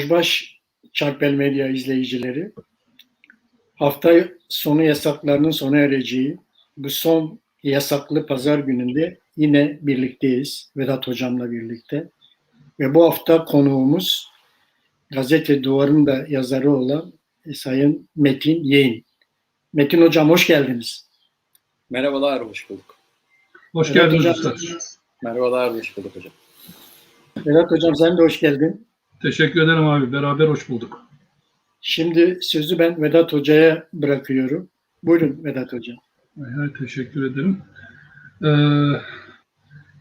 Kuşbaş Çarpel Medya izleyicileri, hafta sonu yasaklarının sona ereceği bu son yasaklı pazar gününde yine birlikteyiz Vedat Hocam'la birlikte. Ve bu hafta konuğumuz Gazete Duvar'ın da yazarı olan Sayın Metin Yeğin. Metin Hocam hoş geldiniz. Merhabalar, hoş bulduk. Hoş geldiniz usta. Merhabalar, hoş bulduk hocam. Vedat Hocam sen de hoş geldin. Teşekkür ederim abi. Beraber hoş bulduk. Şimdi sözü ben Vedat Hoca'ya bırakıyorum. Buyurun Vedat Hocam. Teşekkür ederim.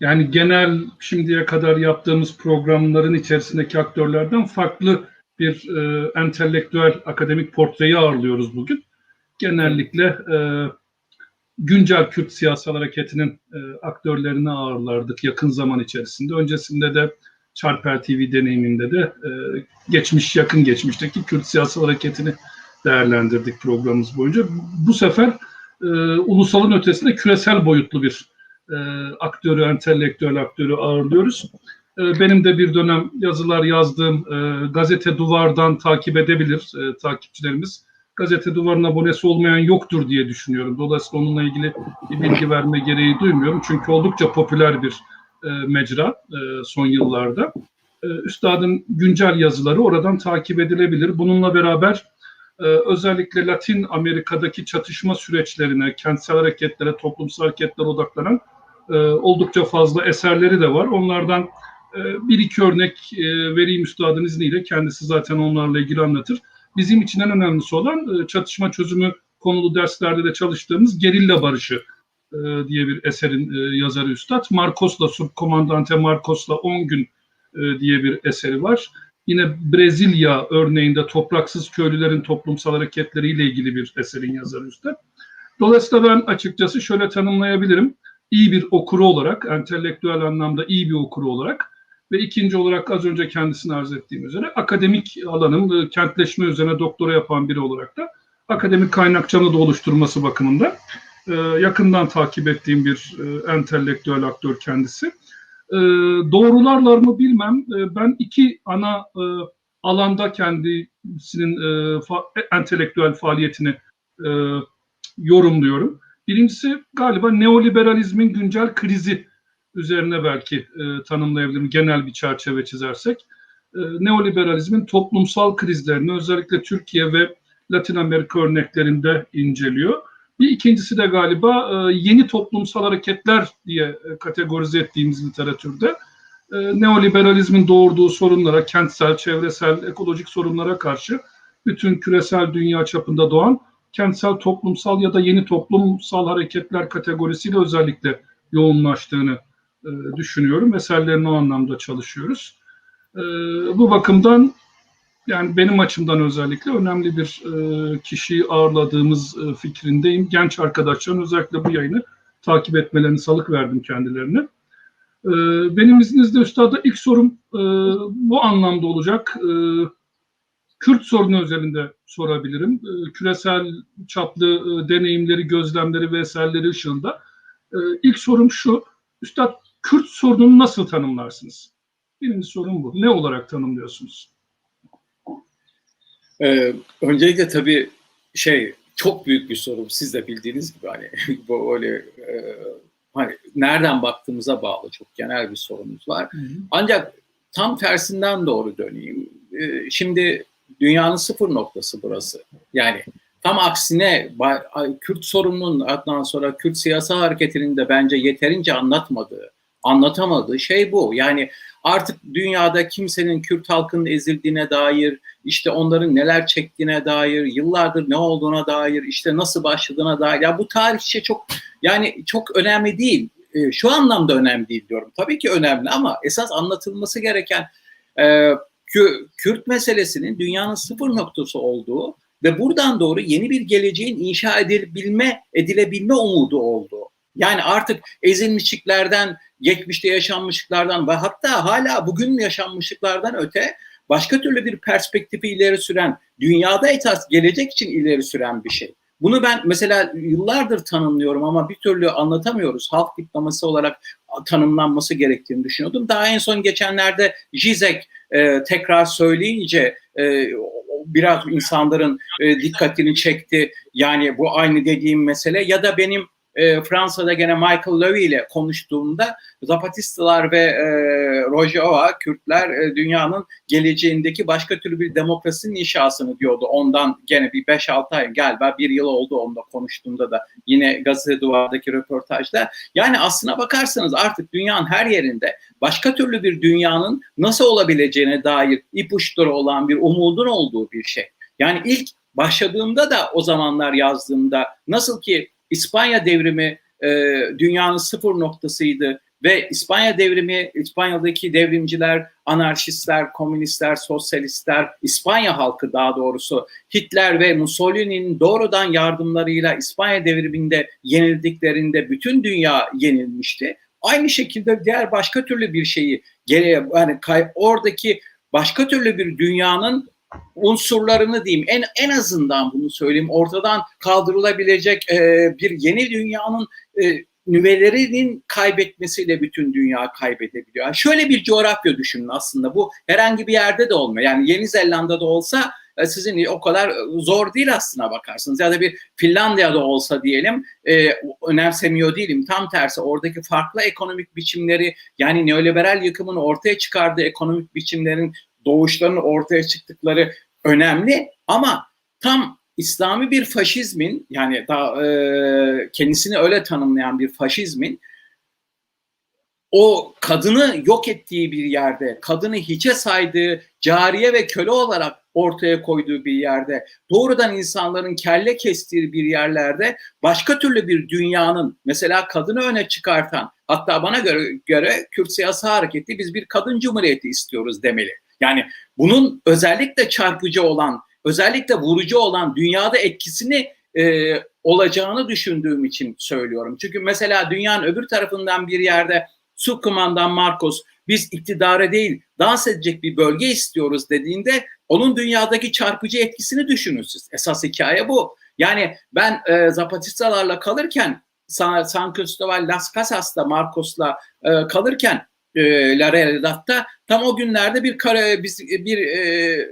Yani genel şimdiye kadar yaptığımız programların içerisindeki aktörlerden farklı bir entelektüel akademik portreyi ağırlıyoruz bugün. Genellikle güncel Kürt siyasal hareketinin aktörlerini ağırlardık yakın zaman içerisinde. Öncesinde de Çarper TV deneyiminde de yakın geçmişteki Kürt siyasal hareketini değerlendirdik programımız boyunca. Bu sefer ulusalın ötesinde küresel boyutlu bir entelektüel aktörü ağırlıyoruz. Benim de bir dönem yazılar yazdığım Gazete Duvar'dan takip edebilir takipçilerimiz. Gazete Duvar'ın abonesi olmayan yoktur diye düşünüyorum. Dolayısıyla onunla ilgili bir bilgi verme gereği duymuyorum. Çünkü oldukça popüler bir mecra son yıllarda. Üstadın güncel yazıları oradan takip edilebilir. Bununla beraber özellikle Latin Amerika'daki çatışma süreçlerine, kentsel hareketlere, toplumsal hareketlere odaklanan oldukça fazla eserleri de var. Onlardan bir iki örnek vereyim üstadın izniyle. Kendisi zaten onlarla ilgili anlatır. Bizim için en önemlisi olan çatışma çözümü konulu derslerde de çalıştığımız Gerilla Barışı diye bir eserin yazarı üstad. Marcos'la, Subkomandante Marcos'la 10 gün diye bir eseri var. Yine Brezilya örneğinde topraksız köylülerin toplumsal hareketleriyle ilgili bir eserin yazarı üstad. Dolayısıyla ben açıkçası şöyle tanımlayabilirim. İyi bir okuru olarak, entelektüel anlamda iyi bir okuru olarak ve ikinci olarak az önce kendisini arz ettiğim üzere akademik alanım, kentleşme üzerine doktora yapan biri olarak da akademik kaynakçanı da oluşturması bakımından yakından takip ettiğim bir entelektüel aktör kendisi. Doğrularlar mı bilmem. Ben iki ana alanda kendisinin entelektüel faaliyetini yorumluyorum. Birincisi galiba neoliberalizmin güncel krizi üzerine belki tanımlayabilirim genel bir çerçeve çizersek. Neoliberalizmin toplumsal krizlerini özellikle Türkiye ve Latin Amerika örneklerinde inceliyor. Bir ikincisi de galiba yeni toplumsal hareketler diye kategorize ettiğimiz literatürde neoliberalizmin doğurduğu sorunlara, kentsel, çevresel, ekolojik sorunlara karşı bütün küresel dünya çapında doğan kentsel, toplumsal ya da yeni toplumsal hareketler kategorisiyle özellikle yoğunlaştığını düşünüyorum. Eserlerini o anlamda çalışıyoruz. Bu bakımdan yani benim açımdan özellikle önemli bir kişiyi ağırladığımız fikrindeyim. Genç arkadaşların özellikle bu yayını takip etmelerini salık verdim kendilerine. Benim izninizle üstada ilk sorum bu anlamda olacak. Kürt sorunu özelinde sorabilirim. Küresel çaplı deneyimleri, gözlemleri ve eserleri ışığında. İlk sorum şu, üstad Kürt sorununu nasıl tanımlarsınız? Birinci sorum bu. Ne olarak tanımlıyorsunuz? Öncelikle tabii çok büyük bir soru. Siz de bildiğiniz gibi hani bu öyle hani nereden baktığımıza bağlı çok genel bir sorunumuz var. Ancak tam tersinden doğru döneyim. Şimdi dünyanın sıfır noktası burası. Yani tam aksine Kürt sorununun ondan sonra Kürt siyasal hareketinin de bence yeterince anlatamadığı şey bu. Yani artık dünyada kimsenin Kürt halkının ezildiğine dair, işte onların neler çektiğine dair, yıllardır ne olduğuna dair, işte nasıl başladığına dair. Ya bu tarihçe çok önemli değil. Şu anlamda önemli değil diyorum. Tabii ki önemli ama esas anlatılması gereken Kürt meselesinin dünyanın sıfır noktası olduğu ve buradan doğru yeni bir geleceğin inşa edilebilme umudu olduğu. Yani artık ezilmişliklerden, geçmişte yaşanmışlıklardan ve hatta hala bugün yaşanmışlıklardan öte başka türlü bir perspektifi ileri süren, dünyada esas gelecek için ileri süren bir şey. Bunu ben mesela yıllardır tanımlıyorum ama bir türlü anlatamıyoruz. Halk diplomasi olarak tanımlanması gerektiğini düşünüyordum. Daha en son geçenlerde Zizek tekrar söyleyince biraz insanların dikkatini çekti. Yani bu aynı dediğim mesele. Ya da benim Fransa'da gene Michael Levy ile konuştuğumda Zapatistalar ve Rojava, Kürtler dünyanın geleceğindeki başka türlü bir demokrasinin inşasını diyordu. Ondan gene bir 5-6 ay, galiba bir yıl oldu onunla konuştuğumda da, yine Gazete Duvar'daki röportajda. Yani aslına bakarsanız artık dünyanın her yerinde başka türlü bir dünyanın nasıl olabileceğine dair ipuçları olan bir umudun olduğu bir şey. Yani ilk başladığımda da, o zamanlar yazdığımda, nasıl ki İspanya devrimi dünyanın sıfır noktasıydı ve İspanya devrimi, İspanya'daki devrimciler, anarşistler, komünistler, sosyalistler, İspanya halkı daha doğrusu, Hitler ve Mussolini'nin doğrudan yardımlarıyla İspanya devriminde yenildiklerinde bütün dünya yenilmişti. Aynı şekilde diğer başka türlü bir şeyi, yani oradaki başka türlü bir dünyanın unsurlarını diyeyim, en azından bunu söyleyeyim, ortadan kaldırılabilecek bir yeni dünyanın nüvelerinin kaybetmesiyle bütün dünya kaybedebiliyor. Yani şöyle bir coğrafya düşünün aslında, bu herhangi bir yerde de olmuyor. Yani Yeni Zelanda'da olsa sizin o kadar zor değil aslına bakarsınız. Ya da bir Finlandiya'da olsa diyelim, önemsemiyor değilim. Tam tersi, oradaki farklı ekonomik biçimleri, yani neoliberal yıkımın ortaya çıkardığı ekonomik biçimlerin doğuşlarının ortaya çıktıkları önemli, ama tam İslami bir faşizmin, yani kendisini öyle tanımlayan bir faşizmin o kadını yok ettiği bir yerde, kadını hiçe saydığı, cariye ve köle olarak ortaya koyduğu bir yerde, doğrudan insanların kelle kestiği bir yerlerde başka türlü bir dünyanın, mesela kadını öne çıkartan, hatta bana göre Kürt Siyasi Hareketi biz bir kadın cumhuriyeti istiyoruz demeli. Yani bunun özellikle çarpıcı olan, özellikle vurucu olan, dünyada etkisini olacağını düşündüğüm için söylüyorum. Çünkü mesela dünyanın öbür tarafından bir yerde Subkuman'dan Marcos biz iktidara değil dans edecek bir bölge istiyoruz dediğinde onun dünyadaki çarpıcı etkisini düşünün siz. Esas hikaye bu. Yani ben Zapatistalarla kalırken, San Cristóbal Las Casas'ta Marcos'la kalırken La Realidad'da tam o günlerde bir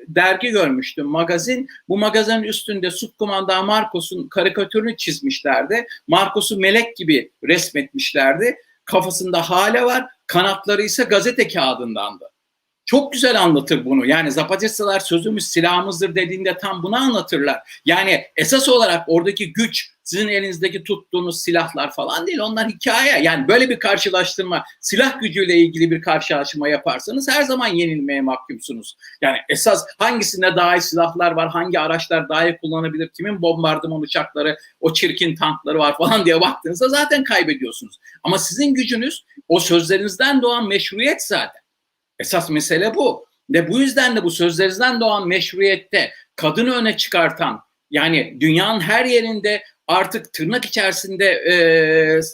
dergi görmüştüm, magazin. Bu magazinin üstünde Subkuman'dan Marcos'un karikatürünü çizmişlerdi. Marcos'u melek gibi resmetmişlerdi. Kafasında hale var, kanatları ise gazete kağıdındandı. Çok güzel anlatır bunu. Yani Zapatistalar sözümüz silahımızdır dediğinde tam bunu anlatırlar. Yani esas olarak oradaki güç sizin elinizdeki tuttuğunuz silahlar falan değil. Onlar hikaye. Yani böyle bir karşılaştırma, silah gücüyle ilgili bir karşılaştırma yaparsanız her zaman yenilmeye mahkumsunuz. Yani esas hangisinde daha iyi silahlar var, hangi araçlar daha iyi kullanabilir, kimin bombardıman uçakları, o çirkin tankları var falan diye baktığınızda zaten kaybediyorsunuz. Ama sizin gücünüz o sözlerinizden doğan meşruiyet zaten. Esas mesele bu. Ve bu yüzden de bu sözlerinizden doğan meşruiyette kadını öne çıkartan, yani dünyanın her yerinde artık tırnak içerisinde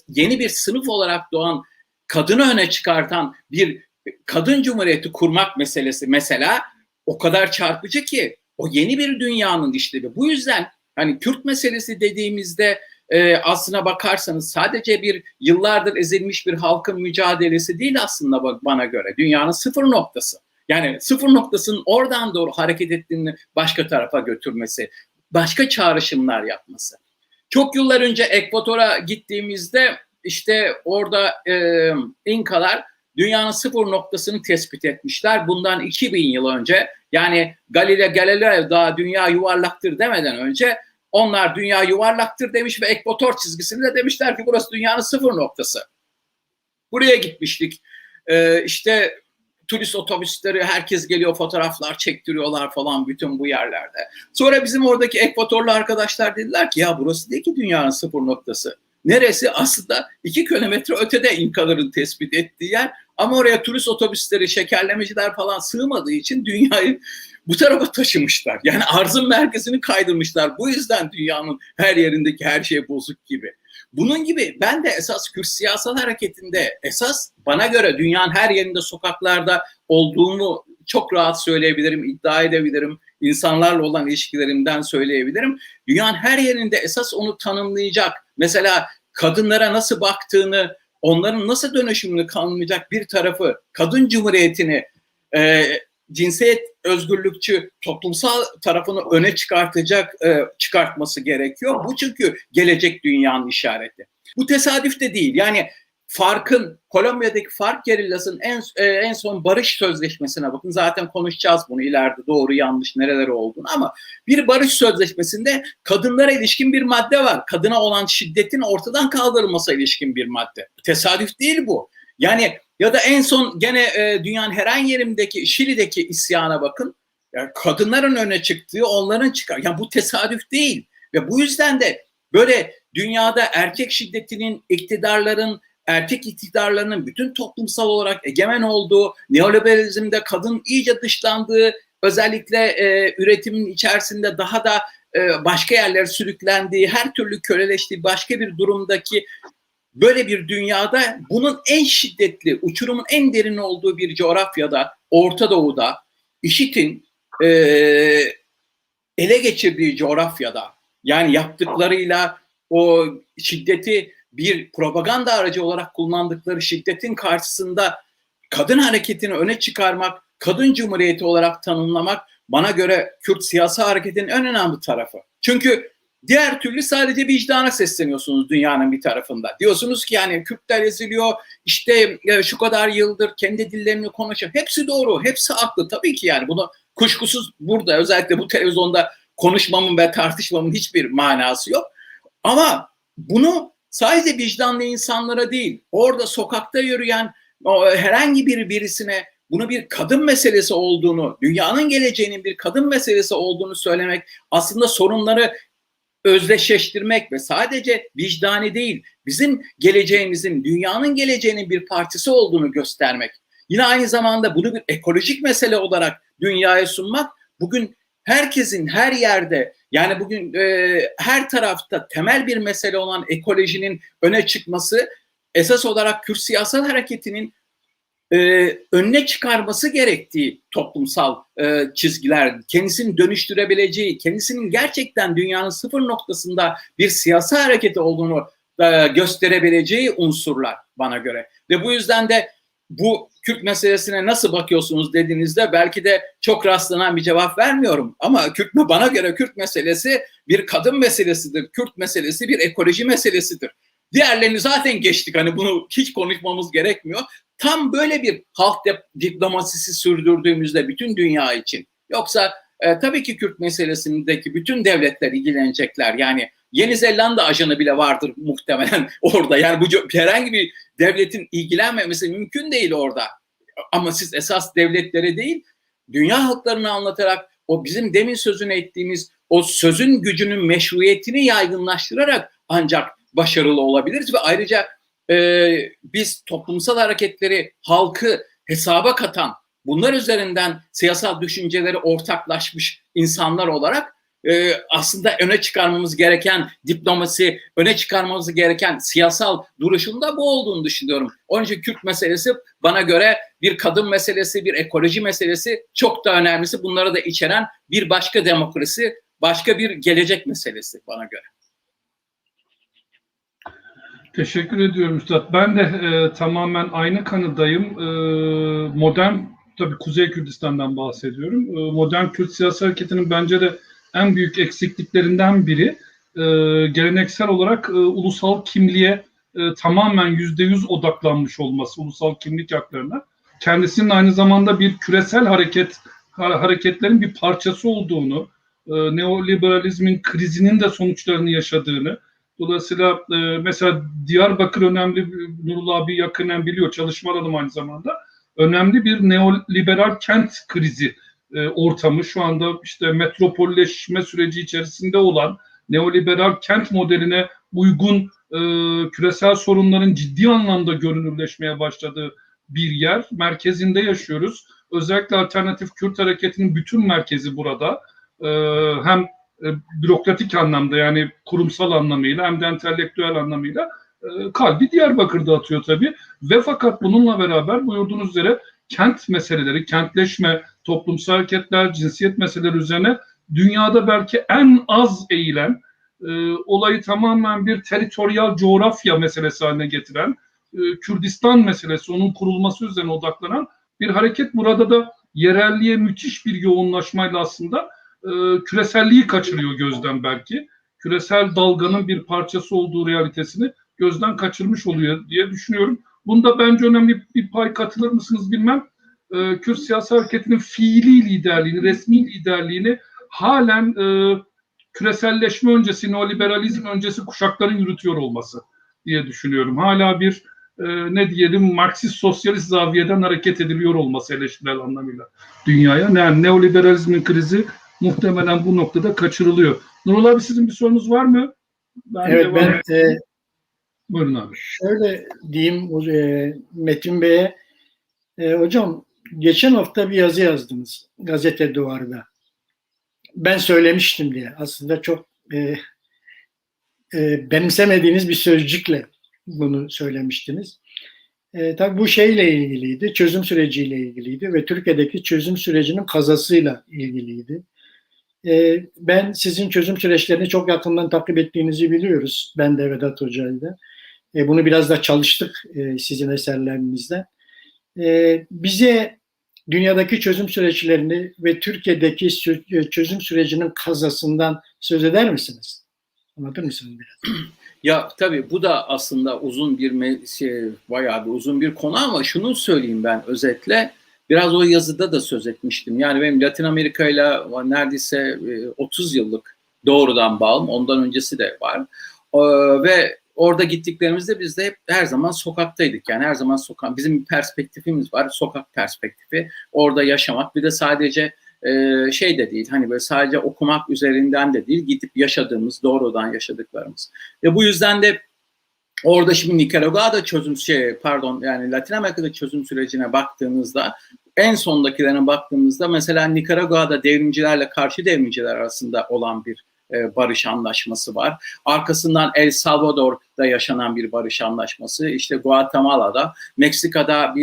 yeni bir sınıf olarak doğan, kadını öne çıkartan bir kadın cumhuriyeti kurmak meselesi mesela o kadar çarpıcı ki, o yeni bir dünyanın işlevi. Bu yüzden hani Kürt meselesi dediğimizde aslına bakarsanız sadece bir yıllardır ezilmiş bir halkın mücadelesi değil aslında bana göre. Dünyanın sıfır noktası. Yani sıfır noktasının oradan doğru hareket ettiğini başka tarafa götürmesi, başka çağrışımlar yapması. Çok yıllar önce Ekvator'a gittiğimizde işte orada İnkalar dünyanın sıfır noktasını tespit etmişler. Bundan 2000 yıl önce, yani Galileo daha dünya yuvarlaktır demeden önce onlar dünya yuvarlaktır demiş ve ekvator çizgisini de demişler ki burası dünyanın sıfır noktası. Buraya gitmiştik. İşte turist otobüsleri, herkes geliyor, fotoğraflar çektiriyorlar falan bütün bu yerlerde. Sonra bizim oradaki ekvatorlu arkadaşlar dediler ki ya burası değil ki dünyanın sıfır noktası. Neresi? Aslında 2 kilometre ötede İnkaların tespit ettiği yer, ama oraya turist otobüsleri, şekerlemeciler falan sığmadığı için dünyayı bu tarafa taşımışlar. Yani arzın merkezini kaydırmışlar. Bu yüzden dünyanın her yerindeki her şey bozuk gibi. Bunun gibi ben de esas Kürt siyasal hareketinde esas bana göre dünyanın her yerinde, sokaklarda olduğumu çok rahat söyleyebilirim, iddia edebilirim. İnsanlarla olan ilişkilerimden söyleyebilirim. Dünyanın her yerinde esas onu tanımlayacak, mesela kadınlara nasıl baktığını, onların nasıl dönüşümünü kanımlayacak bir tarafı, kadın cumhuriyetini cinsiyet özgürlükçü toplumsal tarafını öne çıkartması gerekiyor. Bu çünkü gelecek dünyanın işareti. Bu tesadüf de değil. Yani Kolombiya'daki FARC gerillasının en son barış sözleşmesine bakın. Zaten konuşacağız bunu ileride, doğru yanlış nereleri olduğunu, ama bir barış sözleşmesinde kadınlara ilişkin bir madde var. Kadına olan şiddetin ortadan kaldırılmasına ilişkin bir madde. Tesadüf değil bu. Yani ya da en son gene dünyanın herhangi yerindeki Şili'deki isyana bakın. Yani kadınların öne çıktığı, onların çıkar. Yani bu tesadüf değil. Ve bu yüzden de böyle dünyada erkek şiddetinin, erkek iktidarlarının bütün toplumsal olarak egemen olduğu, neoliberalizmde kadın iyice dışlandığı, özellikle üretimin içerisinde daha da başka yerlere sürüklendiği, her türlü köleleştiği başka bir durumdaki böyle bir dünyada bunun en şiddetli, uçurumun en derin olduğu bir coğrafyada, Orta Doğu'da, IŞİD'in ele geçirdiği coğrafyada, yani yaptıklarıyla o şiddeti bir propaganda aracı olarak kullandıkları şiddetin karşısında kadın hareketini öne çıkarmak, kadın cumhuriyeti olarak tanımlamak bana göre Kürt siyasi hareketinin en önemli tarafı. Çünkü diğer türlü sadece vicdana sesleniyorsunuz dünyanın bir tarafında. Diyorsunuz ki yani Kürtler eziliyor, işte şu kadar yıldır kendi dillerini konuşuyor. Hepsi doğru, hepsi haklı. Tabii ki yani bunu kuşkusuz burada özellikle bu televizyonda konuşmamın ve tartışmamın hiçbir manası yok. Ama bunu sadece vicdanlı insanlara değil, orada sokakta yürüyen herhangi birisine bunu bir kadın meselesi olduğunu, dünyanın geleceğinin bir kadın meselesi olduğunu söylemek, aslında sorunları özdeşleştirmek ve sadece vicdani değil, bizim geleceğimizin, dünyanın geleceğinin bir parçası olduğunu göstermek. Yine aynı zamanda bunu bir ekolojik mesele olarak dünyaya sunmak, bugün herkesin her yerde, yani bugün her tarafta temel bir mesele olan ekolojinin öne çıkması, esas olarak Kürt siyasal hareketinin önüne çıkarması gerektiği toplumsal çizgiler, kendisini dönüştürebileceği, kendisinin gerçekten dünyanın sıfır noktasında bir siyasi hareketi olduğunu gösterebileceği unsurlar bana göre. Ve bu yüzden de bu Kürt meselesine nasıl bakıyorsunuz dediğinizde belki de çok rastlanan bir cevap vermiyorum. Ama bana göre Kürt meselesi bir kadın meselesidir. Kürt meselesi bir ekoloji meselesidir. Diğerlerini zaten geçtik. Hani bunu hiç konuşmamız gerekmiyor. Tam böyle bir halk diplomasisi sürdürdüğümüzde bütün dünya için. Yoksa tabii ki Kürt meselesindeki bütün devletler ilgilenecekler. Yani Yeni Zelanda ajanı bile vardır muhtemelen orada. Yani bu herhangi bir devletin ilgilenmemesi mümkün değil orada. Ama siz esas devletlere değil, dünya halklarını anlatarak o bizim demin sözünü ettiğimiz o sözün gücünün meşruiyetini yaygınlaştırarak ancak başarılı olabiliriz ve ayrıca biz toplumsal hareketleri, halkı hesaba katan, bunlar üzerinden siyasal düşünceleri ortaklaşmış insanlar olarak aslında öne çıkarmamız gereken diplomasi, öne çıkarmamız gereken siyasal duruşun da bu olduğunu düşünüyorum. Onun için Kürt meselesi bana göre bir kadın meselesi, bir ekoloji meselesi, çok da önemlisi bunları da içeren bir başka demokrasi, başka bir gelecek meselesi bana göre. Teşekkür ediyorum Üstad. Ben de tamamen aynı kanıdayım. Modern, tabii Kuzey Kürdistan'dan bahsediyorum. Modern Kürt siyasi hareketinin bence de en büyük eksikliklerinden biri geleneksel olarak ulusal kimliğe tamamen %100 odaklanmış olması, ulusal kimlik haklarına. Kendisinin aynı zamanda bir küresel hareketlerin bir parçası olduğunu, neoliberalizmin krizinin de sonuçlarını yaşadığını, dolayısıyla mesela Diyarbakır önemli, Nurullah abi yakından biliyor, çalışma alanım aynı zamanda. Önemli bir neoliberal kent krizi ortamı, şu anda işte metropolleşme süreci içerisinde olan neoliberal kent modeline uygun küresel sorunların ciddi anlamda görünürleşmeye başladığı bir yer. Merkezinde yaşıyoruz. Özellikle Alternatif Kürt Hareketi'nin bütün merkezi burada. Hem bürokratik anlamda, yani kurumsal anlamıyla, hem de entelektüel anlamıyla kalbi Diyarbakır'da atıyor tabii. Ve fakat bununla beraber buyurduğunuz üzere kent meseleleri, kentleşme, toplumsal hareketler, cinsiyet meseleleri üzerine dünyada belki en az eğilen, olayı tamamen bir teritoryal coğrafya meselesi haline getiren, Kürdistan meselesi, onun kurulması üzerine odaklanan bir hareket. Burada da yerelliğe müthiş bir yoğunlaşmayla aslında küreselliği kaçırıyor gözden belki. Küresel dalganın bir parçası olduğu realitesini gözden kaçırmış oluyor diye düşünüyorum. Bunda bence önemli bir pay, katılır mısınız bilmem. Kürt siyasi hareketinin fiili liderliğini, resmi liderliğini halen küreselleşme öncesi, neoliberalizm öncesi kuşakların yürütüyor olması diye düşünüyorum. Hala bir ne diyelim Marksist sosyalist zaviyeden hareket ediliyor olması eleştirel anlamıyla dünyaya. Yani neoliberalizmin krizi muhtemelen bu noktada kaçırılıyor. Nurullah abi, sizin bir sorunuz var mı? Buyurun abi. Şöyle diyeyim Metin Bey'e. Hocam, geçen hafta bir yazı yazdınız Gazete Duvar'da. Ben söylemiştim diye. Aslında çok benimsemediğiniz bir sözcükle bunu söylemiştiniz. Tabii bu şeyle ilgiliydi, çözüm süreciyle ilgiliydi ve Türkiye'deki çözüm sürecinin kazasıyla ilgiliydi. Ben sizin çözüm süreçlerini çok yakından takip ettiğinizi biliyoruz. Ben de Vedat Hoca'yla. Bunu biraz da çalıştık sizin eserlerinizde. Bize dünyadaki çözüm süreçlerini ve Türkiye'deki çözüm sürecinin kazasından söz eder misiniz? Anlatır mısınız biraz? Ya tabii bu da aslında uzun bir bayağı bir uzun bir konu ama şunu söyleyeyim ben özetle. Biraz o yazıda da söz etmiştim. Yani benim Latin Amerika ile neredeyse 30 yıllık doğrudan bağım, ondan öncesi de var. Ve orada gittiklerimizde biz de hep her zaman sokaktaydık. Yani her zaman bizim bir perspektifimiz var, sokak perspektifi. Orada yaşamak, bir de sadece şey de değil, hani böyle sadece okumak üzerinden de değil, gidip yaşadığımız, doğrudan yaşadıklarımız. Ve bu yüzden de orada şimdi Nikaragua'da yani Latin Amerika'da çözüm sürecine baktığımızda, en sondakilerine baktığımızda mesela Nikaragua'da devrimcilerle karşı devrimciler arasında olan bir barış anlaşması var. Arkasından El Salvador'da yaşanan bir barış anlaşması, işte Guatemala'da, Meksika'da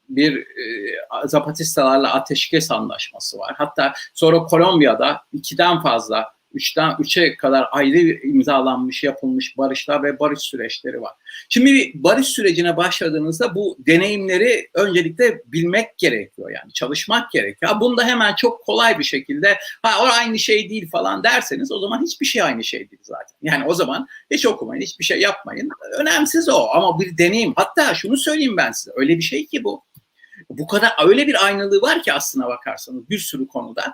bir Zapatistalarla ateşkes anlaşması var. Hatta sonra Kolombiya'da 2'den fazla, 3'e kadar ayrı imzalanmış, yapılmış barışlar ve barış süreçleri var. Şimdi bir barış sürecine başladığınızda bu deneyimleri öncelikle bilmek gerekiyor, yani çalışmak gerekiyor. Bunda hemen çok kolay bir şekilde o aynı şey değil falan derseniz, o zaman hiçbir şey aynı şey değil zaten. Yani o zaman hiç okumayın, hiçbir şey yapmayın. Önemsiz o, ama bir deneyim. Hatta şunu söyleyeyim ben size, öyle bir şey ki bu kadar, öyle bir aynılığı var ki aslına bakarsanız bir sürü konuda.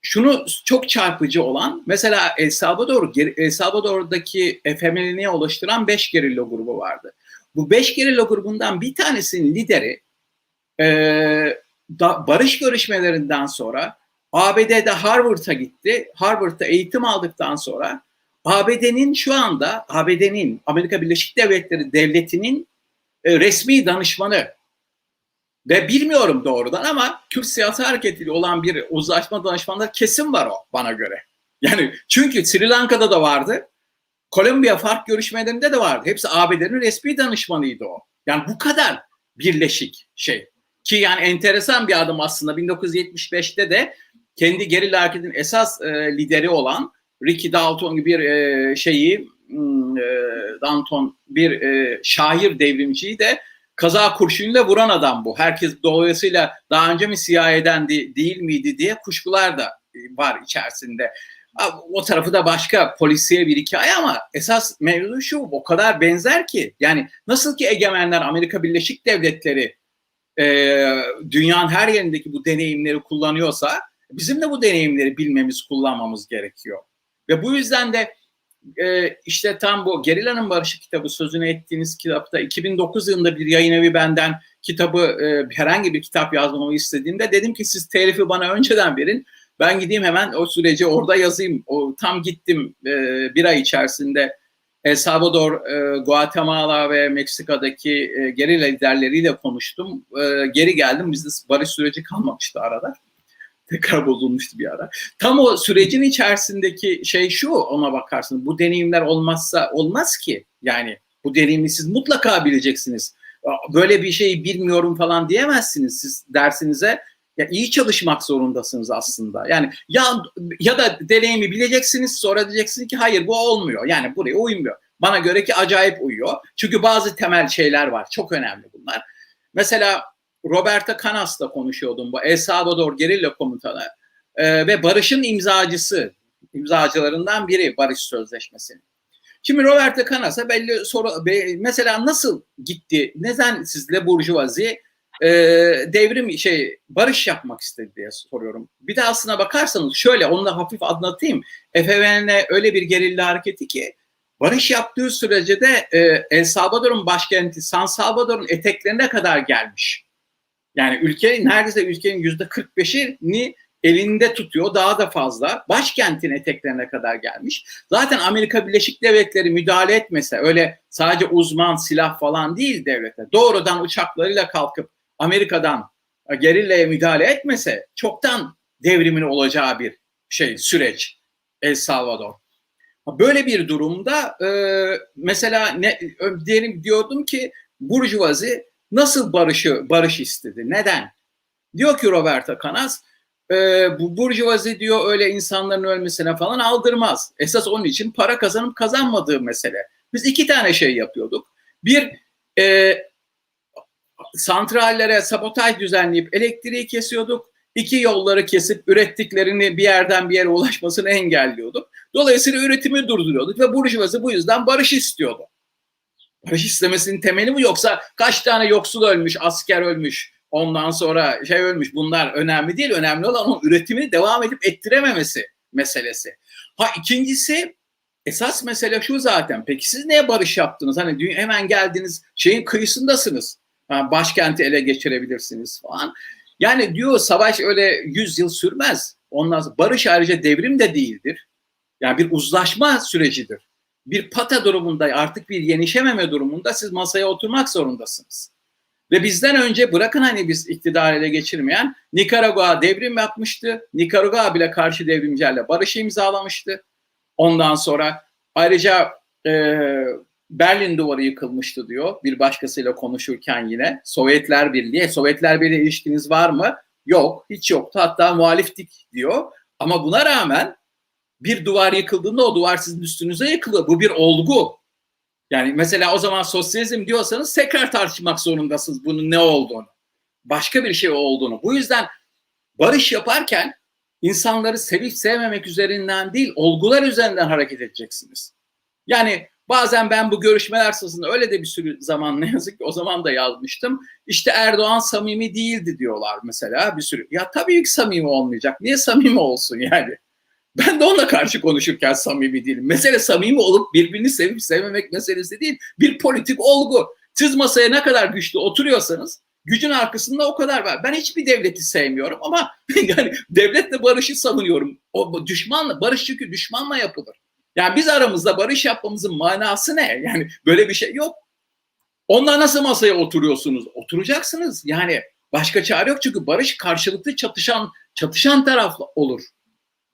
Şunu çok çarpıcı olan, mesela El Salvador'daki efemeriliğe oluşturan 5 gerilla grubu vardı. Bu 5 gerilla grubundan bir tanesinin lideri barış görüşmelerinden sonra ABD'de Harvard'a gitti. Harvard'da eğitim aldıktan sonra ABD'nin şu anda Amerika Birleşik Devletleri Devleti'nin resmi danışmanı. Ve bilmiyorum doğrudan ama Kürt siyasi hareketiyle olan bir uzlaşma danışmanları kesin var o, bana göre. Yani çünkü Sri Lanka'da da vardı, Kolombiya fark görüşmelerinde de vardı. Hepsi ABD'nin resmi danışmanıydı o. Yani bu kadar birleşik şey. Ki yani enteresan bir adım aslında. 1975'te de kendi gerilla hareketinin esas lideri olan Ricky Dalton gibi bir şair devrimciyi de kaza kurşunuyla vuran adam bu. Herkes dolayısıyla daha önce mi CIA'den değil miydi diye kuşkular da var içerisinde. O tarafı da başka polisiye bir hikaye ama esas mevzu şu, o kadar benzer ki. Yani nasıl ki egemenler, Amerika Birleşik Devletleri dünyanın her yerindeki bu deneyimleri kullanıyorsa, bizim de bu deneyimleri bilmemiz, kullanmamız gerekiyor. Ve bu yüzden de işte tam bu Gerila'nın Barışı kitabı, sözünü ettiğiniz kitapta 2009 yılında bir yayın evi benden kitabı, herhangi bir kitap yazmamı istediğinde dedim ki siz telifi bana önceden verin. Ben gideyim hemen o süreci orada yazayım. Tam gittim bir ay içerisinde El Salvador, Guatemala ve Meksika'daki gerilla liderleriyle konuştum. Geri geldim. Bizde barış süreci kalmamıştı arada. Tekrar bozulmuştu bir ara. Tam o sürecin içerisindeki şey şu, ona bakarsınız. Bu deneyimler olmazsa olmaz ki. Yani bu deneyimi siz mutlaka bileceksiniz. Böyle bir şeyi bilmiyorum falan diyemezsiniz siz dersinize. Ya iyi çalışmak zorundasınız aslında. Yani ya da deneyimi bileceksiniz, sonra diyeceksiniz ki hayır bu olmuyor. Yani buraya uymuyor. Bana göre ki acayip uyuyor. Çünkü bazı temel şeyler var. Çok önemli bunlar. Mesela Roberto Canas'la konuşuyordum, bu El Salvador gerilla komutanı ve barışın imzacılarından biri barış sözleşmesinin. Şimdi Roberto Canas'a belli soru, mesela nasıl gitti, neden sizle burjuvazi devrim barış yapmak istedi diye soruyorum. Bir de aslına bakarsanız şöyle, onu da hafif anlatayım. FMLN öyle bir gerilla hareketi ki barış yaptığı sürece de El Salvador'un başkenti San Salvador'un eteklerine kadar gelmiş. Yani neredeyse ülkenin %45'ini elinde tutuyor, daha da fazla. Başkentin eteklerine kadar gelmiş. Zaten Amerika Birleşik Devletleri müdahale etmese, öyle sadece uzman silah falan değil devlete, doğrudan uçaklarıyla kalkıp Amerika'dan gerillaya müdahale etmese çoktan devrimin olacağı bir süreç El Salvador. Böyle bir durumda mesela diyordum ki burjuvazi nasıl barış istedi? Neden? Diyor ki Roberto Canas, bu burjuvazi diyor öyle insanların ölmesine falan aldırmaz. Esas onun için para kazanıp kazanmadığı mesele. Biz iki tane şey yapıyorduk. Bir, santrallere sabotaj düzenleyip elektriği kesiyorduk. İki, yolları kesip ürettiklerini bir yerden bir yere ulaşmasını engelliyorduk. Dolayısıyla üretimi durduruyorduk ve burjuvazi bu yüzden barış istiyordu. Barış istemesinin temeli mi, yoksa kaç tane yoksul ölmüş, asker ölmüş, ondan sonra ölmüş, bunlar önemli değil. Önemli olan onun üretimini devam edip ettirememesi meselesi. İkincisi, esas mesele şu zaten. Peki siz neye barış yaptınız? Hani hemen geldiniz, şeyin kıyısındasınız. Başkenti ele geçirebilirsiniz falan. Yani diyor, savaş öyle 100 yıl sürmez. Ondan sonra barış ayrıca devrim de değildir. Yani bir uzlaşma sürecidir. Bir pata durumunda, artık bir yenişememe durumunda siz masaya oturmak zorundasınız. Ve bizden önce, bırakın hani biz iktidar ele geçirmeyen, Nikaragua devrim yapmıştı. Nikaragua bile karşı devrimcilerle barışı imzalamıştı. Ondan sonra ayrıca Berlin Duvarı yıkılmıştı diyor bir başkasıyla konuşurken yine. Sovyetler Birliği ilişkiniz var mı? Yok, hiç yoktu. Hatta muhaliftik diyor. Ama buna rağmen bir duvar yıkıldığında o duvar sizin üstünüze yıkılıyor. Bu bir olgu. Yani mesela o zaman sosyalizm diyorsanız tekrar tartışmak zorundasınız bunun ne olduğunu. Başka bir şey olduğunu. Bu yüzden barış yaparken insanları sevip sevmemek üzerinden değil, olgular üzerinden hareket edeceksiniz. Yani bazen ben bu görüşmeler sırasında öyle de bir sürü zaman, ne yazık ki o zaman da yazmıştım. İşte Erdoğan samimi değildi diyorlar mesela bir sürü. Ya tabii ki samimi olmayacak. Niye samimi olsun yani? Ben de onunla karşı konuşurken samimi değilim. Mesele samimi olup birbirini sevip sevmemek meselesi değil. Bir politik olgu. Siz masaya ne kadar güçlü oturuyorsanız gücün arkasında o kadar var. Ben hiçbir devleti sevmiyorum ama yani devletle barışı savunuyorum. O düşmanla, barış çünkü düşmanla yapılır. Yani biz aramızda barış yapmamızın manası ne? Yani böyle bir şey yok. Onlar nasıl masaya oturuyorsunuz? Oturacaksınız. Yani başka çare yok çünkü barış karşılıklı çatışan taraflı olur.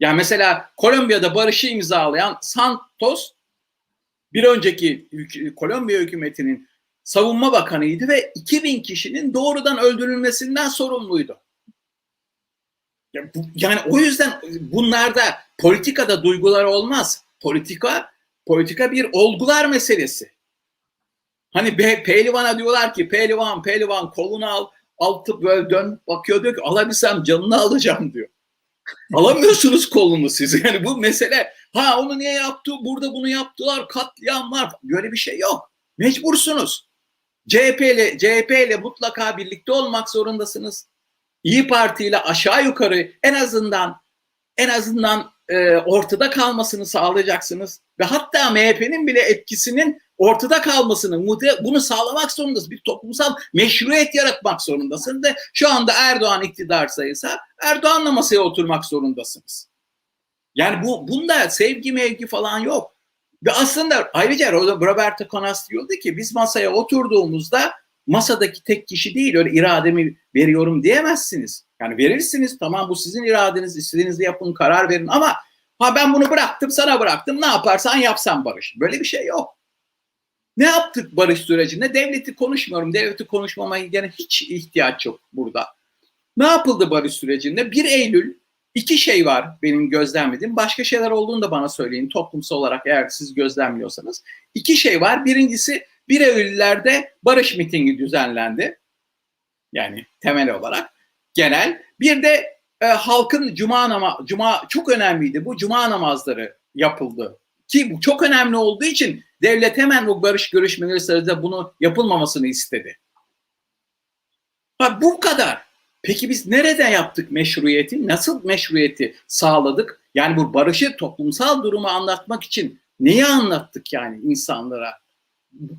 Yani mesela Kolombiya'da barışı imzalayan Santos bir önceki Kolombiya hükümetinin savunma bakanıydı ve 2000 kişinin doğrudan öldürülmesinden sorumluydu. Yani o yüzden bunlarda, politikada duygular olmaz. Politika bir olgular meselesi. Hani pehlivana diyorlar ki pehlivan kolunu al, altı böyle dön, bakıyor diyor ki alabilsem canını alacağım diyor. Alamıyorsunuz kolunu siz. Yani bu mesele, onu niye yaptı, burada bunu yaptılar, katliamlar, böyle bir şey yok. Mecbursunuz. CHP ile mutlaka birlikte olmak zorundasınız. İyi Parti ile aşağı yukarı en azından ortada kalmasını sağlayacaksınız. Ve hatta MHP'nin bile etkisinin ortada kalmasını, bunu sağlamak zorundasınız. Bir toplumsal meşruiyet yaratmak zorundasınız. Ve şu anda Erdoğan iktidar sayısa Erdoğan'la masaya oturmak zorundasınız. Yani bunda sevgi mevgi falan yok. Ve aslında ayrıca Roberto Canas diyordu ki biz masaya oturduğumuzda masadaki tek kişi değil, öyle irademi veriyorum diyemezsiniz. Yani verirsiniz, tamam bu sizin iradeniz, istediğinizi yapın, karar verin ama ben bunu bıraktım, sana bıraktım, ne yaparsan yapsan barış. Böyle bir şey yok. Ne yaptık barış sürecinde? Devleti konuşmuyorum. Devleti konuşmamaya gene hiç ihtiyaç yok burada. Ne yapıldı barış sürecinde? 1 Eylül 2 şey var benim gözlemlediğim. Başka şeyler olduğunu da bana söyleyin toplumsal olarak eğer siz gözlemliyorsanız. 2 şey var. Birincisi 1 Eylül'lerde barış mitingi düzenlendi. Yani temel olarak genel. Bir de halkın cuma çok önemliydi. Bu cuma namazları yapıldı. Ki bu çok önemli olduğu için devlet hemen bu barış görüşmeleri sırasında bunu yapılmamasını istedi. Ha, bu kadar. Peki biz nerede yaptık meşruiyeti? Nasıl meşruiyeti sağladık? Yani bu barışı, toplumsal durumu anlatmak için neyi anlattık yani insanlara?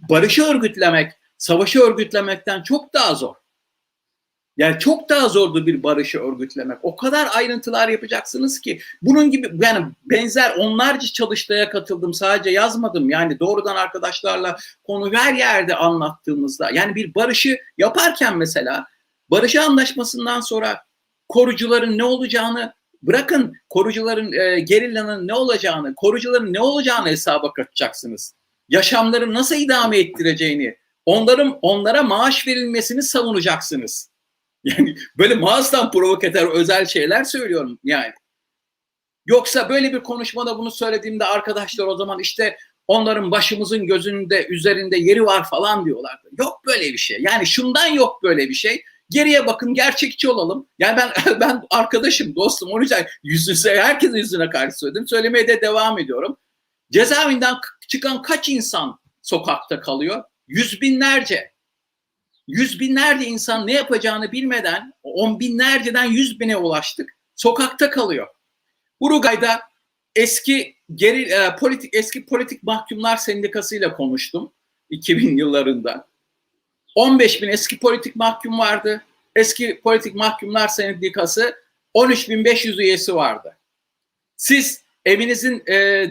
Barışı örgütlemek, savaşı örgütlemekten çok daha zor. Yani çok daha zordu bir barışı örgütlemek. O kadar ayrıntılar yapacaksınız ki bunun gibi yani benzer onlarca çalıştaya katıldım. Sadece yazmadım. Yani doğrudan arkadaşlarla konu her yerde anlattığımızda yani bir barışı yaparken mesela barış anlaşmasından sonra korucuların ne olacağını bırakın korucuların gerillanın ne olacağını, korucuların ne olacağını hesaba katacaksınız. Yaşamları nasıl idame ettireceğini, onlara maaş verilmesini savunacaksınız. Yani böyle mağazdan provokatör özel şeyler söylüyorum yani. Yoksa böyle bir konuşmada bunu söylediğimde arkadaşlar o zaman işte onların başımızın gözünde üzerinde yeri var falan diyorlardı. Yok böyle bir şey. Yani şundan yok böyle bir şey. Geriye bakın gerçekçi olalım. Yani ben arkadaşım, dostum o yüzden herkesin yüzüne karşı söyledim. Söylemeye de devam ediyorum. Cezaevinden çıkan kaç insan sokakta kalıyor? Yüz binlerce insan ne yapacağını bilmeden 10 binlerceden 100 bine ulaştık. Sokakta kalıyor. Uruguay'da eski politik mahkumlar sendikasıyla konuştum 2000 yıllarında. 15 bin eski politik mahkum vardı. Eski politik mahkumlar sendikası 13.500 üyesi vardı. Siz evinizin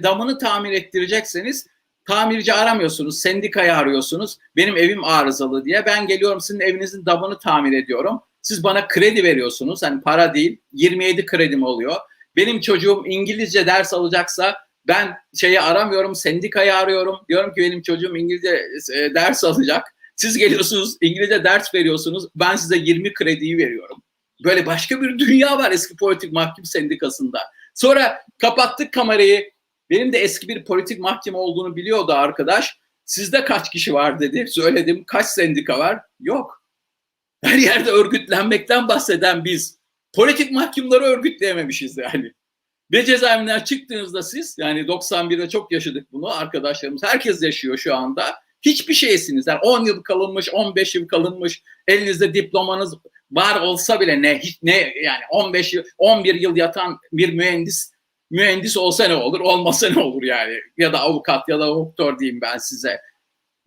damını tamir ettirecekseniz tamirci aramıyorsunuz, sendikayı arıyorsunuz. Benim evim arızalı diye. Ben geliyorum sizin evinizin damını tamir ediyorum. Siz bana kredi veriyorsunuz. Hani para değil. 27 kredim oluyor. Benim çocuğum İngilizce ders alacaksa ben aramıyorum, sendikayı arıyorum. Diyorum ki benim çocuğum İngilizce ders alacak. Siz geliyorsunuz, İngilizce ders veriyorsunuz. Ben size 20 krediyi veriyorum. Böyle başka bir dünya var eski politik mahkum sendikasında. Sonra kapattık kamerayı. Benim de eski bir politik mahkeme olduğunu biliyordu arkadaş. Sizde kaç kişi var dedi. Söyledim kaç sendika var? Yok. Her yerde örgütlenmekten bahseden biz politik mahkumları örgütleyememişiz yani. Ve cezaevinden çıktığınızda siz yani 91'de çok yaşadık bunu arkadaşlarımız. Herkes yaşıyor şu anda. Hiçbir şeysiniz. Yani 10 yıl kalınmış, 15 yıl kalınmış, elinizde diplomanız var olsa bile ne yani 15 yıl, 11 yıl yatan bir mühendis olsa ne olur, olmasa ne olur yani. Ya da avukat ya da doktor diyeyim ben size.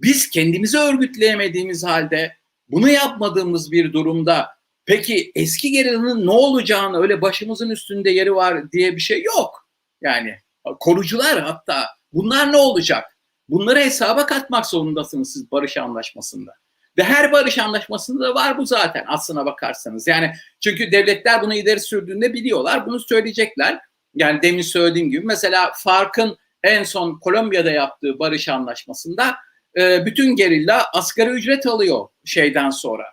Biz kendimizi örgütleyemediğimiz halde bunu yapmadığımız bir durumda peki eski gerilinin ne olacağını öyle başımızın üstünde yeri var diye bir şey yok. Yani korucular hatta bunlar ne olacak? Bunları hesaba katmak zorundasınız siz barış anlaşmasında. Ve her barış anlaşmasında da var bu zaten aslına bakarsanız. Yani çünkü devletler bunu ileri sürdüğünde biliyorlar, bunu söyleyecekler. Yani demin söylediğim gibi mesela FARC'ın en son Kolombiya'da yaptığı barış anlaşmasında bütün gerilla asgari ücret alıyor şeyden sonra.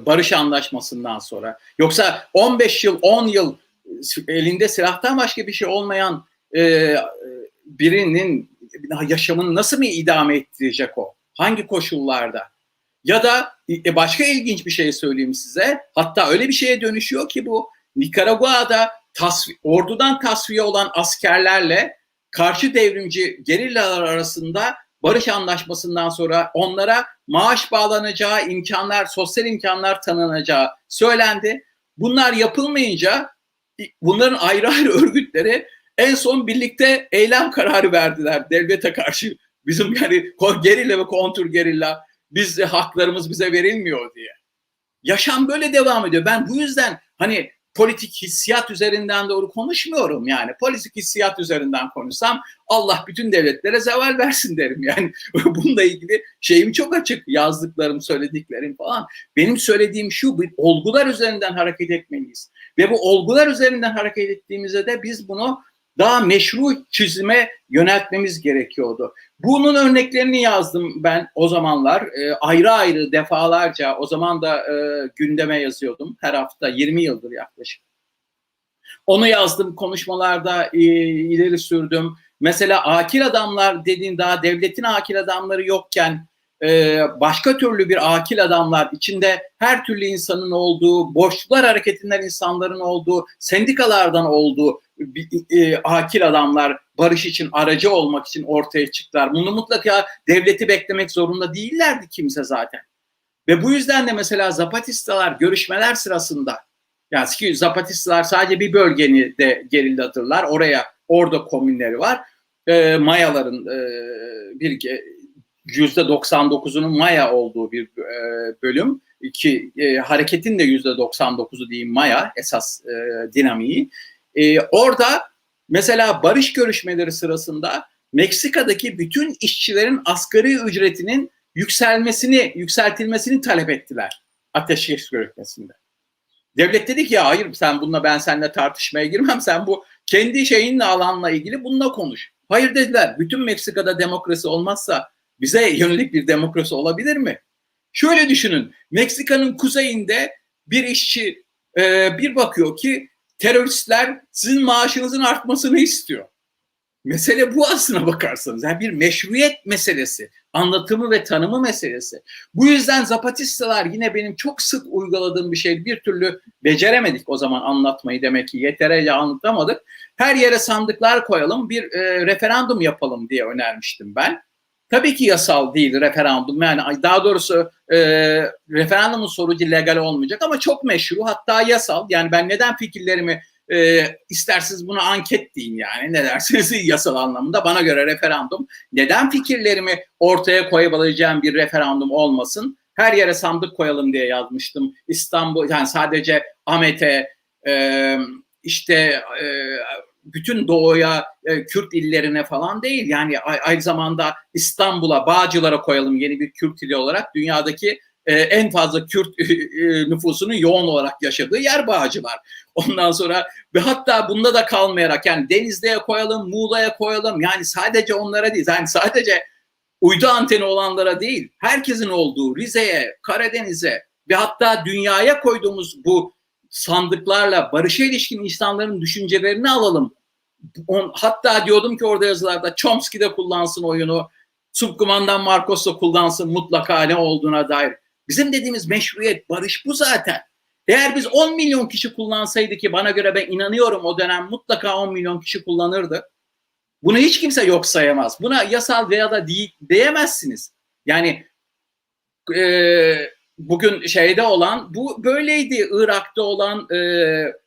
Barış anlaşmasından sonra. Yoksa 15 yıl, 10 yıl elinde silahtan başka bir şey olmayan birinin yaşamını nasıl mı idame ettirecek o? Hangi koşullarda? Ya da başka ilginç bir şey söyleyeyim size. Hatta öyle bir şeye dönüşüyor ki bu Nikaragua'da ordudan tasfiye olan askerlerle karşı devrimci gerillalar arasında barış anlaşmasından sonra onlara maaş bağlanacağı imkanlar, sosyal imkanlar tanınacağı söylendi. Bunlar yapılmayınca bunların ayrı ayrı örgütleri en son birlikte eylem kararı verdiler devlete karşı. Bizim yani gerilla ve kontur gerilla haklarımız bize verilmiyor diye. Yaşam böyle devam ediyor. Ben bu yüzden hani politik hissiyat üzerinden doğru konuşmuyorum yani. Politik hissiyat üzerinden konuşsam Allah bütün devletlere zeval versin derim yani. Bununla ilgili şeyim çok açık. Yazdıklarım, söylediklerim falan. Benim söylediğim şu, bir olgular üzerinden hareket etmeliyiz. Ve bu olgular üzerinden hareket ettiğimizde de biz bunu daha meşru çizime yöneltmemiz gerekiyordu. Bunun örneklerini yazdım ben o zamanlar. Ayrı ayrı defalarca o zaman da gündeme yazıyordum. Her hafta 20 yıldır yaklaşık. Onu yazdım, konuşmalarda ileri sürdüm. Mesela akil adamlar dediğin daha devletin akil adamları yokken başka türlü bir akil adamlar, içinde her türlü insanın olduğu, boşluklar hareketinden insanların olduğu, sendikalardan olduğu akil adamlar barış için, aracı olmak için ortaya çıktılar. Bunu mutlaka devleti beklemek zorunda değillerdi kimse zaten. Ve bu yüzden de mesela Zapatistalar görüşmeler sırasında, yani Zapatistalar sadece bir bölgeni de gerillatırlar. Orada komünleri var. Mayaların bir %99'unun Maya olduğu bir bölüm ki hareketin de %99'u diyeyim Maya esas dinamiği. Orada mesela barış görüşmeleri sırasında Meksika'daki bütün işçilerin asgari ücretinin yükseltilmesini talep ettiler ateşkes görüşmesinde. Devlet dedi ki ya hayır ben seninle tartışmaya girmem, sen bu kendi şeyinle alanla ilgili bununla konuş. Hayır dediler, bütün Meksika'da demokrasi olmazsa bize yönelik bir demokrasi olabilir mi? Şöyle düşünün, Meksika'nın kuzeyinde bir işçi bir bakıyor ki teröristler sizin maaşınızın artmasını istiyor. Mesele bu aslına bakarsanız. Yani bir meşruiyet meselesi, anlatımı ve tanımı meselesi. Bu yüzden Zapatistalar yine benim çok sık uyguladığım bir şey, bir türlü beceremedik o zaman anlatmayı, demek ki yeterince anlatamadık. Her yere sandıklar koyalım, bir referandum yapalım diye önermiştim ben. Tabii ki yasal değil referandum, yani daha doğrusu referandumun sonucu legal olmayacak ama çok meşru, hatta yasal. Yani ben neden fikirlerimi isterseniz buna anket deyin, yani ne dersiniz yasal anlamında, bana göre referandum, neden fikirlerimi ortaya koyabileceğim bir referandum olmasın, her yere sandık koyalım diye yazmıştım. İstanbul, yani sadece Ahmet'e bütün doğuya, Kürt illerine falan değil, yani aynı zamanda İstanbul'a, Bağcılar'a koyalım yeni bir Kürt ili olarak. Dünyadaki en fazla Kürt nüfusunun yoğun olarak yaşadığı yer Bağcılar. Ondan sonra ve hatta bunda da kalmayarak, yani Denizli'ye koyalım, Muğla'ya koyalım, yani sadece onlara değil, yani sadece uydu anteni olanlara değil, herkesin olduğu Rize'ye, Karadeniz'e ve hatta dünyaya koyduğumuz bu sandıklarla barışa ilişkin insanların düşüncelerini alalım. Hatta diyordum ki orada yazılarda Chomsky de kullansın oyunu, Subkumandan Marcos da kullansın mutlaka ne olduğuna dair. Bizim dediğimiz meşruiyet, barış bu zaten. Eğer biz 10 milyon kişi kullansaydı, ki bana göre ben inanıyorum o dönem mutlaka 10 milyon kişi kullanırdı. Bunu hiç kimse yok sayamaz. Buna yasal veya da değil diyemezsiniz. Yani bugün şeyde olan bu böyleydi. Irak'ta olan,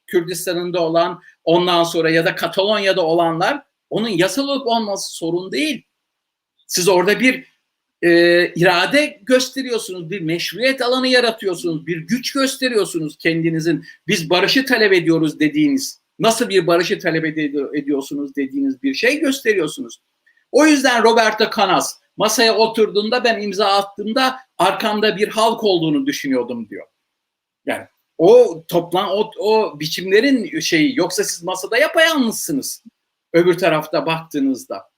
Kürdistan'ında olan, ondan sonra ya da Katalonya'da olanlar, onun yasal olup olması sorun değil. Siz orada bir irade gösteriyorsunuz, bir meşruiyet alanı yaratıyorsunuz, bir güç gösteriyorsunuz kendinizin. Biz barışı talep ediyoruz dediğiniz, nasıl bir barışı talep ediyorsunuz dediğiniz bir şey gösteriyorsunuz. O yüzden Roberto Canas masaya oturduğunda, ben imza attığımda arkamda bir halk olduğunu düşünüyordum diyor. Yani o o biçimlerin şeyi, yoksa siz masada yapayalnızsınız öbür tarafta baktığınızda.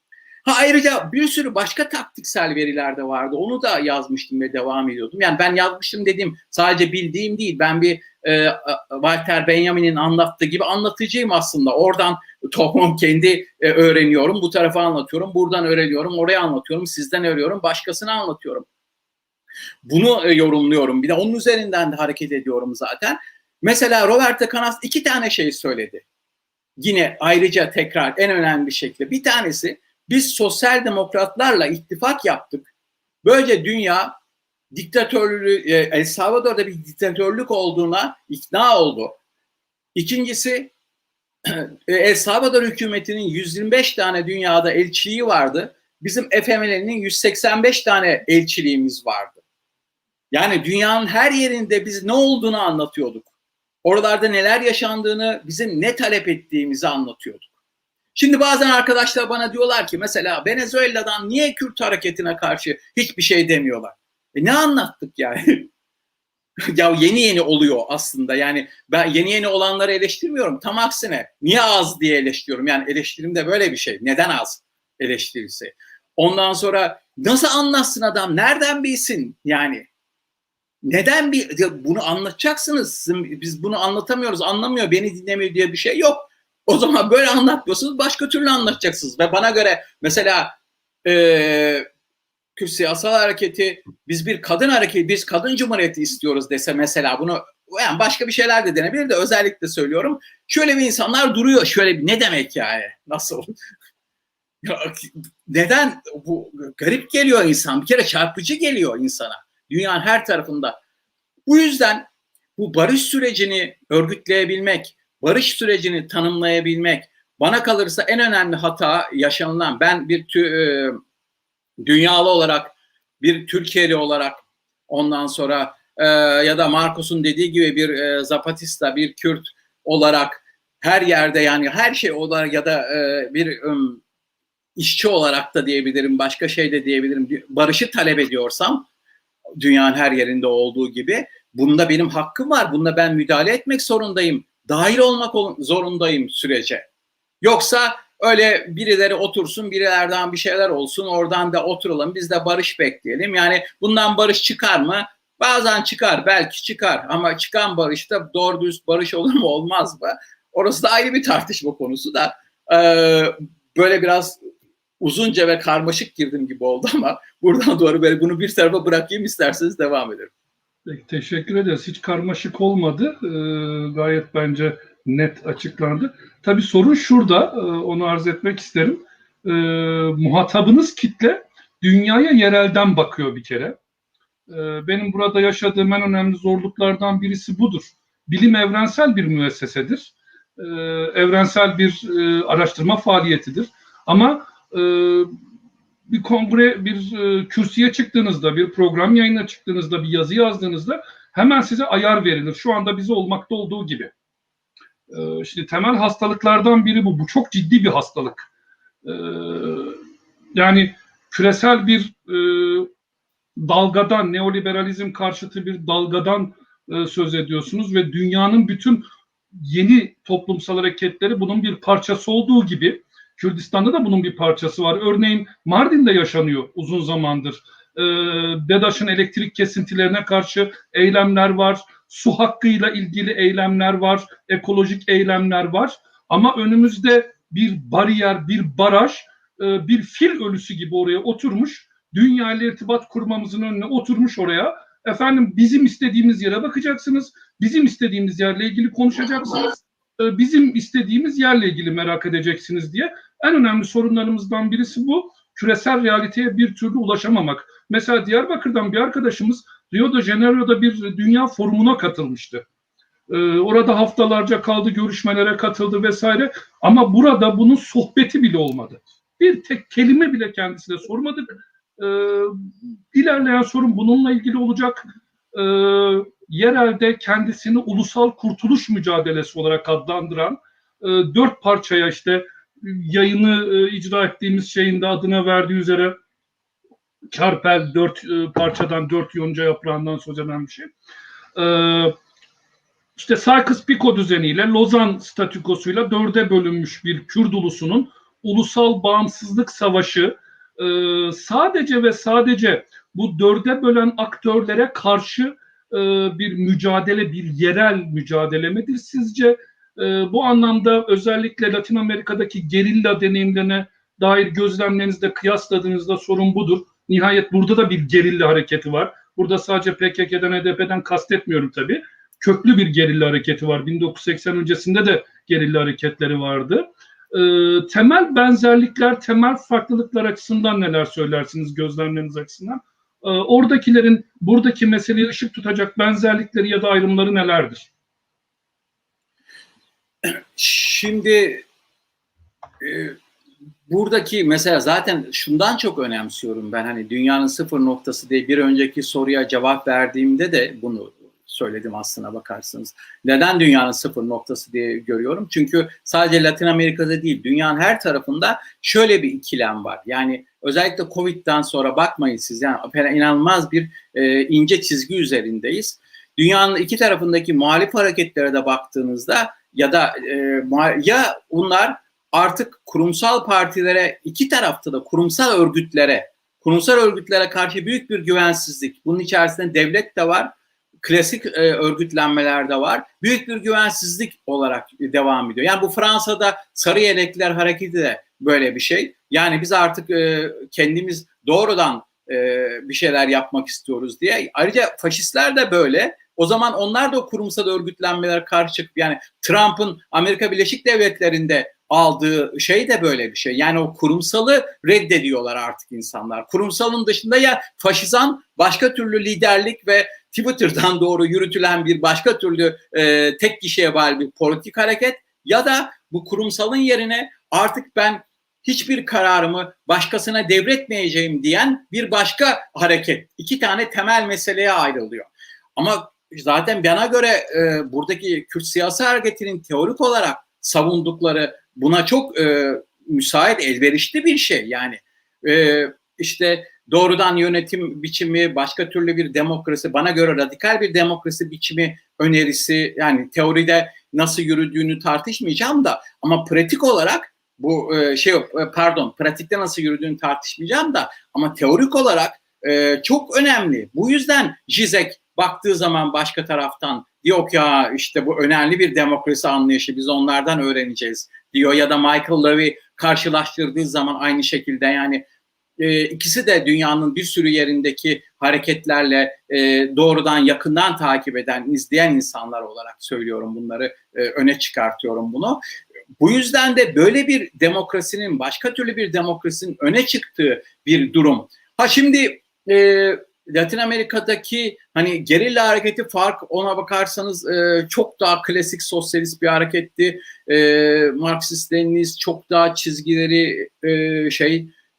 Ayrıca bir sürü başka taktiksel veriler de vardı. Onu da yazmıştım ve devam ediyordum. Yani ben yazmıştım dediğim sadece bildiğim değil. Ben bir Walter Benjamin'in anlattığı gibi anlatıcıyım aslında. Oradan toplum kendi öğreniyorum. Bu tarafa anlatıyorum. Buradan öğreniyorum. Oraya anlatıyorum. Sizden öğreniyorum. Başkasına anlatıyorum. Bunu yorumluyorum. Bir de onun üzerinden de hareket ediyorum zaten. Mesela Roberto Canas 2 tane şey söyledi. Yine ayrıca tekrar en önemli bir şekilde. Bir tanesi, biz sosyal demokratlarla ittifak yaptık. Böylece dünya diktatörlüğü, El Salvador'da bir diktatörlük olduğuna ikna oldu. İkincisi, El Salvador hükümetinin 125 tane dünyada elçiliği vardı. Bizim FML'nin 185 tane elçiliğimiz vardı. Yani dünyanın her yerinde biz ne olduğunu anlatıyorduk. Oralarda neler yaşandığını, bizim ne talep ettiğimizi anlatıyorduk. Şimdi bazen arkadaşlar bana diyorlar ki mesela Venezuela'dan niye Kürt hareketine karşı hiçbir şey demiyorlar? Ne anlattık yani? Ya yeni oluyor aslında. Yani ben yeni olanları eleştirmiyorum. Tam aksine niye az diye eleştiriyorum. Yani eleştirim de böyle bir şey. Neden az eleştirirse? Ondan sonra nasıl anlatsın adam? Nereden bilsin yani? Neden bunu anlatacaksınız? Biz bunu anlatamıyoruz, anlamıyor, beni dinlemiyor diye bir şey yok. O zaman böyle anlatmıyorsunuz, başka türlü anlatacaksınız. Ve bana göre mesela Kürt siyasal hareketi, biz bir kadın hareketi, biz kadın cumhuriyeti istiyoruz dese mesela, bunu yani başka bir şeyler de denebilir de özellikle söylüyorum. Şöyle bir insanlar duruyor, şöyle bir, ne demek yani, nasıl? Neden? Bu garip geliyor insan, bir kere çarpıcı geliyor insana dünyanın her tarafında. Bu yüzden bu barış sürecini örgütleyebilmek, barış sürecini tanımlayabilmek, bana kalırsa en önemli hata yaşanılan, ben bir dünyalı olarak, bir Türkiye'li olarak, ondan sonra ya da Marcos'un dediği gibi bir Zapatista, bir Kürt olarak her yerde, yani her şey olarak ya da bir işçi olarak da diyebilirim, başka şey de diyebilirim, barışı talep ediyorsam dünyanın her yerinde olduğu gibi, bunda benim hakkım var, bunda ben müdahale etmek zorundayım, dahil olmak zorundayım sürece. Yoksa öyle birileri otursun, birilerden bir şeyler olsun, oradan da oturalım, biz de barış bekleyelim. Yani bundan barış çıkar mı? Bazen çıkar, belki çıkar, ama çıkan barışta doğru düz barış olur mu, olmaz mı? Orası da ayrı bir tartışma konusu da. Böyle biraz uzunca ve karmaşık girdim gibi oldu ama buradan doğru böyle bunu bir tarafa bırakayım, isterseniz devam edelim. Peki, teşekkür ederiz. Hiç karmaşık olmadı. Gayet bence net açıklandı. Tabii sorun şurada, onu arz etmek isterim. Muhatabınız kitle dünyaya yerelden bakıyor bir kere. Benim burada yaşadığım en önemli zorluklardan birisi budur. Bilim evrensel bir müessesedir. Evrensel bir araştırma faaliyetidir. Ama bir kongre, bir kürsüye çıktığınızda, bir program yayına çıktığınızda, bir yazı yazdığınızda hemen size ayar verilir. Şu anda bize olmakta olduğu gibi. Şimdi temel hastalıklardan biri bu. Bu çok ciddi bir hastalık. Yani küresel bir dalgadan, neoliberalizm karşıtı bir dalgadan söz ediyorsunuz ve dünyanın bütün yeni toplumsal hareketleri bunun bir parçası olduğu gibi Kürdistan'da da bunun bir parçası var. Örneğin Mardin'de yaşanıyor uzun zamandır. DEDAŞ'ın elektrik kesintilerine karşı eylemler var. Su hakkıyla ilgili eylemler var. Ekolojik eylemler var. Ama önümüzde bir bariyer, bir baraj, bir fil ölüsü gibi oraya oturmuş. Dünya ile irtibat kurmamızın önüne oturmuş oraya. Efendim, bizim istediğimiz yere bakacaksınız. Bizim istediğimiz yerle ilgili konuşacaksınız. Bizim istediğimiz yerle ilgili merak edeceksiniz diye. En önemli sorunlarımızdan birisi bu. Küresel realiteye bir türlü ulaşamamak. Mesela Diyarbakır'dan bir arkadaşımız Rio de Janeiro'da bir dünya forumuna katılmıştı. Orada haftalarca kaldı, görüşmelere katıldı vesaire. Ama burada bunun sohbeti bile olmadı. Bir tek kelime bile kendisine sormadık. İlerleyen sorun bununla ilgili olacak. Yerelde kendisini ulusal kurtuluş mücadelesi olarak adlandıran 4 parçaya, işte yayını icra ettiğimiz şeyin de adına verdiği üzere Karpel 4 parçadan 4 yonca yaprağından söz eden bir şey. İşte Sykes-Picot düzeniyle Lozan statükosuyla 4'e bölünmüş bir Kürt ulusunun ulusal bağımsızlık savaşı sadece ve sadece bu 4'e bölen aktörlere karşı bir mücadele, bir yerel mücadele midir sizce? Bu anlamda özellikle Latin Amerika'daki gerilla deneyimlerine dair gözlemlerinizde, kıyasladığınızda sorun budur. Nihayet burada da bir gerilla hareketi var. Burada sadece PKK'den, HDP'den kastetmiyorum tabii. Köklü bir gerilla hareketi var. 1980 öncesinde de gerilla hareketleri vardı. Temel benzerlikler, temel farklılıklar açısından neler söylersiniz, gözlemleriniz açısından? Oradakilerin buradaki meseleye ışık tutacak benzerlikleri ya da ayrımları nelerdir? Şimdi buradaki mesela zaten şundan çok önemsiyorum ben, hani dünyanın sıfır noktası diye bir önceki soruya cevap verdiğimde de bunu söyledim aslına bakarsanız. Neden dünyanın sıfır noktası diye görüyorum? Çünkü sadece Latin Amerika'da değil, dünyanın her tarafında şöyle bir ikilem var. Yani özellikle Covid'den sonra bakmayın siz, yani inanılmaz bir ince çizgi üzerindeyiz. Dünyanın iki tarafındaki muhalif hareketlere de baktığınızda ya da ya bunlar artık kurumsal partilere, iki tarafta da kurumsal örgütlere karşı büyük bir güvensizlik. Bunun içerisinde devlet de var, klasik örgütlenmeler de var. Büyük bir güvensizlik olarak devam ediyor. Yani bu Fransa'da Sarı Yelekliler hareketi de böyle bir şey. Yani biz artık kendimiz doğrudan bir şeyler yapmak istiyoruz diye. Ayrıca faşistler de böyle. O zaman onlar da o kurumsal örgütlenmelere karşı çıkıp, yani Trump'ın Amerika Birleşik Devletleri'nde aldığı şey de böyle bir şey. Yani o kurumsalı reddediyorlar artık insanlar. Kurumsalın dışında ya faşizan başka türlü liderlik ve Twitter'dan doğru yürütülen bir başka türlü tek kişiye bağlı bir politik hareket, ya da bu kurumsalın yerine artık ben hiçbir kararımı başkasına devretmeyeceğim diyen bir başka hareket. İki tane temel meseleye ayrılıyor. Ama zaten bana göre buradaki Kürt siyasi hareketinin teorik olarak savundukları buna çok müsait, elverişli bir şey. Yani işte doğrudan yönetim biçimi, başka türlü bir demokrasi, bana göre radikal bir demokrasi biçimi önerisi, yani teoride nasıl yürüdüğünü tartışmayacağım da, ama pratik olarak bu pratikte nasıl yürüdüğünü tartışmayacağım da, ama teorik olarak çok önemli. Bu yüzden Zizek baktığı zaman başka taraftan diyor ki ya işte bu önemli bir demokrasi anlayışı, biz onlardan öğreneceğiz diyor, ya da Michael Levy karşılaştırdığı zaman aynı şekilde, yani ikisi de dünyanın bir sürü yerindeki hareketlerle doğrudan yakından takip eden, izleyen insanlar olarak söylüyorum bunları, öne çıkartıyorum bunu. Bu yüzden de böyle bir demokrasinin, başka türlü bir demokrasinin öne çıktığı bir durum. Ha şimdi Latin Amerika'daki hani gerilla hareketi fark, ona bakarsanız çok daha klasik sosyalist bir hareketti. Marksist-Leninist, çok daha çizgileri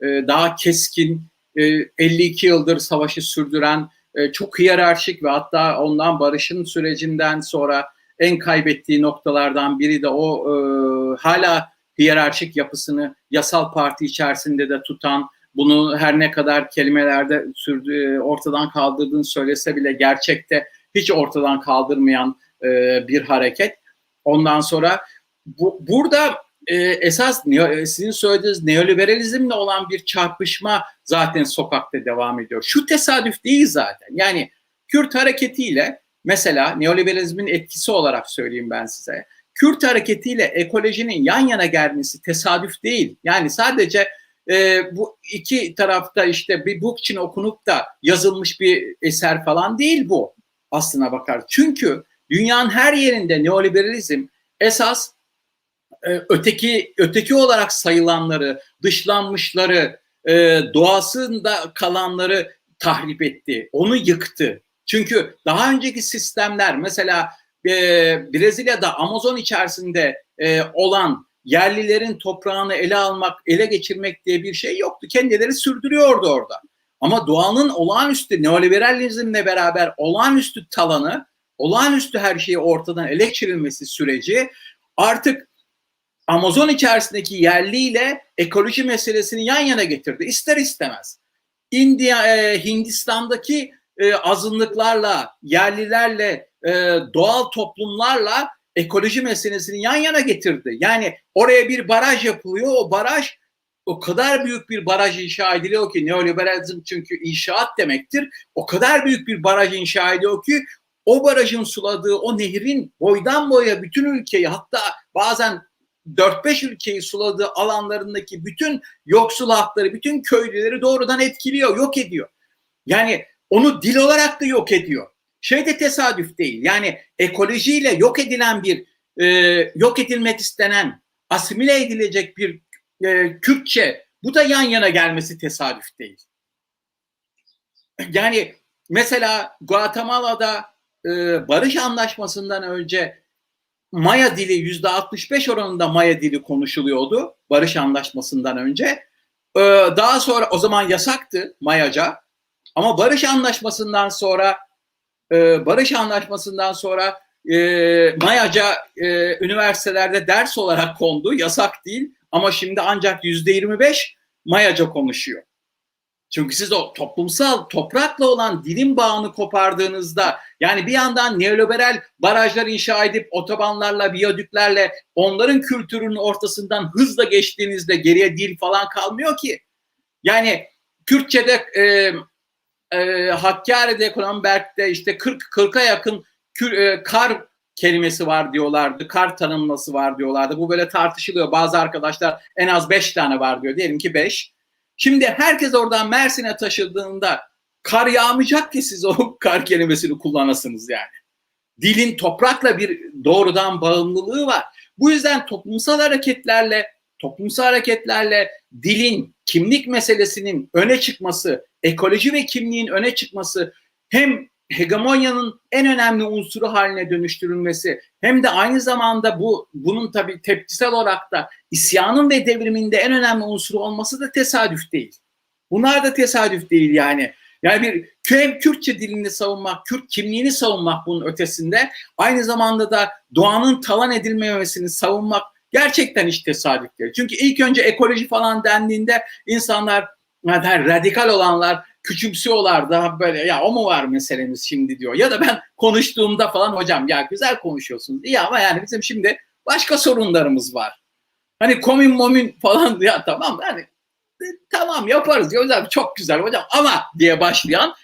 daha keskin, 52 yıldır savaşı sürdüren, çok hiyerarşik ve hatta ondan barışın sürecinden sonra en kaybettiği noktalardan biri de o hala hiyerarşik yapısını yasal parti içerisinde de tutan, bunu her ne kadar kelimelerde ortadan kaldırdığını söylese bile gerçekte hiç ortadan kaldırmayan bir hareket. Ondan sonra burada esas sizin söylediğiniz neoliberalizmle olan bir çarpışma zaten sokakta devam ediyor. Şu tesadüf değil zaten. Yani Kürt hareketiyle, mesela neoliberalizmin etkisi olarak söyleyeyim ben size, Kürt hareketiyle ekolojinin yan yana gelmesi tesadüf değil. Yani sadece bu iki tarafta işte bir Bookchin okunup da yazılmış bir eser falan değil bu aslına bakar. Çünkü dünyanın her yerinde neoliberalizm esas öteki olarak sayılanları, dışlanmışları, doğasında kalanları tahrip etti. Onu yıktı. Çünkü daha önceki sistemler, mesela Brezilya'da Amazon içerisinde olan yerlilerin toprağını ele almak, ele geçirmek diye bir şey yoktu. Kendileri sürdürüyordu orada. Ama doğanın olağanüstü neoliberalizmle beraber olağanüstü talanı, olağanüstü her şeyi ortadan ele geçirilmesi süreci artık Amazon içerisindeki yerliyle ekoloji meselesini yan yana getirdi. İster istemez. Hindistan'daki azınlıklarla, yerlilerle, doğal toplumlarla ekoloji meselesini yan yana getirdi. Yani oraya bir baraj yapılıyor. O baraj o kadar büyük bir baraj inşa ediliyor ki, neoliberalizm çünkü inşaat demektir. O kadar büyük bir baraj inşa ediyor ki o barajın suladığı o nehrin boydan boya bütün ülkeyi, hatta bazen 4-5 ülkeyi suladığı alanlarındaki bütün yoksul halkları, bütün köylüleri doğrudan etkiliyor, yok ediyor. Yani onu dil olarak da yok ediyor. Şey de tesadüf değil. Yani ekolojiyle yok edilen bir, yok edilmek istenen, asimile edilecek bir Kürtçe, bu da yan yana gelmesi tesadüf değil. Yani mesela Guatemala'da barış anlaşmasından önce Maya dili %65 oranında Maya dili konuşuluyordu barış anlaşmasından önce. Daha sonra, o zaman yasaktı Mayaca, ama barış anlaşmasından sonra Mayaca üniversitelerde ders olarak kondu, yasak değil, ama şimdi ancak %25 Mayaca konuşuyor. Çünkü siz o toplumsal toprakla olan dilin bağını kopardığınızda, yani bir yandan neoliberal barajlar inşa edip otobanlarla, viyadüklerle onların kültürünün ortasından hızla geçtiğinizde geriye dil falan kalmıyor ki. Yani Kürtçe'de Hakkari'de, Kronberg'de işte 40'a yakın kar kelimesi var diyorlardı. Kar tanımlaması var diyorlardı. Bu böyle tartışılıyor. Bazı arkadaşlar en az 5 tane var diyor. Diyelim ki 5. Şimdi herkes oradan Mersin'e taşıdığında kar yağmayacak ki siz o kar kelimesini kullanasınız yani. Dilin toprakla bir doğrudan bağımlılığı var. Bu yüzden toplumsal hareketlerle dilin, kimlik meselesinin öne çıkması, ekoloji ve kimliğin öne çıkması hem hegemonyanın en önemli unsuru haline dönüştürülmesi hem de aynı zamanda bunun tabii tepkisel olarak da isyanın ve devriminde en önemli unsuru olması da tesadüf değil. Bunlar da tesadüf değil yani. Yani hem Kürtçe dilini savunmak, Kürt kimliğini savunmak bunun ötesinde, aynı zamanda da doğanın talan edilmemesini savunmak gerçekten hiç tesadüf değil. Çünkü ilk önce ekoloji falan dendiğinde insanlar, yani radikal olanlar küçümsüyorlar, daha böyle ya o mu var meselemiz şimdi diyor. Ya da ben konuştuğumda falan hocam ya güzel konuşuyorsunuz. İyi ama yani bizim şimdi başka sorunlarımız var. Hani komün falan ya tamam yani tamam yaparız ya hocam çok güzel hocam ama diye başlayan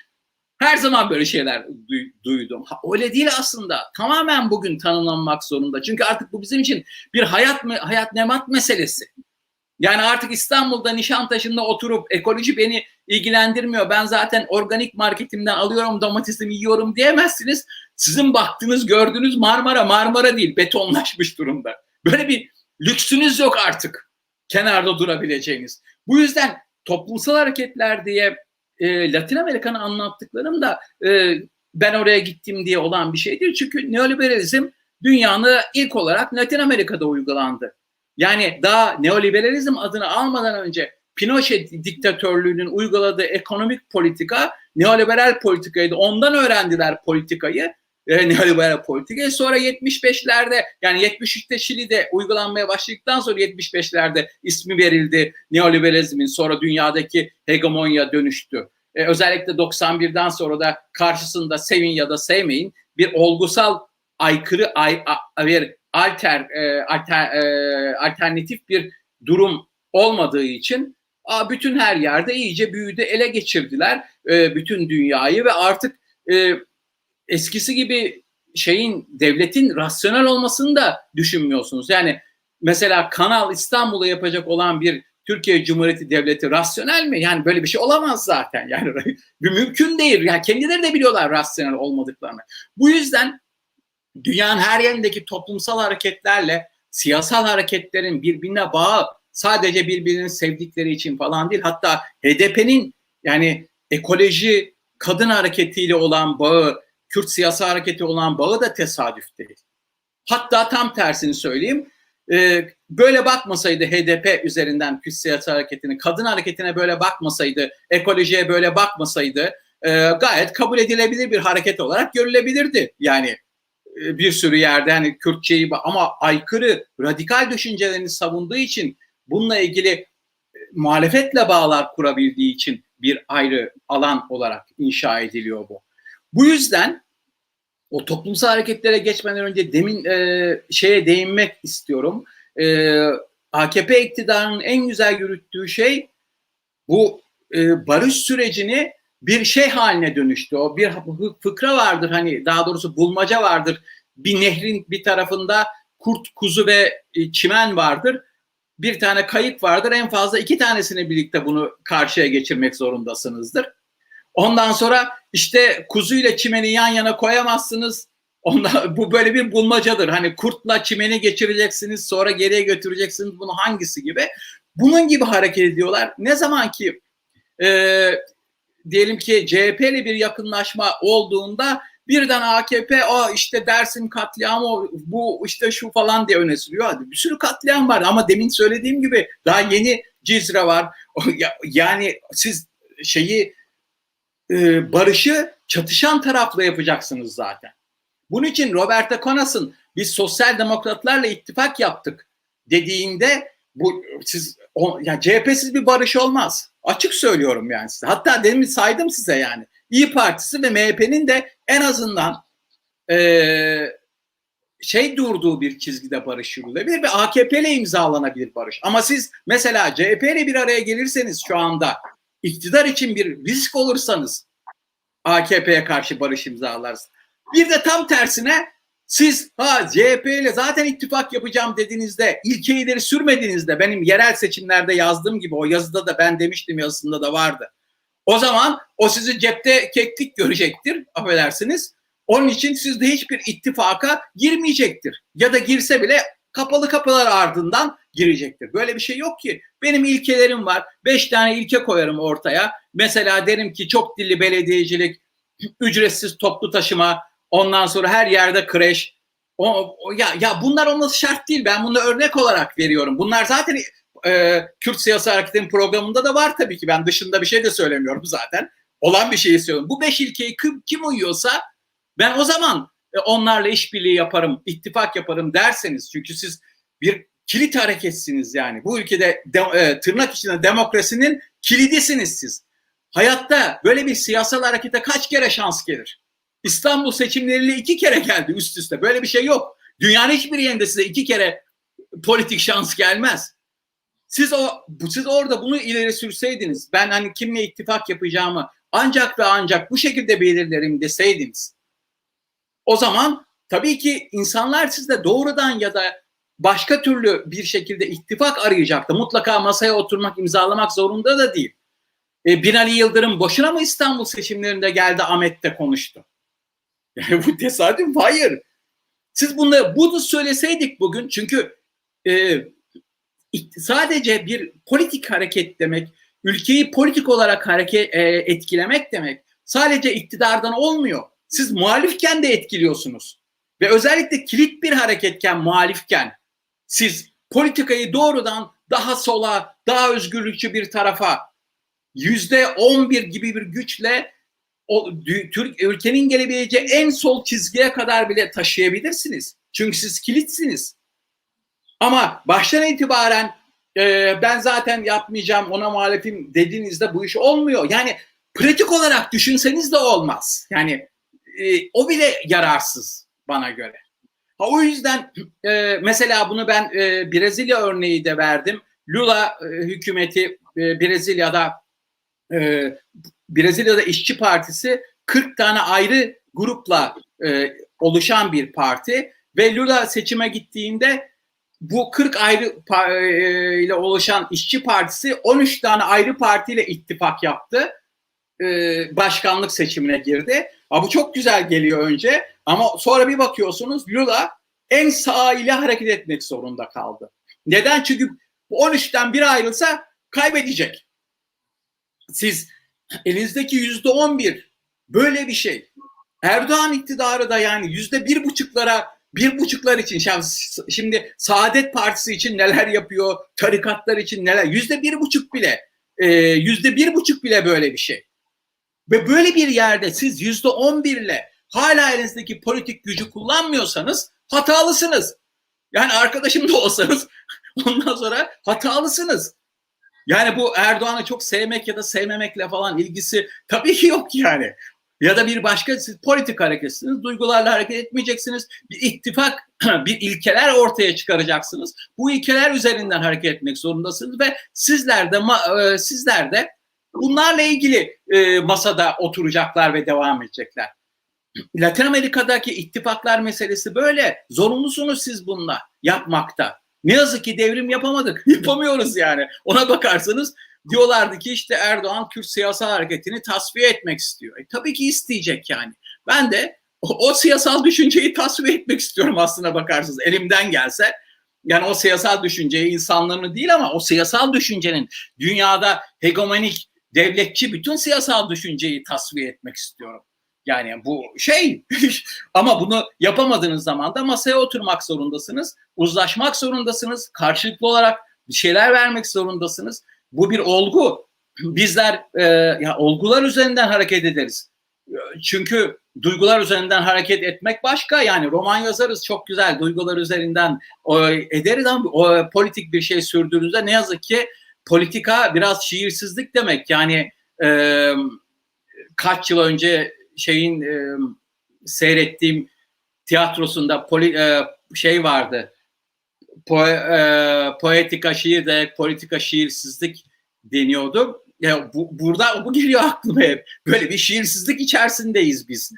her zaman böyle şeyler duydum. Öyle değil aslında. Tamamen bugün tanımlanmak zorunda. Çünkü artık bu bizim için bir hayat memat meselesi. Yani artık İstanbul'da Nişantaşı'nda oturup ekoloji beni ilgilendirmiyor. Ben zaten organik marketimden alıyorum domatesimi yiyorum diyemezsiniz. Sizin baktığınız gördüğünüz Marmara değil betonlaşmış durumda. Böyle bir lüksünüz yok artık kenarda durabileceğiniz. Bu yüzden toplumsal hareketler diye Latin Amerika'nın anlattıklarım da ben oraya gittim diye olan bir şey değil. Çünkü neoliberalizm dünyanın ilk olarak Latin Amerika'da uygulandı. Yani daha neoliberalizm adını almadan önce Pinochet diktatörlüğünün uyguladığı ekonomik politika neoliberal politikaydı. Ondan öğrendiler politikayı. Neoliberal politikayı. Sonra 75'lerde yani 73'te Şili'de uygulanmaya başladıktan sonra 75'lerde ismi verildi neoliberalizmin, sonra dünyadaki hegemonya dönüştü. Özellikle 91'den sonra da karşısında sevin ya da sevmeyin bir olgusal aykırı bir alternatif bir durum olmadığı için bütün her yerde iyice büyüdü, ele geçirdiler bütün dünyayı ve artık eskisi gibi devletin rasyonel olmasını da düşünmüyorsunuz. Yani mesela Kanal İstanbul'u yapacak olan bir Türkiye Cumhuriyeti Devleti rasyonel mi? Yani böyle bir şey olamaz zaten. Yani mümkün değil. Yani kendileri de biliyorlar rasyonel olmadıklarını. Bu yüzden dünyanın her yerindeki toplumsal hareketlerle siyasal hareketlerin birbirine bağı sadece birbirini sevdikleri için falan değil. Hatta HDP'nin yani ekoloji, kadın hareketiyle olan bağı, Kürt siyasal hareketi olan bağı da tesadüf değil. Hatta tam tersini söyleyeyim. Böyle bakmasaydı HDP üzerinden Kürt siyasal hareketini, kadın hareketine böyle bakmasaydı, ekolojiye böyle bakmasaydı gayet kabul edilebilir bir hareket olarak görülebilirdi. Yani bir sürü yerde hani Kürtçeyi ama aykırı, radikal düşüncelerini savunduğu için bununla ilgili muhalefetle bağlar kurabildiği için bir ayrı alan olarak inşa ediliyor bu. Bu yüzden o toplumsal hareketlere geçmeden önce demin şeye değinmek istiyorum. AKP iktidarının en güzel yürüttüğü şey bu barış sürecini bir şey haline dönüştü. O bir fıkra vardır, hani daha doğrusu bulmaca vardır. Bir nehrin bir tarafında kurt, kuzu ve çimen vardır. Bir tane kayık vardır. En fazla 2 tanesini birlikte bunu karşıya geçirmek zorundasınızdır. Ondan sonra işte kuzu ile çimeni yan yana koyamazsınız. Bu böyle bir bulmacadır. Hani kurtla çimeni geçireceksiniz, sonra geriye götüreceksiniz. Bunu hangisi gibi? Bunun gibi hareket ediyorlar. Ne zaman ki diyelim ki CHP ile bir yakınlaşma olduğunda birden AKP işte Dersim katliamı, bu işte şu falan diye öne sürüyor. Hadi bir sürü katliam var ama demin söylediğim gibi daha yeni Cizre var. Yani siz barışı çatışan tarafla yapacaksınız zaten. Bunun için Roberto Conas'ın biz sosyal demokratlarla ittifak yaptık dediğinde yani CHP'siz bir barış olmaz. Açık söylüyorum yani size. Hatta demin saydım size yani. İYİ Partisi ve MHP'nin de en azından durduğu bir çizgide barış yürülebilir ve AKP ile imzalanabilir barış. Ama siz mesela CHP ile bir araya gelirseniz şu anda iktidar için bir risk olursanız AKP'ye karşı barış imzalarsınız. Bir de tam tersine Siz CHP ile zaten ittifak yapacağım dediğinizde, ilke ileri sürmediğinizde, benim yerel seçimlerde yazdığım gibi, o yazıda da ben demiştim, yazısında da vardı. O zaman o sizi cepte keklik görecektir, affedersiniz. Onun için siz de hiçbir ittifaka girmeyecektir. Ya da girse bile kapalı kapılar ardından girecektir. Böyle bir şey yok ki. Benim ilkelerim var. 5 tane ilke koyarım ortaya. Mesela derim ki çok dilli belediyecilik, ücretsiz toplu taşıma, ondan sonra her yerde kreş. Ya bunlar olması şart değil. Ben bunu örnek olarak veriyorum. Bunlar zaten Kürt Siyasi Hareketi'nin programında da var tabii ki. Ben dışında bir şey de söylemiyorum zaten. Olan bir şeyi söylüyorum. Bu 5 ilkeyi kim uyuyorsa ben o zaman onlarla işbirliği yaparım, ittifak yaparım derseniz. Çünkü siz bir kilit hareketsiniz yani. Bu ülkede tırnak içinde demokrasinin kilidisiniz siz. Hayatta böyle bir siyasal harekete kaç kere şans gelir? İstanbul seçimleriyle 2 kere geldi üst üste. Böyle bir şey yok. Dünyanın hiçbir yerinde size 2 kere politik şans gelmez. Siz orada bunu ileri sürseydiniz, ben hani kimle ittifak yapacağımı ancak ve ancak bu şekilde belirlerim deseydiniz, o zaman tabii ki insanlar sizle doğrudan ya da başka türlü bir şekilde ittifak arayacaktı. Mutlaka masaya oturmak, imzalamak zorunda da değil. Binali Yıldırım boşuna mı İstanbul seçimlerinde geldi, Ahmet'te konuştu? Yani bu tesadüf, hayır. Siz bunu söyleseydik bugün, çünkü sadece bir politik hareket demek, ülkeyi politik olarak etkilemek demek sadece iktidardan olmuyor. Siz muhalifken de etkiliyorsunuz. Ve özellikle kilit bir hareketken, muhalifken siz politikayı doğrudan daha sola, daha özgürlükçü bir tarafa %11 gibi bir güçle ülkenin gelebileceği en sol çizgiye kadar bile taşıyabilirsiniz. Çünkü siz kilitsiniz. Ama baştan itibaren ben zaten yapmayacağım, ona muhalefim dediğinizde bu iş olmuyor. Yani pratik olarak düşünseniz de olmaz. Yani o bile yararsız bana göre. O yüzden mesela bunu ben Brezilya örneği de verdim. Lula hükümeti Brezilya'da İşçi Partisi 40 tane ayrı grupla oluşan bir parti ve Lula seçime gittiğinde bu 40 ayrı ile oluşan İşçi Partisi 13 tane ayrı partiyle ittifak yaptı. Başkanlık seçimine girdi. Bu çok güzel geliyor önce ama sonra bir bakıyorsunuz Lula en sağ ile hareket etmek zorunda kaldı. Neden? Çünkü 13'ten biri ayrılsa kaybedecek. Siz elinizdeki %11 böyle bir şey. Erdoğan iktidarı da yani %1,5'lar için, şimdi Saadet Partisi için neler yapıyor, tarikatlar için neler, %1,5 bile böyle bir şey. Ve böyle bir yerde siz %11 ile hala elinizdeki politik gücü kullanmıyorsanız hatalısınız. Yani arkadaşım da olsanız ondan sonra hatalısınız. Yani bu Erdoğan'ı çok sevmek ya da sevmemekle falan ilgisi tabii ki yok yani. Ya da bir başka, siz politik hareketsiniz, duygularla hareket etmeyeceksiniz. Bir ittifak, bir ilkeler ortaya çıkaracaksınız. Bu ilkeler üzerinden hareket etmek zorundasınız ve sizler de bunlarla ilgili masada oturacaklar ve devam edecekler. Latin Amerika'daki ittifaklar meselesi böyle. Zorunlusunuz siz bununla yapmakta. Ne yazık ki devrim yapamadık. Yapamıyoruz yani. Ona bakarsanız diyorlardı ki işte Erdoğan Kürt siyasal hareketini tasfiye etmek istiyor. Tabii ki isteyecek yani. Ben de o siyasal düşünceyi tasfiye etmek istiyorum aslına bakarsanız. Elimden gelse. Yani o siyasal düşünceyi, insanlarını değil ama o siyasal düşüncenin dünyada hegemonik, devletçi bütün siyasal düşünceyi tasfiye etmek istiyorum. Yani bu şey ama bunu yapamadığınız zaman da masaya oturmak zorundasınız, uzlaşmak zorundasınız, karşılıklı olarak bir şeyler vermek zorundasınız. Bu bir olgu. Bizler olgular üzerinden hareket ederiz. Çünkü duygular üzerinden hareket etmek başka. Yani roman yazarız çok güzel, duygular üzerinden ederiz ama politik bir şey sürdüğünüzde ne yazık ki politika biraz şiirsizlik demek. Yani kaç yıl önce seyrettiğim tiyatrosunda şey vardı. Poetika şiir de politika şiirsizlik deniyordu. Ya burada bu geliyor aklıma hep. Böyle bir şiirsizlik içerisindeyiz biz.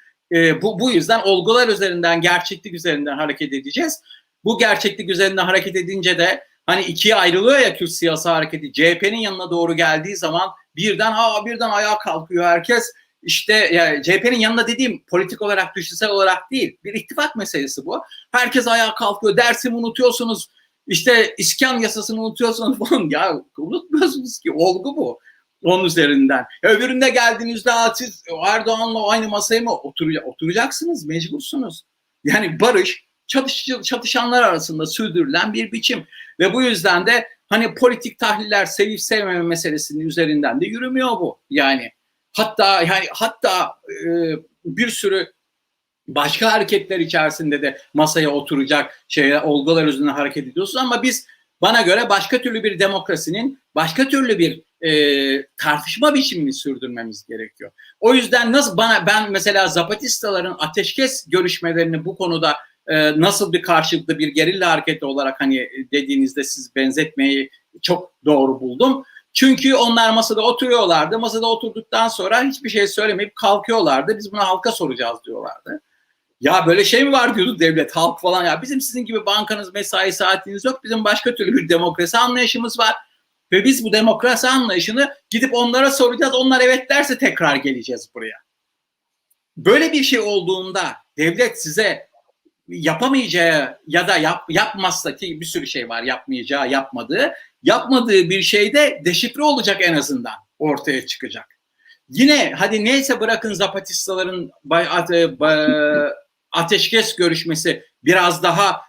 bu yüzden olgular üzerinden, gerçeklik üzerinden hareket edeceğiz. Bu gerçeklik üzerinden hareket edince de hani ikiye ayrılıyor ya Kürt siyasi hareketi. CHP'nin yanına doğru geldiği zaman birden ayağa kalkıyor herkes. İşte yani CHP'nin yanında dediğim politik olarak, düşünsel olarak değil. Bir ittifak meselesi bu. Herkes ayağa kalkıyor. Dersim'i unutuyorsunuz. İşte iskan yasasını unutuyorsunuz falan. Ya unutmuyorsunuz ki, olgu bu. Onun üzerinden. Öbüründe geldiğinizde siz Erdoğan'la aynı masaya mı oturacaksınız? Mecbursunuz. Yani barış çatışanlar arasında sürdürülen bir biçim. Ve bu yüzden de hani politik tahliller, sevip sevmeme meselesinin üzerinden de yürümüyor bu. Yani hatta bir sürü başka hareketler içerisinde de masaya oturacak olgular üzerinden hareket ediyorsunuz ama biz, bana göre başka türlü bir demokrasinin, başka türlü bir tartışma biçimini sürdürmemiz gerekiyor. O yüzden ben mesela Zapatistaların ateşkes görüşmelerini bu konuda nasıl bir karşılıklı bir gerilla hareketi olarak hani dediğinizde siz benzetmeyi çok doğru buldum. Çünkü onlar masada oturuyorlardı. Masada oturduktan sonra hiçbir şey söylemeyip kalkıyorlardı. Biz bunu halka soracağız diyorlardı. Ya böyle şey mi var diyordu devlet, halk falan, ya bizim sizin gibi bankanız, mesai saatiniz yok. Bizim başka türlü bir demokrasi anlayışımız var. Ve biz bu demokrasi anlayışını gidip onlara soracağız. Onlar evet derse tekrar geleceğiz buraya. Böyle bir şey olduğunda devlet size yapamayacağı ya da yapmazsa, ki bir sürü şey var yapmayacağı, yapmadığı bir şeyde deşifre olacak, en azından ortaya çıkacak. Yine hadi neyse, bırakın Zapatistaların ateşkes görüşmesi biraz daha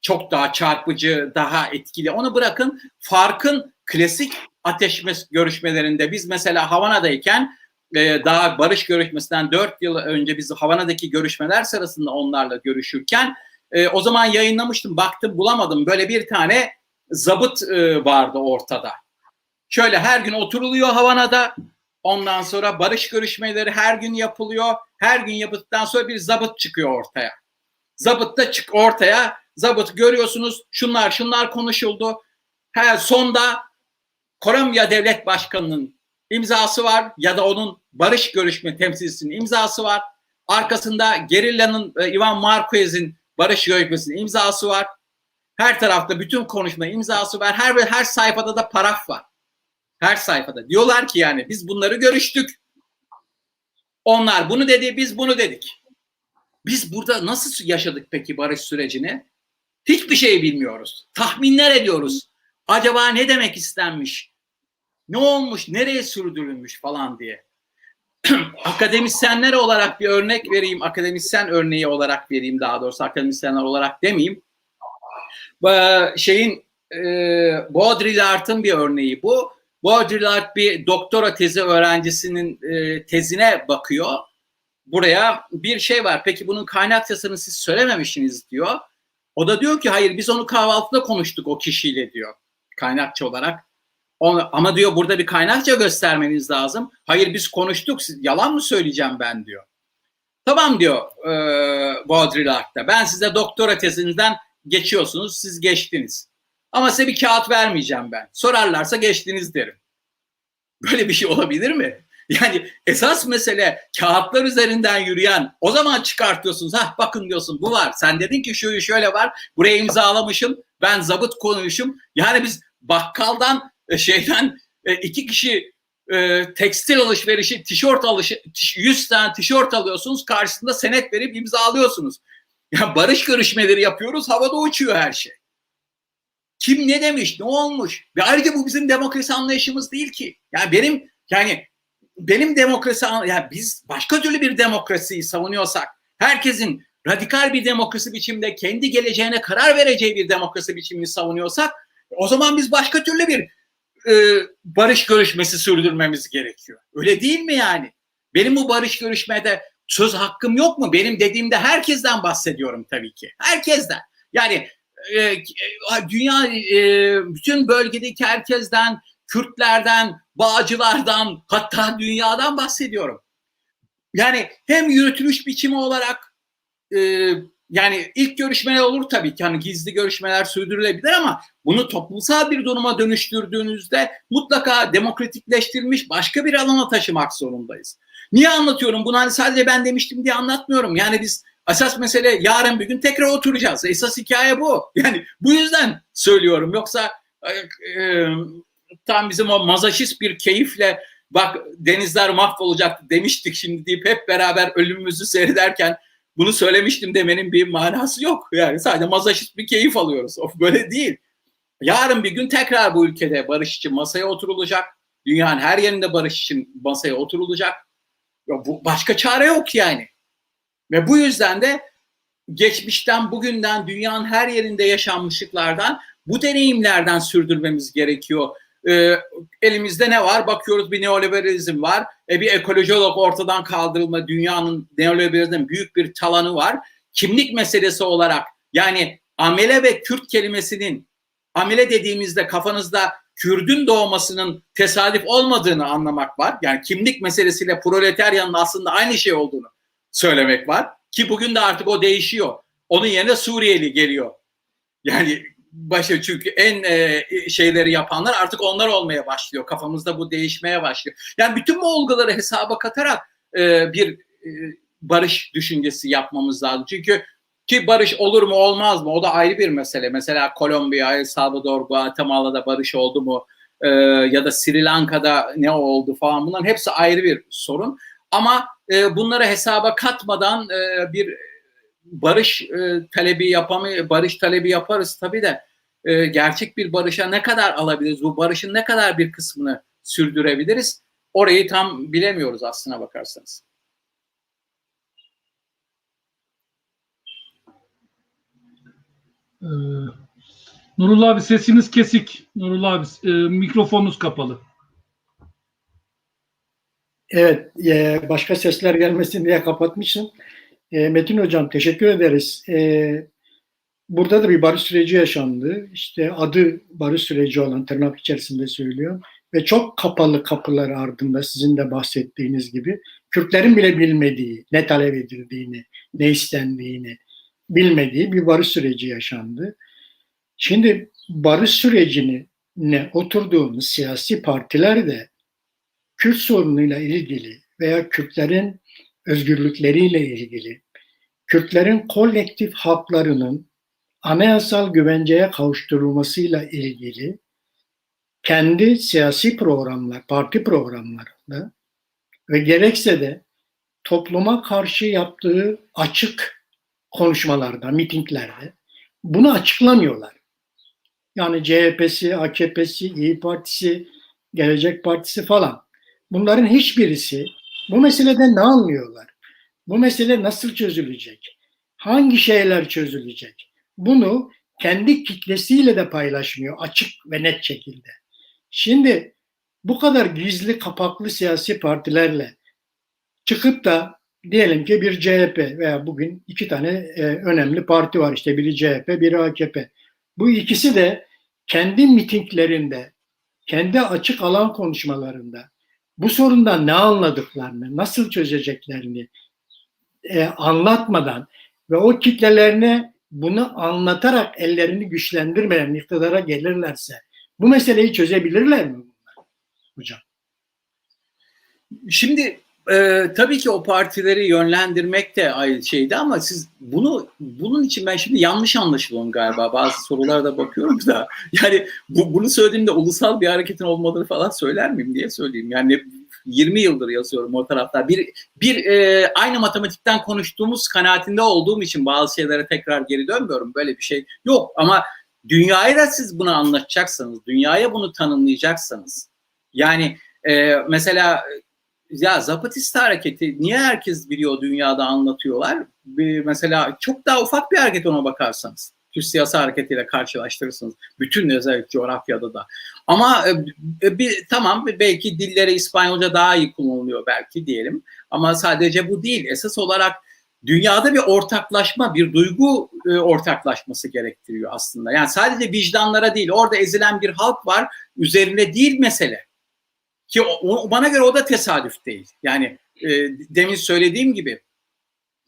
çok daha çarpıcı, daha etkili. Onu bırakın, farkın klasik ateşkes görüşmelerinde biz mesela Havana'dayken, daha barış görüşmesinden 4 yıl önce biz Havana'daki görüşmeler sırasında onlarla görüşürken o zaman yayınlamıştım, baktım bulamadım. Böyle bir tane zabıt vardı ortada. Şöyle her gün oturuluyor Havana'da. Ondan sonra barış görüşmeleri her gün yapılıyor. Her gün yapıldıktan sonra bir zabıt çıkıyor ortaya. Zabıt da ortaya. Zabıt görüyorsunuz, şunlar konuşuldu. Sonda Kolombiya Devlet Başkanı'nın imzası var ya da onun barış görüşme temsilcisinin imzası var. Arkasında gerillanın Ivan Marquez'in barış görüşmesinin imzası var. Her tarafta bütün konuşma imzası var. Her sayfada da paraf var. Her sayfada. Diyorlar ki yani biz bunları görüştük. Onlar bunu dedi, biz bunu dedik. Biz burada nasıl yaşadık peki barış sürecini? Hiçbir şey bilmiyoruz. Tahminler ediyoruz. Acaba ne demek istenmiş? Ne olmuş? Nereye sürdürülmüş falan diye. Akademisyenler olarak bir örnek vereyim. Akademisyen örneği olarak vereyim daha doğrusu. Akademisyenler olarak demeyeyim. Baudrillard'ın bir örneği bu. Baudrillard bir doktora tezi öğrencisinin tezine bakıyor. Buraya bir şey var. Peki bunun kaynakçasını siz söylememişsiniz diyor. O da diyor ki hayır, biz onu kahvaltıda konuştuk o kişiyle diyor. Kaynakça olarak. Ama diyor burada bir kaynakça göstermeniz lazım. Hayır biz konuştuk. Yalan mı söyleyeceğim ben diyor. Tamam diyor Baudrillard'da. Ben size doktora tezinizden geçiyorsunuz. Siz geçtiniz. Ama size bir kağıt vermeyeceğim ben. Sorarlarsa geçtiniz derim. Böyle bir şey olabilir mi? Yani esas mesele kağıtlar üzerinden yürüyen, o zaman çıkartıyorsunuz. Bakın diyorsun bu var. Sen dedin ki şöyle var. Buraya imzalamışım. Ben zabıt konuşum. Yani biz bakkaldan 2 kişi tekstil alışverişi, 100 tane tişört alıyorsunuz. Karşısında senet verip imzalıyorsunuz. Ya barış görüşmeleri yapıyoruz. Havada uçuyor her şey. Kim ne demiş, ne olmuş? Ve ayrıca bu bizim demokrasi anlayışımız değil ki. Benim demokrasi, yani biz başka türlü bir demokrasiyi savunuyorsak, herkesin radikal bir demokrasi biçimde kendi geleceğine karar vereceği bir demokrasi biçimini savunuyorsak, o zaman biz başka türlü bir barış görüşmesi sürdürmemiz gerekiyor. Öyle değil mi yani? Benim bu barış görüşmede söz hakkım yok mu? Benim dediğimde herkesten bahsediyorum tabii ki. Herkesten. Yani dünya bütün bölgedeki herkesten, Kürtlerden, Bağcılardan, hatta dünyadan bahsediyorum. Yani hem yürütülüş biçimi olarak yani ilk görüşmeler olur tabii ki, hani gizli görüşmeler sürdürülebilir ama bunu toplumsal bir duruma dönüştürdüğünüzde mutlaka demokratikleştirilmiş başka bir alana taşımak zorundayız. Niye anlatıyorum? Bunu hani sadece ben demiştim diye anlatmıyorum. Yani biz esas mesele yarın bir gün tekrar oturacağız. Esas hikaye bu. Yani bu yüzden söylüyorum. Yoksa tam bizim o mazaşist bir keyifle bak denizler mahvolacaktı demiştik şimdi deyip hep beraber ölümümüzü seyrederken bunu söylemiştim demenin bir manası yok. Yani sadece mazaşist bir keyif alıyoruz. Of, böyle değil. Yarın bir gün tekrar bu ülkede barış için masaya oturulacak. Dünyanın her yerinde barış için masaya oturulacak. Bu, başka çare yok yani. Ve bu yüzden de geçmişten, bugünden, dünyanın her yerinde yaşanmışlıklardan, bu deneyimlerden sürdürmemiz gerekiyor. Elimizde ne var? Bakıyoruz, bir neoliberalizm var. Bir ekoloji olarak ortadan kaldırılma, dünyanın neoliberalizmin büyük bir talanı var. Kimlik meselesi olarak, yani amele ve Kürt kelimesinin, amele dediğimizde kafanızda Kürdün doğmasının tesadüf olmadığını anlamak var. Yani kimlik meselesiyle proletaryanın aslında aynı şey olduğunu söylemek var. Ki bugün de artık o değişiyor. Onun yerine Suriyeli geliyor. Yani çünkü en şeyleri yapanlar artık onlar olmaya başlıyor. Kafamızda bu değişmeye başlıyor. Yani bütün bu olguları hesaba katarak bir barış düşüncesi yapmamız lazım. Çünkü ki barış olur mu olmaz mı? O da ayrı bir mesele. Mesela Kolombiya, El Salvador, Guatemala'da barış oldu mu? Ya da Sri Lanka'da ne oldu falan, bunların hepsi ayrı bir sorun. Ama bunları hesaba katmadan bir barış talebi yaparız tabii de gerçek bir barışa ne kadar alabiliriz? Bu barışın ne kadar bir kısmını sürdürebiliriz? Orayı tam bilemiyoruz aslına bakarsanız. Nurullah abi sesiniz kesik. Nurullah abi mikrofonunuz kapalı. Evet, başka sesler gelmesin diye kapatmışsın. Metin Hocam teşekkür ederiz. Burada da bir barış süreci yaşandı. İşte adı barış süreci olan, tırnak içerisinde söylüyor. Ve çok kapalı kapılar ardında sizin de bahsettiğiniz gibi Kürtlerin bile bilmediği, ne talep edildiğini, ne istendiğini bilmediği bir barış süreci yaşandı. Şimdi barış sürecine oturduğumuz siyasi partiler de Kürt sorunuyla ilgili veya Kürtlerin özgürlükleriyle ilgili, Kürtlerin kolektif haklarının anayasal güvenceye kavuşturulmasıyla ilgili kendi siyasi programlar, parti programlarında ve gerekse de topluma karşı yaptığı açık konuşmalarda, mitinglerde bunu açıklamıyorlar. Yani CHP'si, AKP'si, İYİ Partisi, Gelecek Partisi falan. Bunların hiçbirisi bu meseleden ne anlıyorlar? Bu mesele nasıl çözülecek? Hangi şeyler çözülecek? Bunu kendi kitlesiyle de paylaşmıyor açık ve net şekilde. Şimdi bu kadar gizli kapaklı siyasi partilerle çıkıp da diyelim ki bir CHP veya bugün iki tane önemli parti var, işte biri CHP, biri AKP. Bu ikisi de kendi mitinglerinde, kendi açık alan konuşmalarında bu sorundan ne anladıklarını, nasıl çözeceklerini anlatmadan ve o kitlelerine bunu anlatarak ellerini güçlendirmeden iktidara gelirlerse bu meseleyi çözebilirler mi bunlar hocam? Şimdi tabii ki o partileri yönlendirmek de ayrı şeydi ama siz bunun için ben şimdi yanlış anlaşılıyorum galiba. Bazı sorulara da bakıyorum da yani bunu söylediğimde ulusal bir hareketin olmadığını falan söyler miyim diye söyleyeyim. Yani 20 yıldır yazıyorum o tarafta. Aynı matematikten konuştuğumuz kanaatinde olduğum için bazı şeylere tekrar geri dönmüyorum. Böyle bir şey yok ama dünyaya da siz bunu anlatacaksınız. Dünyaya bunu tanımlayacaksanız. Yani mesela ya Zapatista hareketi niye herkes biliyor, dünyada anlatıyorlar? Mesela çok daha ufak bir hareket ona bakarsanız. Türk siyasi hareketiyle karşılaştırırsınız. Bütün özellikle coğrafyada da. Ama tamam belki dilleri İspanyolca daha iyi kullanılıyor belki diyelim. Ama sadece bu değil. Esas olarak dünyada bir ortaklaşma, bir duygu ortaklaşması gerektiriyor aslında. Yani sadece vicdanlara değil, orada ezilen bir halk var, üzerine değil mesele. Ki bana göre o da tesadüf değil. Yani demin söylediğim gibi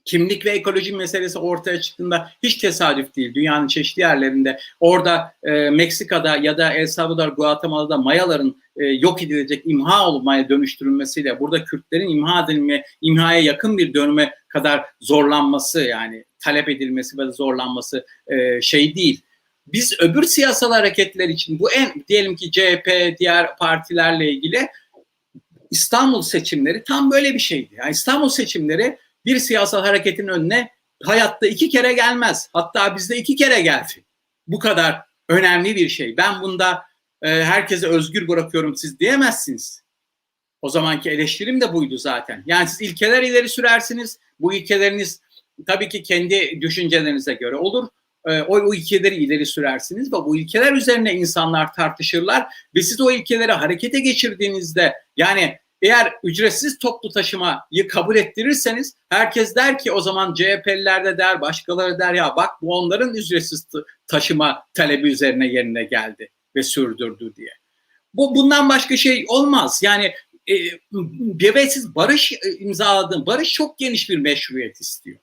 kimlik ve ekoloji meselesi ortaya çıktığında hiç tesadüf değil. Dünyanın çeşitli yerlerinde, orada Meksika'da ya da El Salvador, Guatemala'da Mayaların yok edilecek, imha olmaya dönüştürülmesiyle burada Kürtlerin imha edilmeye, imhaya yakın bir dönüme kadar zorlanması, yani talep edilmesi ve zorlanması şey değil. Biz öbür siyasal hareketler için, bu diyelim ki CHP, diğer partilerle ilgili İstanbul seçimleri tam böyle bir şeydi. Yani İstanbul seçimleri bir siyasal hareketin önüne hayatta 2 kere gelmez. Hatta bizde 2 kere geldi. Bu kadar önemli bir şey. Ben bunda herkese özgür bırakıyorum siz diyemezsiniz. O zamanki eleştirim de buydu zaten. Yani siz ilkeler ileri sürersiniz. Bu ilkeleriniz tabii ki kendi düşüncelerinize göre olur. O ilkeleri ileri sürersiniz ve bu ilkeler üzerine insanlar tartışırlar ve siz o ilkeleri harekete geçirdiğinizde, yani eğer ücretsiz toplu taşımayı kabul ettirirseniz herkes der ki, o zaman CHP'liler de der, başkaları der, ya bak bu onların ücretsiz taşıma talebi üzerine yerine geldi ve sürdürdü diye. Bundan başka şey olmaz. Yani ve siz barış imzaladın. Barış çok geniş bir meşruiyet istiyor.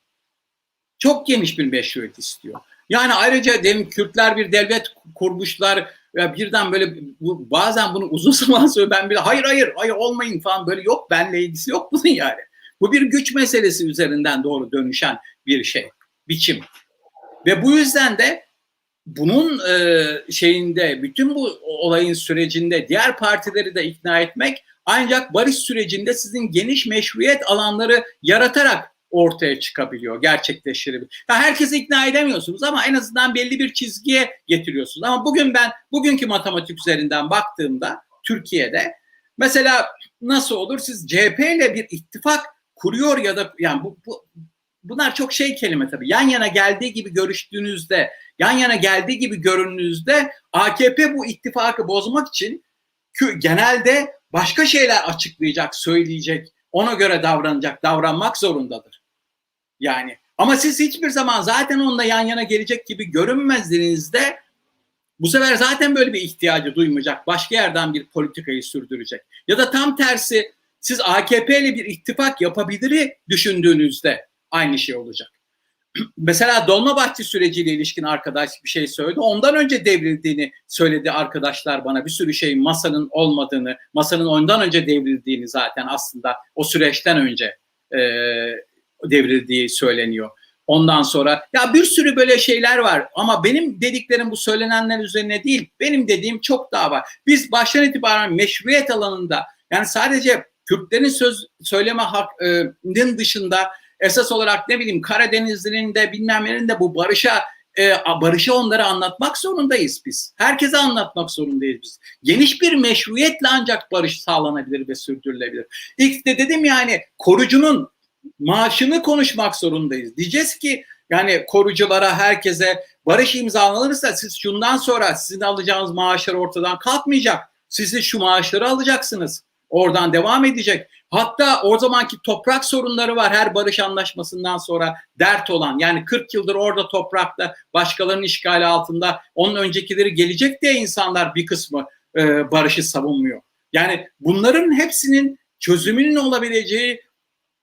Çok geniş bir meşruiyet istiyor. Yani ayrıca demin Kürtler bir devlet kurmuşlar. Ya birden böyle bazen bunu uzun zaman sonra ben bile hayır olmayın falan, böyle yok, benle ilgisi yok bunun yani. Bu bir güç meselesi üzerinden doğru dönüşen bir şey, biçim. Ve bu yüzden de bunun şeyinde, bütün bu olayın sürecinde diğer partileri de ikna etmek ancak barış sürecinde sizin geniş meşruiyet alanları yaratarak ortaya çıkabiliyor, gerçekleştirebiliyor. Herkesi ikna edemiyorsunuz ama en azından belli bir çizgiye getiriyorsunuz. Ama bugünkü matematik üzerinden baktığımda Türkiye'de mesela nasıl olur? Siz CHP ile bir ittifak kuruyor ya da, yani bunlar çok şey kelime tabii. Yan yana geldiği gibi görüştüğünüzde, yan yana geldiği gibi göründüğünüzde AKP bu ittifakı bozmak için genelde başka şeyler açıklayacak, söyleyecek, ona göre davranmak zorundadır. Yani ama siz hiçbir zaman zaten onunla yan yana gelecek gibi görünmezdiğinizde bu sefer zaten böyle bir ihtiyacı duymayacak. Başka yerden bir politikayı sürdürecek. Ya da tam tersi, siz AKP ile bir ittifak yapabilir düşündüğünüzde aynı şey olacak. Mesela Dolmabahçe süreciyle ilişkin arkadaş bir şey söyledi. Ondan önce devrildiğini söyledi arkadaşlar bana. Bir sürü şeyin masanın olmadığını, masanın ondan önce devrildiğini zaten aslında o süreçten önce devrildiği söyleniyor. Ondan sonra ya bir sürü böyle şeyler var ama benim dediklerim bu söylenenler üzerine değil. Benim dediğim çok daha var. Biz baştan itibaren meşruiyet alanında, yani sadece Kürtlerin söz söyleme hakkının dışında esas olarak ne bileyim Karadenizli'nin de bilmem nenin de bu barışa onlara anlatmak zorundayız biz. Herkese anlatmak zorundayız biz. Geniş bir meşruiyetle ancak barış sağlanabilir ve sürdürülebilir. İlk de dedim yani korucunun maaşını konuşmak zorundayız. Diyeceğiz ki yani koruculara, herkese barış imzalanırsa siz şundan sonra sizin alacağınız maaşlar ortadan kalkmayacak. Siz şu maaşları alacaksınız. Oradan devam edecek. Hatta o zamanki toprak sorunları var her barış anlaşmasından sonra dert olan. Yani 40 yıldır orada toprakta başkalarının işgali altında, onun öncekileri gelecek diye insanlar bir kısmı barışı savunmuyor. Yani bunların hepsinin çözümünün olabileceği,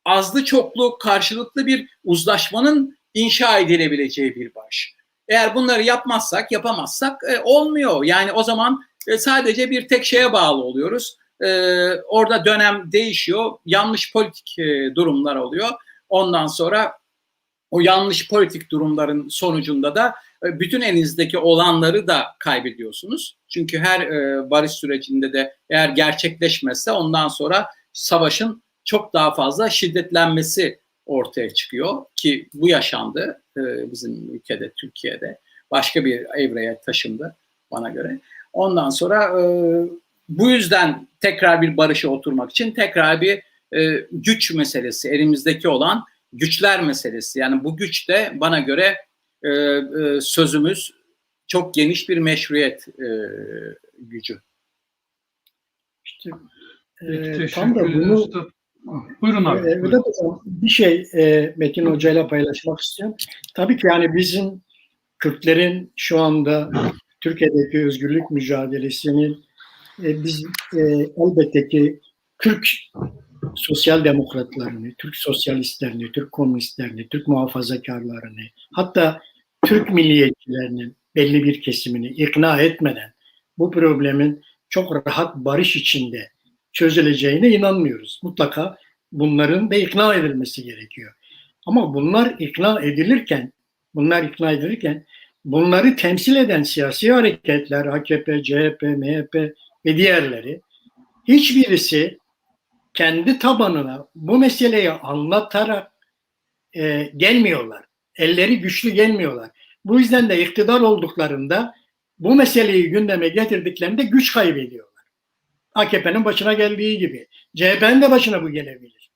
azlı çoklu karşılıklı bir uzlaşmanın inşa edilebileceği bir barış. Eğer bunları yapamazsak olmuyor. Yani o zaman sadece bir tek şeye bağlı oluyoruz. Orada dönem değişiyor. Yanlış politik durumlar oluyor. Ondan sonra o yanlış politik durumların sonucunda da bütün elinizdeki olanları da kaybediyorsunuz. Çünkü her barış sürecinde de eğer gerçekleşmezse ondan sonra savaşın çok daha fazla şiddetlenmesi ortaya çıkıyor ki bu yaşandı bizim ülkede, Türkiye'de. Başka bir evreye taşındı bana göre. Ondan sonra bu yüzden tekrar bir barışa oturmak için tekrar bir güç meselesi, elimizdeki olan güçler meselesi. Yani bu güç de bana göre sözümüz çok geniş bir meşruiyet gücü. İşte, Peki, tam da bunu buyurun abi. Vedat Hocam, bir şey Metin Hoca ile paylaşmak istiyorum. Tabii ki yani bizim Kürtlerin şu anda Türkiye'deki özgürlük mücadelesini biz elbette ki Türk sosyal demokratlarını, Türk sosyalistlerini, Türk komünistlerini, Türk muhafazakarlarını, hatta Türk milliyetçilerinin belli bir kesimini ikna etmeden bu problemin çok rahat barış içinde çözüleceğine inanmıyoruz. Mutlaka bunların da ikna edilmesi gerekiyor. Ama bunlar ikna edilirken bunları temsil eden siyasi hareketler, AKP, CHP, MHP ve diğerleri, hiçbirisi kendi tabanına bu meseleyi anlatarak gelmiyorlar. Elleri güçlü gelmiyorlar. Bu yüzden de iktidar olduklarında bu meseleyi gündeme getirdiklerinde güç kaybediyorlar. AKP'nin başına geldiği gibi. CHP'nin de başına bu gelebilir.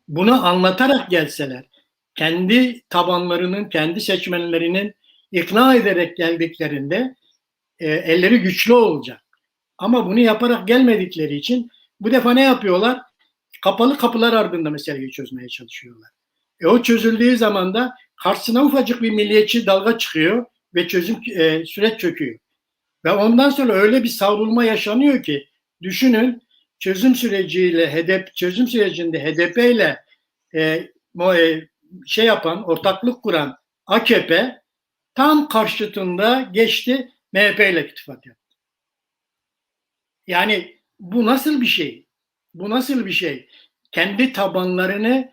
Bunu anlatarak gelseler, kendi tabanlarının, kendi seçmenlerinin ikna ederek geldiklerinde elleri güçlü olacak. Ama bunu yaparak gelmedikleri için bu defa ne yapıyorlar? Kapalı kapılar ardında meseleyi çözmeye çalışıyorlar. O çözüldüğü zaman da karşısına ufacık bir milliyetçi dalga çıkıyor ve süreç çöküyor. Ve ondan sonra öyle bir savrulma yaşanıyor ki, düşünün, çözüm sürecinde HDP ile ortaklık kuran AKP tam karşıtında geçti, MHP ile ittifak yaptı. Yani bu nasıl bir şey? Bu nasıl bir şey? Kendi tabanlarına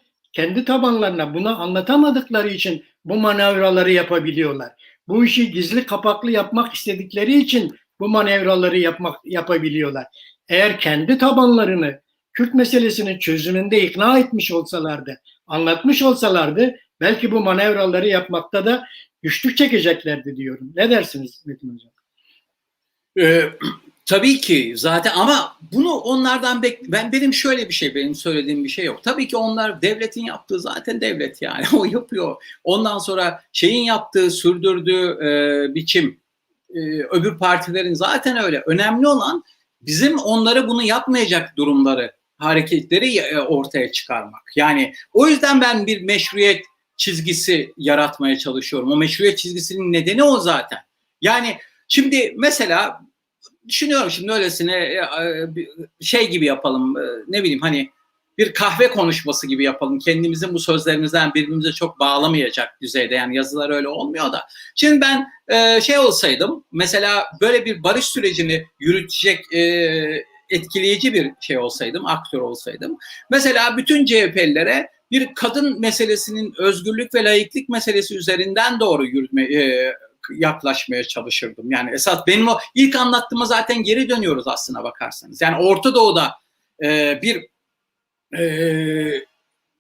bunu anlatamadıkları için bu manevraları yapabiliyorlar. Bu işi gizli kapaklı yapmak istedikleri için bu manevraları yapabiliyorlar. Eğer kendi tabanlarını Kürt meselesinin çözümünde ikna etmiş olsalardı, anlatmış olsalardı, belki bu manevraları yapmakta da güçlük çekeceklerdi diyorum. Ne dersiniz Metin Hocam? Tabii ki zaten, ama bunu onlardan benim şöyle bir şey, benim söylediğim bir şey yok. Tabii ki onlar, devletin yaptığı zaten devlet, yani o yapıyor. Ondan sonra şeyin yaptığı, sürdürdüğü biçim, öbür partilerin zaten öyle. Önemli olan bizim onları bunu yapmayacak durumları, hareketleri ortaya çıkarmak. Yani o yüzden ben bir meşruiyet çizgisi yaratmaya çalışıyorum. O meşruiyet çizgisinin nedeni o zaten. Yani şimdi mesela düşünüyorum, şimdi öylesine şey gibi yapalım, ne bileyim, hani bir kahve konuşması gibi yapalım. Kendimizin bu sözlerimizden birbirimize çok bağlamayacak düzeyde, yani yazılar öyle olmuyor da. Şimdi ben şey olsaydım, mesela böyle bir barış sürecini yürütecek etkileyici bir şey olsaydım, aktör olsaydım, mesela bütün CHP'lilere bir kadın meselesinin özgürlük ve laiklik meselesi üzerinden doğru yaklaşmaya çalışırdım. Yani esas benim o ilk anlattığıma zaten geri dönüyoruz aslına bakarsanız. Yani Orta Doğu'da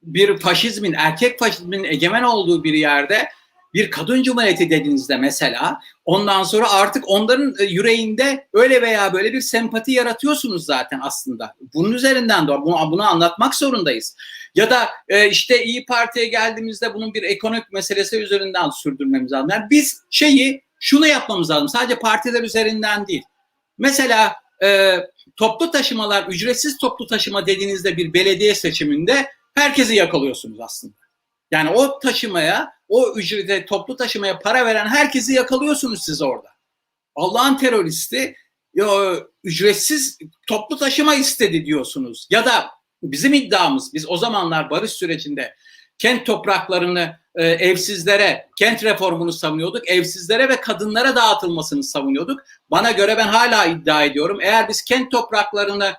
bir faşizmin, erkek faşizmin egemen olduğu bir yerde bir kadın cumhuriyeti dediğinizde mesela, ondan sonra artık onların yüreğinde öyle veya böyle bir sempati yaratıyorsunuz zaten aslında. Bunun üzerinden de bunu anlatmak zorundayız. Ya da işte İyi Parti'ye geldiğimizde bunun bir ekonomik meselesi üzerinden sürdürmemiz lazım. Yani biz şunu yapmamız lazım, sadece partiler üzerinden değil. Mesela toplu taşımalar, ücretsiz toplu taşıma dediğinizde bir belediye seçiminde herkesi yakalıyorsunuz aslında. Yani o taşımaya, o ücrete, toplu taşımaya para veren herkesi yakalıyorsunuz siz orada. Allah'ın teröristi ücretsiz toplu taşıma istedi diyorsunuz. Ya da bizim iddiamız, biz o zamanlar barış sürecinde kent topraklarını evsizlere, kent reformunu savunuyorduk. Evsizlere ve kadınlara dağıtılmasını savunuyorduk. Bana göre, ben hala iddia ediyorum, eğer biz kent topraklarını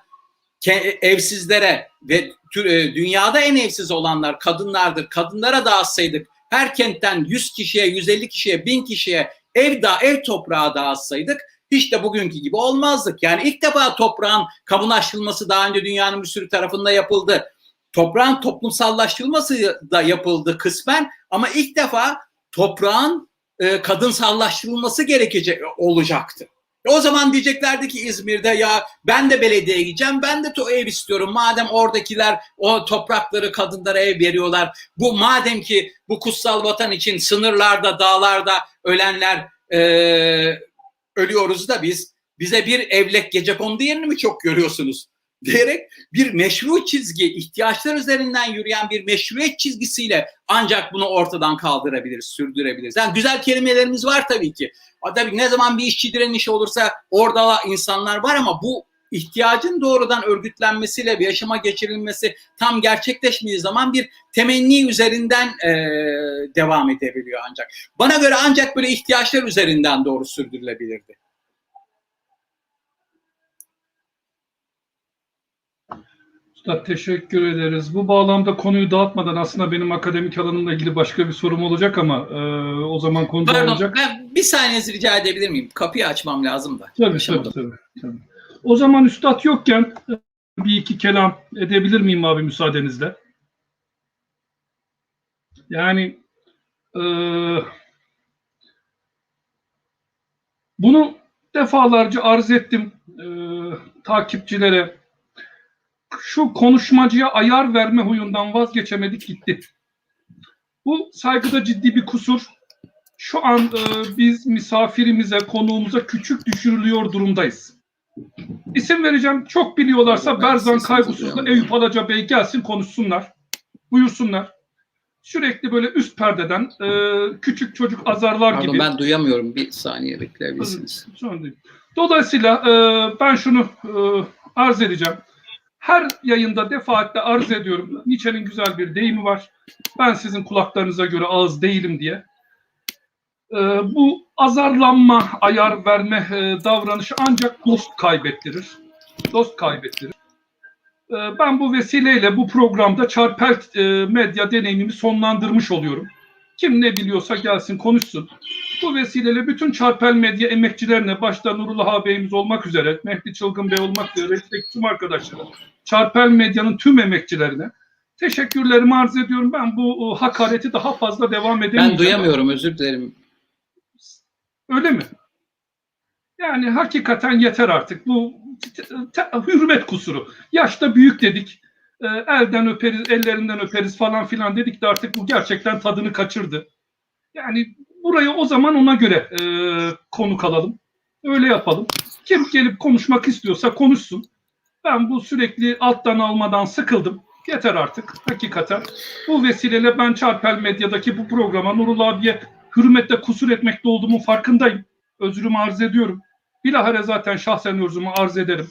evsizlere ve dünyada en evsiz olanlar kadınlardır, kadınlara dağıtsaydık, her kentten 100 kişiye, 150 kişiye, 1000 kişiye ev toprağı dağıtsaydık, hiç de bugünkü gibi olmazdık. Yani ilk defa toprağın kamulaştırılması daha önce dünyanın bir sürü tarafında yapıldı. Toprağın toplumsallaştırılması da yapıldı kısmen, ama ilk defa toprağın kadınsallaştırılması gerekecek olacaktı. O zaman diyeceklerdi ki İzmir'de, ya ben de belediyeye gideceğim, ben de ev istiyorum. Madem oradakiler o toprakları kadınlara ev veriyorlar, madem ki bu kutsal vatan için sınırlarda, dağlarda ölenler ölüyoruz da bize bir evlek gecekondu yerini mi çok görüyorsunuz? Diyerek bir meşru çizgi, ihtiyaçlar üzerinden yürüyen bir meşruiyet çizgisiyle ancak bunu ortadan kaldırabiliriz, sürdürebiliriz. Yani güzel kelimelerimiz var tabii ki. Tabii ne zaman bir işçi direnişi olursa orada insanlar var, ama bu ihtiyacın doğrudan örgütlenmesiyle bir yaşama geçirilmesi tam gerçekleşmediği zaman bir temenni üzerinden devam edebiliyor ancak. Bana göre ancak böyle ihtiyaçlar üzerinden doğru sürdürülebilirdi. Üstad teşekkür ederiz. Bu bağlamda konuyu dağıtmadan aslında benim akademik alanımla ilgili başka bir sorum olacak ama o zaman konu Pardon, olacak. ben bir saniyenizi rica edebilir miyim? Kapıyı açmam lazım da. Tabii. O zaman üstad yokken bir iki kelam edebilir miyim abi müsaadenizle? Yani bunu defalarca arz ettim takipçilere. Şu konuşmacıya ayar verme huyundan vazgeçemedik gitti. Bu saygıda ciddi bir kusur. Şu an biz misafirimize, konuğumuza küçük düşürülüyor durumdayız. İsim vereceğim. Çok biliyorlarsa Berzan Kaygusuz'la Eyüp Alaca Bey gelsin konuşsunlar. Buyursunlar. Sürekli böyle üst perdeden küçük çocuk azarlar Pardon, gibi. ben duyamıyorum. Bir saniye bekleyebilirsiniz. Dolayısıyla ben şunu arz edeceğim. Her yayında defaatle arz ediyorum. Nietzsche'nin güzel bir deyimi var. Ben sizin kulaklarınıza göre ağız değilim diye. Bu azarlanma, ayar verme davranışı ancak dost kaybettirir. Dost kaybettirir. Ben bu vesileyle bu programda çarpel medya deneyimimi sonlandırmış oluyorum. Kim ne biliyorsa gelsin konuşsun. Bu vesileyle bütün çarpel medya emekçilerine, başta Nurullah ağabeyimiz olmak üzere, Mehdi Çılgın Bey olmak üzere, tüm arkadaşlara, çarpel medyanın tüm emekçilerine teşekkürlerimi arz ediyorum. Ben bu hakareti daha fazla devam edemeyeceğim. Ben duyamıyorum, özür dilerim. Öyle mi? Yani hakikaten yeter artık. Bu hürmet kusuru. Yaşta büyük dedik. Elden öperiz, ellerinden öperiz falan filan dedik de artık bu gerçekten tadını kaçırdı. Yani buraya o zaman ona göre konuk alalım. Öyle yapalım. Kim gelip konuşmak istiyorsa konuşsun. Ben bu sürekli alttan almadan sıkıldım. Yeter artık hakikaten. Bu vesileyle ben çarpel medyadaki bu programa Nurullah abiye hürmetle kusur etmekte olduğumun farkındayım. Özrümü arz ediyorum. Bilahare zaten şahsen özrümü arz ederim.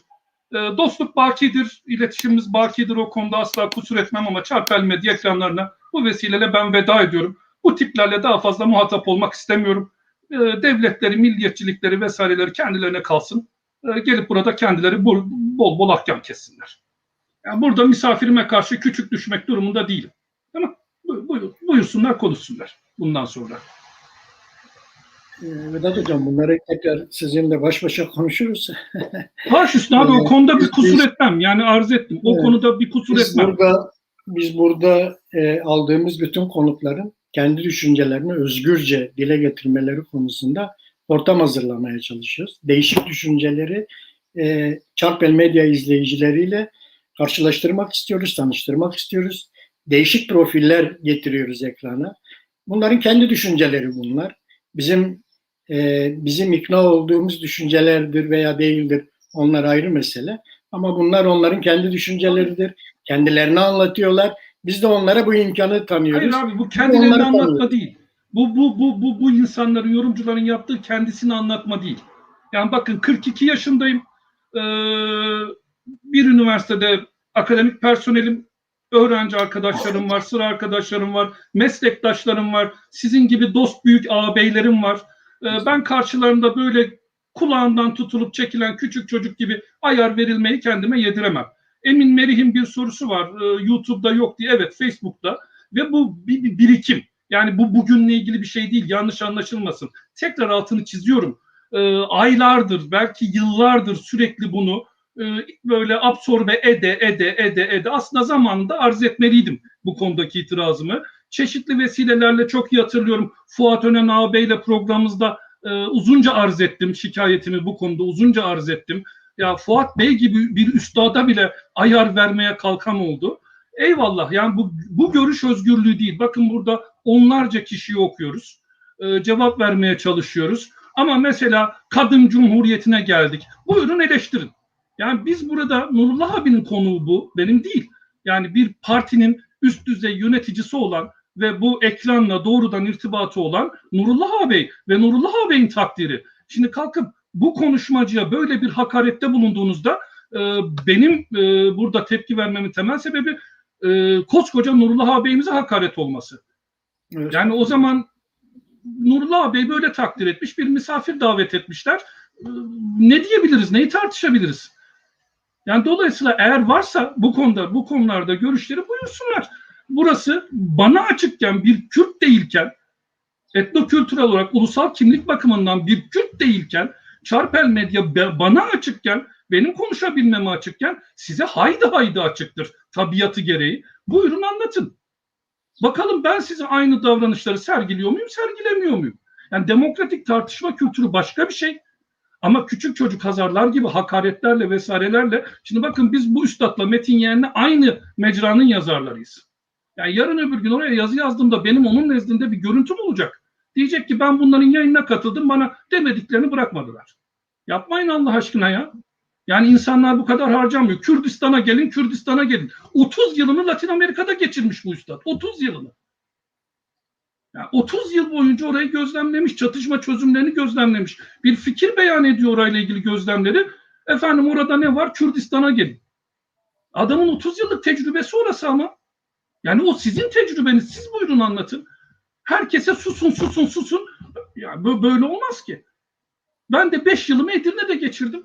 Dostluk bakidir, iletişimimiz bakidir, o konuda asla kusur etmem ama çarpel medya ekranlarına bu vesileyle ben veda ediyorum. Bu tiplerle daha fazla muhatap olmak istemiyorum. Devletleri, milliyetçilikleri vesaireleri kendilerine kalsın. Gelip burada kendileri bol bol ahkam kessinler. Yani burada misafirime karşı küçük düşmek durumunda değilim. Ama buyursunlar, konuşsunlar bundan sonra. Vedat Hocam, bunları tekrar sizinle baş başa konuşuruz. Baş üstüne abi, o konuda bir kusur etmem. Yani arz ettim. O konuda bir kusur etmem. Biz burada aldığımız bütün konukların kendi düşüncelerini özgürce dile getirmeleri konusunda ortam hazırlamaya çalışıyoruz. Değişik düşünceleri çarpel medya izleyicileriyle karşılaştırmak istiyoruz, tanıştırmak istiyoruz. Değişik profiller getiriyoruz ekrana. Bunların kendi düşünceleri bunlar. Bizim ikna olduğumuz düşüncelerdir veya değildir. Onlar ayrı mesele. Ama bunlar onların kendi düşünceleridir. Kendilerini anlatıyorlar. Biz de onlara bu imkanı tanıyoruz. Hayır abi, bu kendilerini anlatma değil. Bu insanların, yorumcuların yaptığı kendisini anlatma değil. Yani bakın 42 yaşındayım. Bir üniversitede akademik personelim, öğrenci arkadaşlarım var, sıra arkadaşlarım var, meslektaşlarım var, sizin gibi dost büyük ağabeylerim var. Ben karşılarında böyle kulağından tutulup çekilen küçük çocuk gibi ayar verilmeyi kendime yediremem. Emin Merih'in bir sorusu var. YouTube'da yok diye. Evet, Facebook'ta. Ve bu bir birikim. Yani bu bugünle ilgili bir şey değil. Yanlış anlaşılmasın. Tekrar altını çiziyorum. Aylardır, belki yıllardır sürekli bunu böyle absorbe ede. Aslında zamanında arz etmeliydim bu konudaki itirazımı. Çeşitli vesilelerle çok iyi hatırlıyorum. Fuat Önen ağabeyle programımızda uzunca arz ettim. Şikayetimi bu konuda uzunca arz ettim. Ya Fuat Bey gibi bir üstada bile ayar vermeye kalkan oldu. Eyvallah, yani bu görüş özgürlüğü değil. Bakın burada onlarca kişiyi okuyoruz. Cevap vermeye çalışıyoruz. Ama mesela kadın cumhuriyetine geldik. Buyurun eleştirin. Yani biz burada, Nurullah abinin konuğu bu, benim değil. Yani bir partinin üst düzey yöneticisi olan ve bu ekranla doğrudan irtibatı olan Nurullah ağabey ve Nurullah ağabeyin takdiri. Şimdi kalkıp bu konuşmacıya böyle bir hakarette bulunduğunuzda benim burada tepki vermemin temel sebebi koskoca Nurullah ağabeyimize hakaret olması. Evet. Yani o zaman Nurullah ağabey böyle takdir etmiş, bir misafir davet etmişler. Ne diyebiliriz, neyi tartışabiliriz? Yani dolayısıyla eğer varsa bu konularda görüşleri buyursunlar. Burası bana açıkken bir Kürt değilken, etnokültürel olarak ulusal kimlik bakımından bir Kürt değilken, Çarpel Medya bana açıkken, benim konuşabilmeme açıkken size haydi açıktır tabiatı gereği. Buyurun anlatın. Bakalım ben size aynı davranışları sergiliyor muyum, sergilemiyor muyum? Yani demokratik tartışma kültürü başka bir şey. Ama küçük çocuk hazarlar gibi hakaretlerle vesairelerle, şimdi bakın biz bu üstadla Metin Yeğen'le aynı mecranın yazarlarıyız. Yani yarın öbür gün oraya yazı yazdığımda benim onun nezdinde bir görüntüm olacak. Diyecek ki ben bunların yayınına katıldım, bana demediklerini bırakmadılar. Yapmayın Allah aşkına ya. Yani insanlar bu kadar harcamıyor. Kürdistan'a gelin, Kürdistan'a gelin. 30 yılını Latin Amerika'da geçirmiş bu üstad. 30 yılını. Yani 30 yıl boyunca orayı gözlemlemiş, çatışma çözümlerini gözlemlemiş. Bir fikir beyan ediyor orayla ilgili gözlemleri. Efendim orada ne var? Kürdistan'a gelin. Adamın 30 yıllık tecrübesi orası ama. Yani o sizin tecrübeniz. Siz buyurun anlatın. Herkese susun. Yani böyle olmaz ki. Ben de 5 yılımı Edirne'de geçirdim.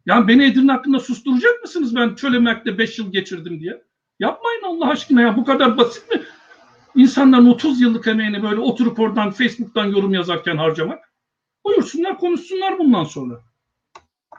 Yani beni Edirne hakkında susturacak mısınız ben Çölemek'te 5 yıl geçirdim diye? Yapmayın Allah aşkına ya. Bu kadar basit mi? İnsanların 30 yıllık emeğini böyle oturup oradan Facebook'tan yorum yazarken harcamak. Buyursunlar konuşsunlar bundan sonra.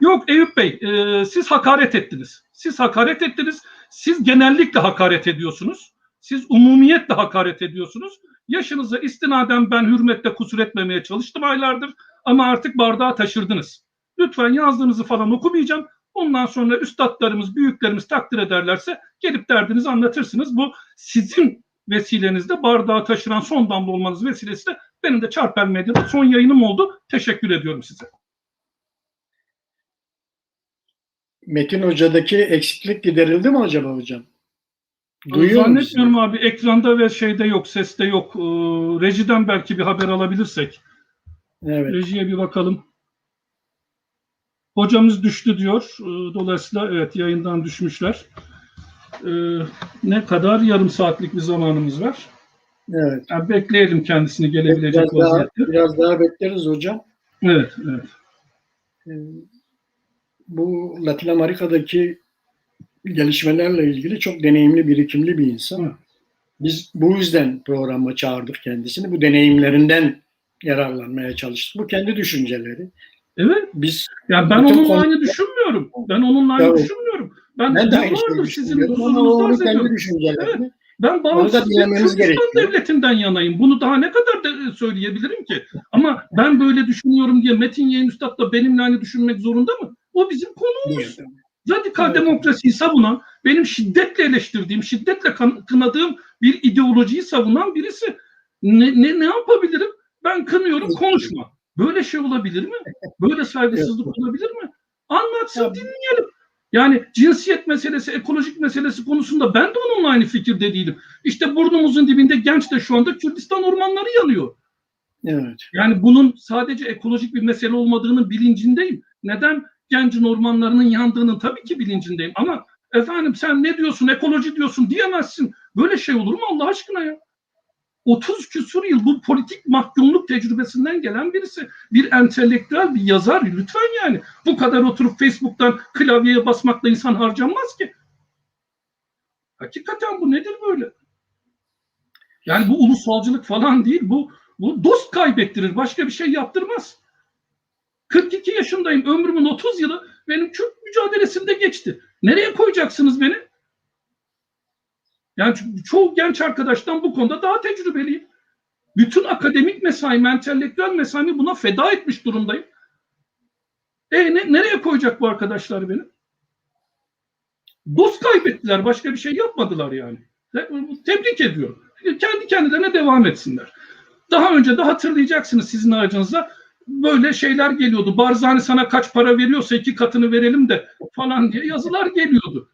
Yok Eyüp Bey siz hakaret ettiniz. Siz genellikle hakaret ediyorsunuz. Siz umumiyetle hakaret ediyorsunuz. Yaşınıza istinaden ben hürmetle kusur etmemeye çalıştım aylardır. Ama artık bardağı taşırdınız. Lütfen yazdığınızı falan okumayacağım. Ondan sonra üstadlarımız, büyüklerimiz takdir ederlerse gelip derdinizi anlatırsınız. Bu sizin vesilenizde bardağı taşıran son damla olmanız vesilesiyle benim de Çarpel Medya'da son yayınım oldu. Teşekkür ediyorum size. Metin Hoca'daki eksiklik giderildi mi acaba hocam? Duyuyor Zannetmiyorum abi. Ekranda ve şeyde yok, seste yok. Rejiden belki bir haber alabilirsek. Evet. Rejiye bir bakalım. Hocamız düştü diyor. Dolayısıyla evet yayından düşmüşler. Ne kadar? Yarım saatlik bir zamanımız var. Evet. Yani bekleyelim kendisini gelebilecek vaziyette. Biraz daha bekleriz hocam. Evet. Bu Latin Amerika'daki gelişmelerle ilgili çok deneyimli, birikimli bir insan. Hı. Biz bu yüzden programa çağırdık kendisini. Bu deneyimlerinden yararlanmaya çalıştık. Bu kendi düşünceleri. Evet. Biz ya ben onunla aynı düşünmüyorum. Ben de aynı yıllardır şeyi sizin düşünüyorum ama huzurunuzda onun arz kendi ediyorum. düşünceleri. Evet. Ben bağımsız bir Kürdistan devletinden yanayım. Bunu daha ne kadar da söyleyebilirim ki? Ama ben böyle düşünüyorum diye Metin Yeğen Üstad da benimle aynı düşünmek zorunda mı? O bizim konuğumuz. Radikal demokrasiyi savunan, benim şiddetle eleştirdiğim, şiddetle kınadığım bir ideolojiyi savunan birisi. Ne yapabilirim? Ben kınıyorum, konuşma. Böyle şey olabilir mi? Böyle saygısızlık olabilir mi? Anlatsın, dinleyelim. Yani cinsiyet meselesi, ekolojik meselesi konusunda ben de onunla aynı fikirde değilim. İşte burnumuzun dibinde genç de şu anda Kürdistan ormanları yanıyor. Evet. Yani bunun sadece ekolojik bir mesele olmadığının bilincindeyim. Neden Genc'in ormanlarının yandığının tabii ki bilincindeyim. Ama efendim sen ne diyorsun, ekoloji diyorsun diyemezsin. Böyle şey olur mu Allah aşkına ya? 30 küsur yıl bu politik mahkumluk tecrübesinden gelen birisi. Bir entelektüel, bir yazar lütfen yani. Bu kadar oturup Facebook'tan klavyeye basmakla insan harcanmaz ki. Hakikaten bu nedir böyle? Yani bu ulusalcılık falan değil. Bu dost kaybettirir. Başka bir şey yaptırmaz. 42 yaşındayım. Ömrümün 30 yılı benim Kürt mücadelesinde geçti. Nereye koyacaksınız beni? Yani çoğu genç arkadaştan bu konuda daha tecrübeliyim. Bütün akademik mesaimi, entelektüel mesaimi buna feda etmiş durumdayım. Nereye koyacak bu arkadaşlar beni? Dost kaybettiler. Başka bir şey yapmadılar yani. Tebrik ediyorum. Kendi kendilerine devam etsinler. Daha önce de hatırlayacaksınız sizin aracınıza böyle şeyler geliyordu. Barzani sana kaç para veriyorsa 2 katını verelim de falan diye yazılar geliyordu.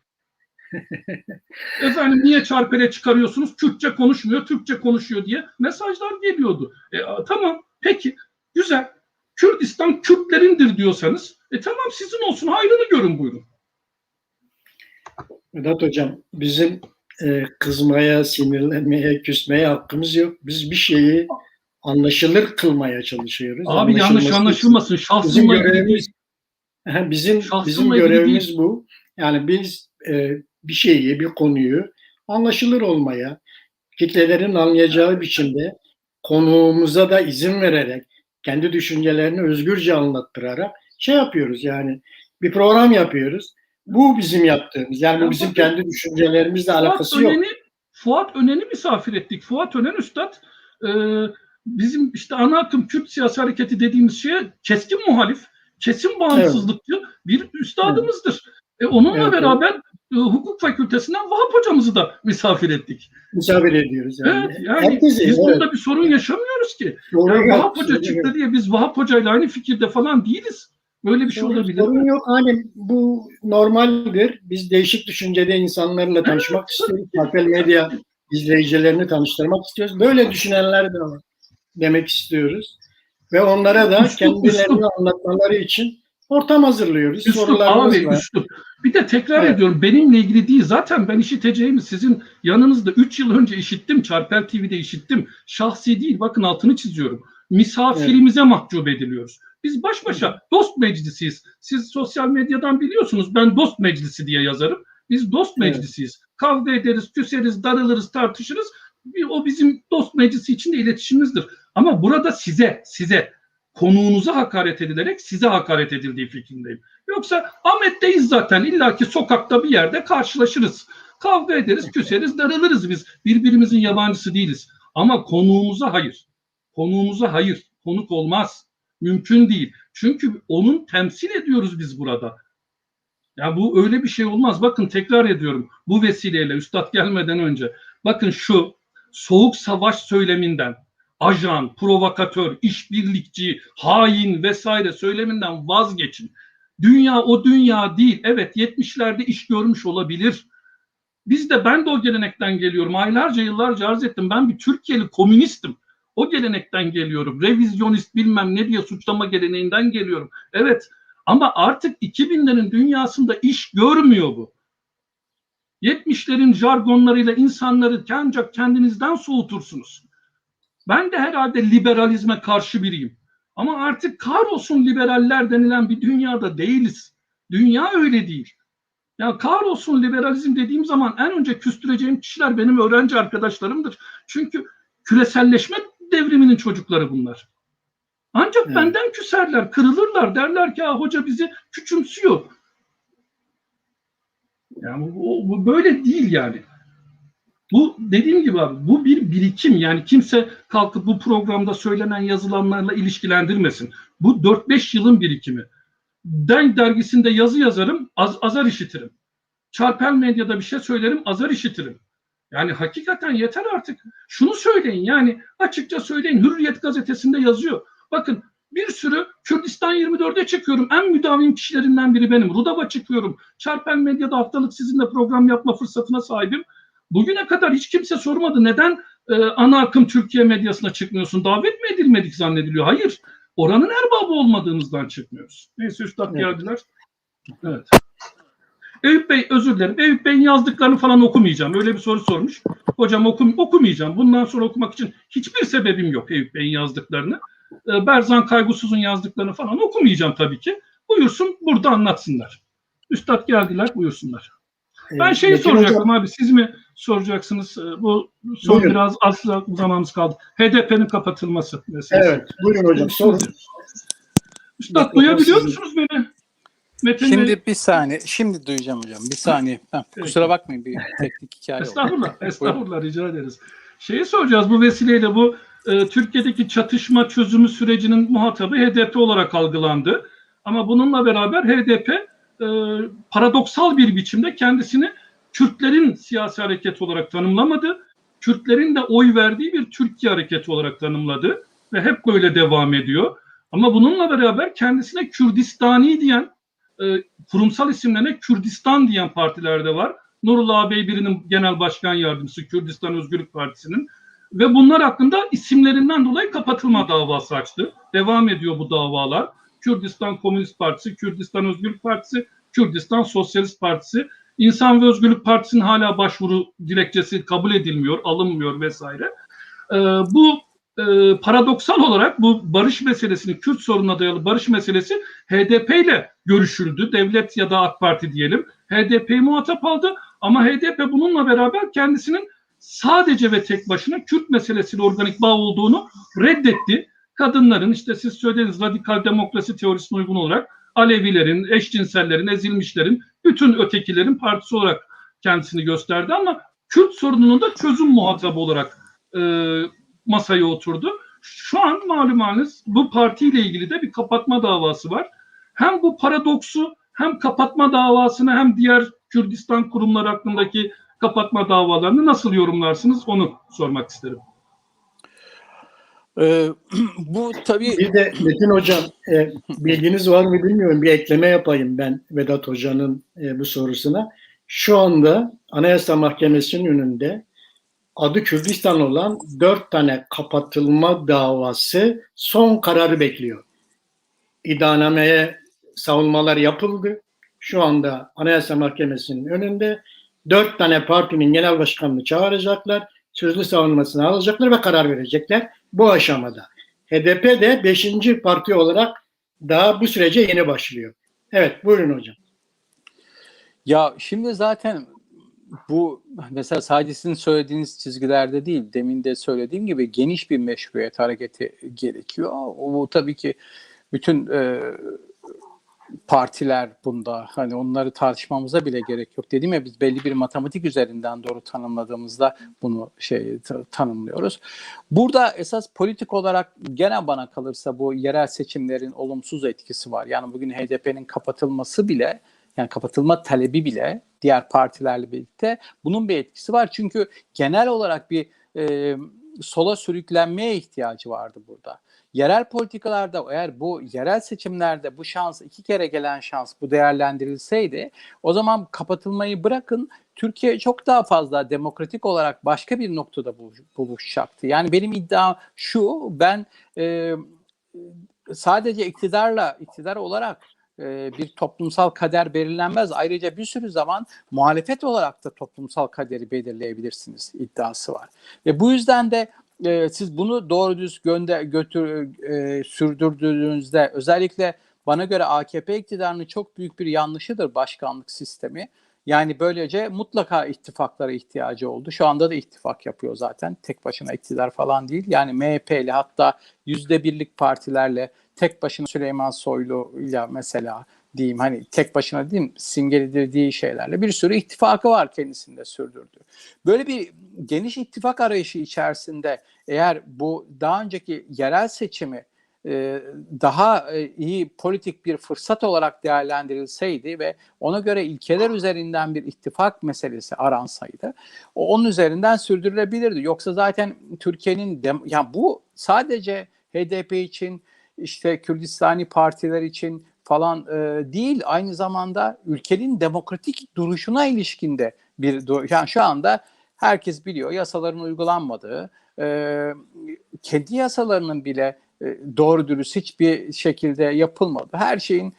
Efendim niye Çarpel'e çıkarıyorsunuz? Kürtçe konuşmuyor, Türkçe konuşuyor diye mesajlar geliyordu. Tamam, peki, güzel. Kürdistan Kürtlerindir diyorsanız Tamam, sizin olsun, hayrını görün, buyurun. Vedat Hocam, bizim kızmaya, sinirlenmeye, küsmeye hakkımız yok. Biz bir şeyi anlaşılır kılmaya çalışıyoruz. Abi yanlış anlaşılmasın. Şahsımla ilgili değil. Bizim görevimiz bu. Yani biz bir şeyi, bir konuyu anlaşılır olmaya, kitlelerin anlayacağı biçimde konuğumuza da izin vererek, kendi düşüncelerini özgürce anlattırarak şey yapıyoruz. Yani bir program yapıyoruz. Bu bizim yaptığımız. Yani bu bizim kendi düşüncelerimizle alakası yok. Fuat Önen'i misafir ettik. Fuat Önen Üstad bizim işte ana akım Kürt siyasi hareketi dediğimiz şeye keskin muhalif, kesin bağımsızlıkçı bir üstadımızdır. Onunla beraber hukuk fakültesinden Vahap hocamızı da misafir ettik. Misafir ediyoruz. Yani. Evet, yani biz bunda bir sorun yaşamıyoruz ki. Yani Vahap Hoca çıktı diye biz Vahap Hoca'yla aynı fikirde falan değiliz. Böyle bir şey olabilir. Sorun yok. Hani bu normaldir. Biz değişik düşüncede insanlarla tanışmak istiyoruz. Sosyal medya izleyicilerini tanıştırmak istiyoruz. Böyle düşünenler de var demek istiyoruz. Ve onlara da kendilerini anlatmaları için ortam hazırlıyoruz. Sorularımız var. Bir de tekrar ediyorum, benimle ilgili değil. Zaten ben işiteceğimi sizin yanınızda 3 yıl önce işittim. Çarpel TV'de işittim. Şahsi değil, bakın altını çiziyorum. Misafirimize mahcup ediliyoruz. Biz baş başa dost meclisiyiz. Siz sosyal medyadan biliyorsunuz, ben dost meclisi diye yazarım. Biz dost meclisiyiz. Kavga ederiz, küseriz, darılırız, tartışırız. O bizim dost meclisi içinde iletişimimizdir. Ama burada size konuğunuza hakaret edilerek size hakaret edildiği fikrindeyim. Yoksa Ahmet'teyiz zaten. İlla ki sokakta bir yerde karşılaşırız. Kavga ederiz, küseriz, darılırız biz. Birbirimizin yabancısı değiliz. Ama konuğumuza hayır. Konuğumuza hayır. Konuk olmaz. Mümkün değil. Çünkü onun temsil ediyoruz biz burada. Ya bu öyle bir şey olmaz. Bakın tekrar ediyorum. Bu vesileyle üstad gelmeden önce. Bakın şu soğuk savaş söyleminden, ajan, provokatör, işbirlikçi, hain vesaire söyleminden vazgeçin. Dünya o dünya değil. Evet, 70'lerde iş görmüş olabilir. Ben de o gelenekten geliyorum. Aylarca, yıllarca arz ettim. Ben bir Türkiye'li komünistim. O gelenekten geliyorum. Revizyonist bilmem ne diye suçlama geleneğinden geliyorum. Evet, ama artık 2000'lerin dünyasında iş görmüyor bu. 70'lerin jargonlarıyla insanları ancak kendinizden soğutursunuz. Ben de herhalde liberalizme karşı biriyim. Ama artık kahrolsun liberaller denilen bir dünyada değiliz. Dünya öyle değil. Ya kahrolsun liberalizm dediğim zaman en önce küstüreceğim kişiler benim öğrenci arkadaşlarımdır. Çünkü küreselleşme devriminin çocukları bunlar. Ancak benden küserler, kırılırlar, derler ki hoca bizi küçümsüyor. Yani bu böyle değil yani. Bu dediğim gibi abi, bu bir birikim. Yani kimse kalkıp bu programda söylenen yazılanlarla ilişkilendirmesin. Bu 4-5 yılın birikimi. Denk dergisinde yazı yazarım, azar işitirim. Çarpel medyada bir şey söylerim, azar işitirim. Yani hakikaten yeter artık. Şunu söyleyin, yani açıkça söyleyin. Hürriyet gazetesinde yazıyor. Bakın, bir sürü Kürdistan 24'e çıkıyorum. En müdavim kişilerinden biri benim. Rudav'a çıkıyorum. Çarpel medyada haftalık sizinle program yapma fırsatına sahibim. Bugüne kadar hiç kimse sormadı. Neden ana akım Türkiye medyasına çıkmıyorsun? Davet mi edilmedik zannediliyor? Hayır. Oranın erbabı olmadığımızdan çıkmıyoruz. Neyse üstad geldiler. Evet. Eyüp Bey, özür dilerim. Eyüp Bey'in yazdıklarını falan okumayacağım. Öyle bir soru sormuş. Hocam okumayacağım. Bundan sonra okumak için hiçbir sebebim yok Eyüp Bey'in yazdıklarını. Berzan Kaygusuz'un yazdıklarını falan okumayacağım tabii ki. Buyursun, burada anlatsınlar. Üstad geldiler, buyursunlar. Ben şeyi soracaktım hocam, abi, siz mi soracaksınız? Bu son buyurun, biraz az zamanımız kaldı. HDP'nin kapatılması meselesi. Evet, buyurun hocam, sorun. Üstad, duyabiliyor musunuz beni? Metin şimdi Bey, bir saniye. Şimdi duyacağım hocam. Bir saniye. Kusura bakmayın, bir teknik hikaye oldu. Estağfurullah, rica ederiz. Şeyi soracağız bu vesileyle, bu Türkiye'deki çatışma çözümü sürecinin muhatabı HDP olarak algılandı. Ama bununla beraber HDP paradoksal bir biçimde kendisini Kürtlerin siyasi hareketi olarak tanımlamadı. Kürtlerin de oy verdiği bir Türkiye hareketi olarak tanımladı ve hep böyle devam ediyor. Ama bununla beraber kendisine Kürdistani diyen, kurumsal isimlerine Kürdistan diyen partiler de var. Nurullah Ağabey genel başkan yardımcısı Kürdistan Özgürlük Partisi'nin ve bunlar hakkında isimlerinden dolayı kapatılma davası açtı. Devam ediyor bu davalar. Kürdistan Komünist Partisi, Kürdistan Özgürlük Partisi, Kürdistan Sosyalist Partisi. İnsan ve Özgürlük Partisi'nin hala başvuru dilekçesi kabul edilmiyor, alınmıyor vesaire. Bu paradoksal olarak bu barış meselesini, Kürt sorununa dayalı barış meselesi HDP ile görüşüldü. Devlet ya da AK Parti diyelim. HDP'yi muhatap aldı ama HDP bununla beraber kendisinin sadece ve tek başına Kürt meselesiyle organik bağ olduğunu reddetti. Kadınların, işte siz söylediğiniz radikal demokrasi teorisine uygun olarak Alevilerin, eşcinsellerin, ezilmişlerin, bütün ötekilerin partisi olarak kendisini gösterdi ama Kürt sorununun da çözüm muhatabı olarak masaya oturdu. Şu an malumunuz bu partiyle ilgili de bir kapatma davası var. Hem bu paradoksu, hem kapatma davasını, hem diğer Kürdistan kurumları hakkındaki kapatma davalarını nasıl yorumlarsınız, onu sormak isterim. Bu tabii... Bir de Metin Hocam, bilginiz var mı bilmiyorum, bir ekleme yapayım ben Vedat Hoca'nın bu sorusuna. Şu anda Anayasa Mahkemesi'nin önünde adı Kürdistan olan 4 tane kapatılma davası son kararı bekliyor. İddianameye savunmalar yapıldı. Şu anda Anayasa Mahkemesi'nin önünde 4 tane partinin genel başkanını çağıracaklar. Sözlü savunmasını alacaklar ve karar verecekler bu aşamada. HDP de 5. parti olarak daha bu sürece yeni başlıyor. Evet, buyurun hocam. Ya şimdi zaten bu mesela sadece sizin söylediğiniz çizgilerde değil, demin de söylediğim gibi geniş bir meşruiyet hareketi gerekiyor. O tabii ki bütün partiler bunda, hani onları tartışmamıza bile gerek yok. Dedim ya, biz belli bir matematik üzerinden doğru tanımladığımızda bunu tanımlıyoruz. Burada esas politik olarak gene bana kalırsa bu yerel seçimlerin olumsuz etkisi var. Yani bugün HDP'nin kapatılması bile, yani kapatılma talebi bile diğer partilerle birlikte bunun bir etkisi var. Çünkü genel olarak bir sola sürüklenmeye ihtiyacı vardı burada. Yerel politikalarda, eğer bu yerel seçimlerde bu şans, 2 kere gelen şans bu değerlendirilseydi, o zaman kapatılmayı bırakın, Türkiye çok daha fazla demokratik olarak başka bir noktada buluşacaktı. Yani benim iddiam şu, ben sadece iktidar olarak bir toplumsal kader belirlenmez. Ayrıca bir sürü zaman muhalefet olarak da toplumsal kaderi belirleyebilirsiniz iddiası var. Ve bu yüzden de siz bunu doğru düz sürdürdüğünüzde, özellikle bana göre AKP iktidarının çok büyük bir yanlışıdır başkanlık sistemi. Yani böylece mutlaka ittifaklara ihtiyacı oldu. Şu anda da ittifak yapıyor zaten. Tek başına iktidar falan değil. Yani MHP'li, hatta %1'lik partilerle, tek başına Süleyman Soylu'yla mesela diyeyim, hani tek başına diyeyim, simgelediği şeylerle bir sürü ittifakı var kendisinde sürdürdüğü. Böyle bir geniş ittifak arayışı içerisinde eğer bu daha önceki yerel seçimi daha iyi politik bir fırsat olarak değerlendirilseydi ve ona göre ilkeler üzerinden bir ittifak meselesi aransaydı, onun üzerinden sürdürülebilirdi. Yoksa zaten Türkiye'nin yani bu sadece HDP için, işte Kürdistani partiler için falan değil, aynı zamanda ülkenin demokratik duruşuna ilişkinde yani şu anda herkes biliyor yasaların uygulanmadığı, kendi yasalarının bile doğru dürüst hiçbir şekilde yapılmadı. Her şeyin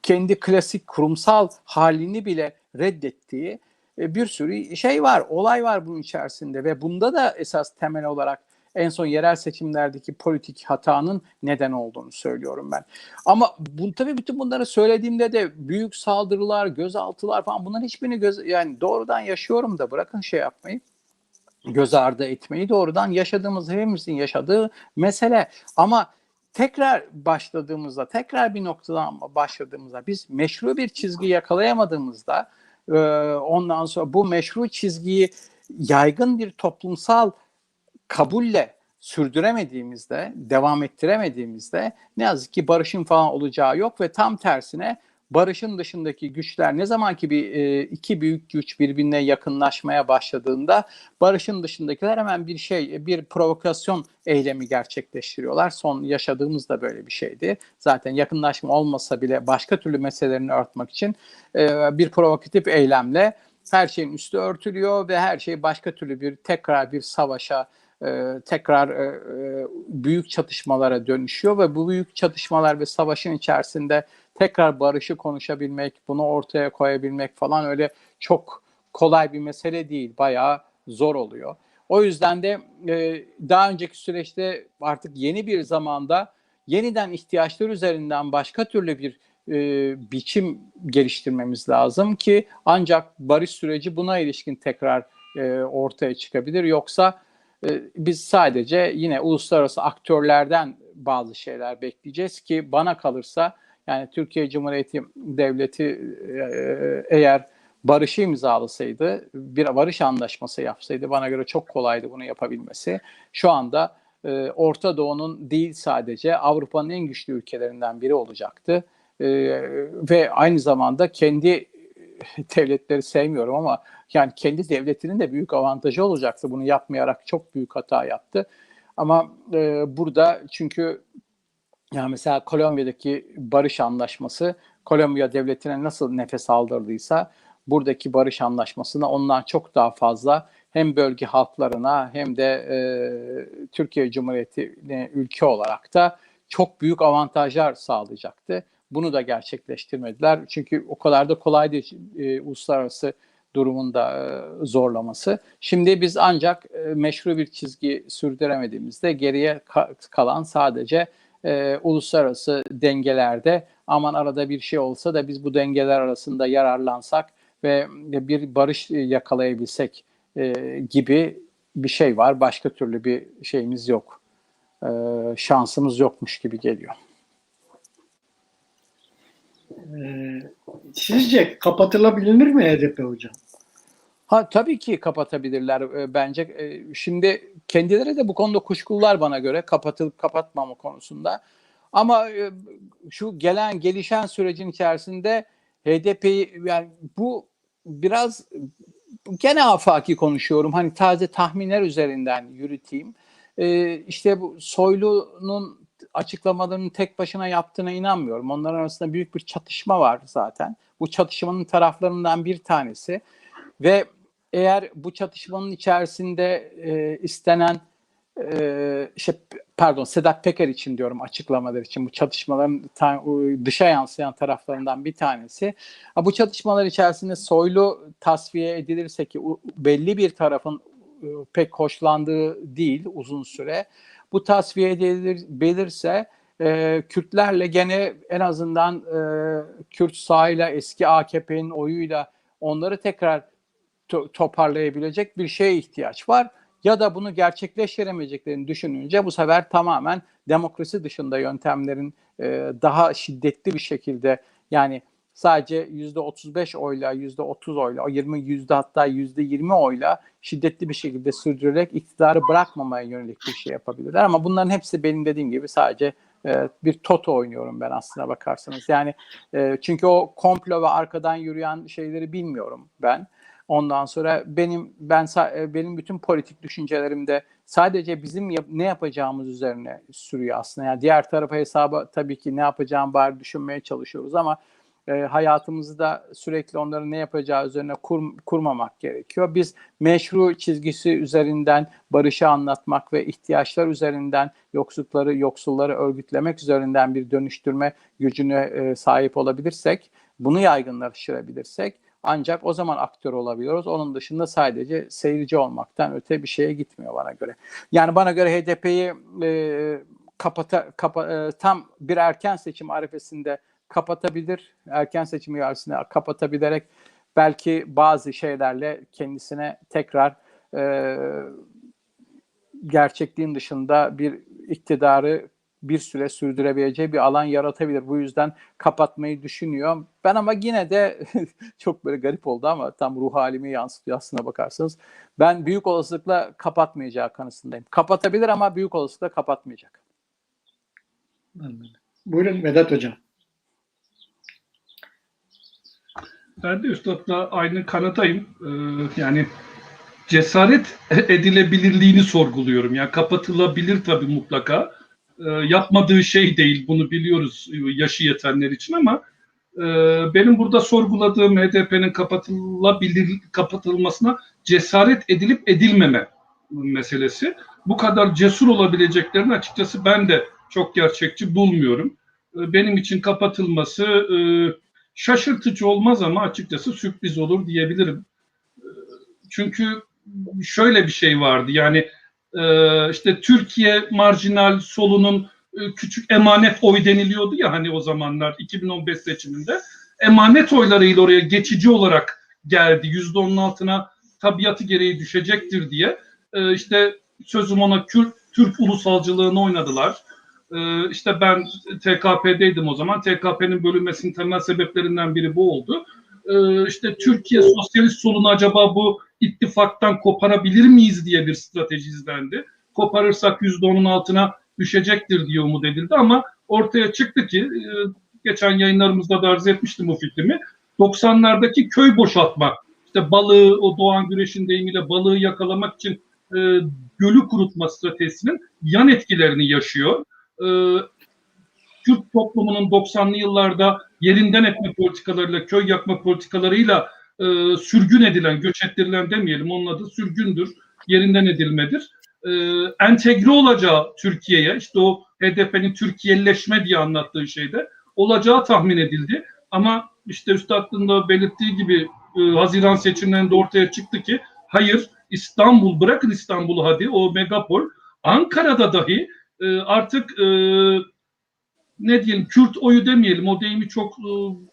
kendi klasik kurumsal halini bile reddettiği bir sürü şey var, olay var bunun içerisinde ve bunda da esas temel olarak en son yerel seçimlerdeki politik hatanın neden olduğunu söylüyorum ben. Ama tabii bütün bunları söylediğimde de büyük saldırılar, gözaltılar falan, bunların hiçbirini yani doğrudan yaşıyorum da, bırakın şey yapmayı, göz ardı etmeyi, doğrudan yaşadığımız, hepimizin yaşadığı mesele. Ama tekrar bir noktadan başladığımızda, biz meşru bir çizgi yakalayamadığımızda, ondan sonra bu meşru çizgiyi yaygın bir toplumsal kabulle sürdüremediğimizde, devam ettiremediğimizde ne yazık ki barışın falan olacağı yok ve tam tersine barışın dışındaki güçler, ne zaman ki iki büyük güç birbirine yakınlaşmaya başladığında, barışın dışındakiler hemen bir provokasyon eylemi gerçekleştiriyorlar. Son yaşadığımız da böyle bir şeydi. Zaten yakınlaşma olmasa bile başka türlü meselelerini örtmek için bir provokatif eylemle her şeyin üstü örtülüyor ve her şey başka türlü tekrar bir savaşa tekrar büyük çatışmalara dönüşüyor ve bu büyük çatışmalar ve savaşın içerisinde tekrar barışı konuşabilmek, bunu ortaya koyabilmek falan öyle çok kolay bir mesele değil. Bayağı zor oluyor. O yüzden de daha önceki süreçte artık yeni bir zamanda yeniden ihtiyaçlar üzerinden başka türlü bir biçim geliştirmemiz lazım ki ancak barış süreci buna ilişkin tekrar ortaya çıkabilir. Yoksa biz sadece yine uluslararası aktörlerden bazı şeyler bekleyeceğiz ki bana kalırsa yani Türkiye Cumhuriyeti Devleti eğer barışı imzalasaydı, bir barış anlaşması yapsaydı bana göre çok kolaydı bunu yapabilmesi. Şu anda Orta Doğu'nun değil sadece Avrupa'nın en güçlü ülkelerinden biri olacaktı. Ve aynı zamanda kendi devletleri sevmiyorum ama yani kendi devletinin de büyük avantajı olacaktı. Bunu yapmayarak çok büyük hata yaptı. Ama burada çünkü yani mesela Kolombiya'daki barış anlaşması Kolombiya devletine nasıl nefes aldırdıysa buradaki barış anlaşmasına ondan çok daha fazla hem bölge halklarına hem de Türkiye Cumhuriyeti'ne ülke olarak da çok büyük avantajlar sağlayacaktı. Bunu da gerçekleştirmediler. Çünkü o kadar da kolay değil uluslararası durumun da zorlaması. Şimdi biz ancak meşru bir çizgi sürdüremediğimizde geriye kalan sadece uluslararası dengelerde aman arada bir şey olsa da biz bu dengeler arasında yararlansak ve bir barış yakalayabilsek gibi bir şey var. Başka türlü bir şeyimiz yok. Şansımız yokmuş gibi geliyor. Sizce kapatılabilir mi HDP hocam? Tabii ki kapatabilirler bence. Şimdi kendileri de bu konuda kuşkular bana göre kapatılıp kapatmama konusunda. Ama şu gelişen sürecin içerisinde HDP'yi yani bu biraz gene afaki konuşuyorum. Hani taze tahminler üzerinden yürüteyim. İşte bu Soylu'nun açıklamalarını tek başına yaptığına inanmıyorum. Onların arasında büyük bir çatışma var zaten. Bu çatışmanın taraflarından bir tanesi ve eğer bu çatışmanın içerisinde istenen Sedat Peker için diyorum açıklamalar için bu çatışmaların dışa yansıyan taraflarından bir tanesi. Bu çatışmalar içerisinde Soylu tasfiye edilirse ki belli bir tarafın pek hoşlandığı değil uzun süre. Bu tasfiye edilirse Kürtlerle gene en azından Kürt sağıyla eski AKP'nin oyuyla onları tekrar toparlayabilecek bir şeye ihtiyaç var. Ya da bunu gerçekleştiremeyeceklerini düşününce bu sefer tamamen demokrasi dışında yöntemlerin daha şiddetli bir şekilde yani sadece %35 oyla, %30 oyla, hatta %20 oyla şiddetli bir şekilde sürdürerek iktidarı bırakmamaya yönelik bir şey yapabilirler. Ama bunların hepsi benim dediğim gibi sadece bir toto oynuyorum ben aslına bakarsanız. Yani çünkü o komplo ve arkadan yürüyen şeyleri bilmiyorum ben. Ondan sonra benim bütün politik düşüncelerimde sadece bizim ne yapacağımız üzerine sürüyor aslında. Yani diğer tarafa hesaba tabii ki ne yapacağımı bari düşünmeye çalışıyoruz ama hayatımızı da sürekli onların ne yapacağı üzerine kurmamak gerekiyor. Biz meşru çizgisi üzerinden barışı anlatmak ve ihtiyaçlar üzerinden yoksulları örgütlemek üzerinden bir dönüştürme gücüne sahip olabilirsek, bunu yaygınlaştırabilirsek ancak o zaman aktör olabiliyoruz. Onun dışında sadece seyirci olmaktan öte bir şeye gitmiyor bana göre. Yani bana göre HDP'yi tam bir erken seçim arifesinde kapatabilir. Erken seçim arifesinde kapatabilerek belki bazı şeylerle kendisine tekrar gerçekliğin dışında bir iktidarı bir süre sürdürebileceği bir alan yaratabilir. Bu yüzden kapatmayı düşünüyor. Ben ama yine de çok böyle garip oldu ama tam ruh halimi yansıtıyor aslına bakarsanız. Ben büyük olasılıkla kapatmayacağı kanısındayım. Kapatabilir ama büyük olasılıkla kapatmayacak. Buyurun Vedat Hocam. Ben de Üstad'la aynı kanadayım. Yani cesaret edilebilirliğini sorguluyorum. Yani kapatılabilir tabii mutlaka. Yapmadığı şey değil, bunu biliyoruz yaşı yetenler için ama benim burada sorguladığım HDP'nin kapatılmasına cesaret edilip edilmeme meselesi. bu kadar cesur olabileceklerini açıkçası ben de çok gerçekçi bulmuyorum. Benim için kapatılması şaşırtıcı olmaz ama açıkçası sürpriz olur diyebilirim. Çünkü şöyle bir şey vardı, yani işte Türkiye marjinal solunun küçük emanet oy deniliyordu ya hani o zamanlar 2015 seçiminde. Emanet oylarıyla oraya geçici olarak geldi. %10'un altına tabiatı gereği düşecektir diye. İşte sözüm ona Türk ulusalcılığını oynadılar. İşte ben TKP'deydim o zaman. TKP'nin bölünmesinin temel sebeplerinden biri bu oldu. İşte Türkiye sosyalist solunu acaba bu ittifaktan koparabilir miyiz diye bir strateji izlendi. Koparırsak %10'un altına düşecektir diye umut edildi ama ortaya çıktı ki geçen yayınlarımızda da arz etmiştim bu fikrimi. 90'lardaki köy boşaltma, işte balığı, o Doğan Güreş'in deyimiyle balığı yakalamak için gölü kurutma stratejisinin yan etkilerini yaşıyor. Türk toplumunun 90'lı yıllarda yerinden etme politikalarıyla, köy yakma politikalarıyla sürgün edilen, göç ettirilen demeyelim, onun adı sürgündür, yerinden edilmedir. Entegre olacağı Türkiye'ye, işte o HDP'nin Türkiyeleşme diye anlattığı şeyde olacağı tahmin edildi. Ama işte Üstad'ın da belirttiği gibi Haziran seçimlerinde ortaya çıktı ki hayır, İstanbul, bırakın İstanbul'u hadi, o megapol, Ankara'da dahi artık ne diyelim, Kürt oyu demeyelim, o deyimi çok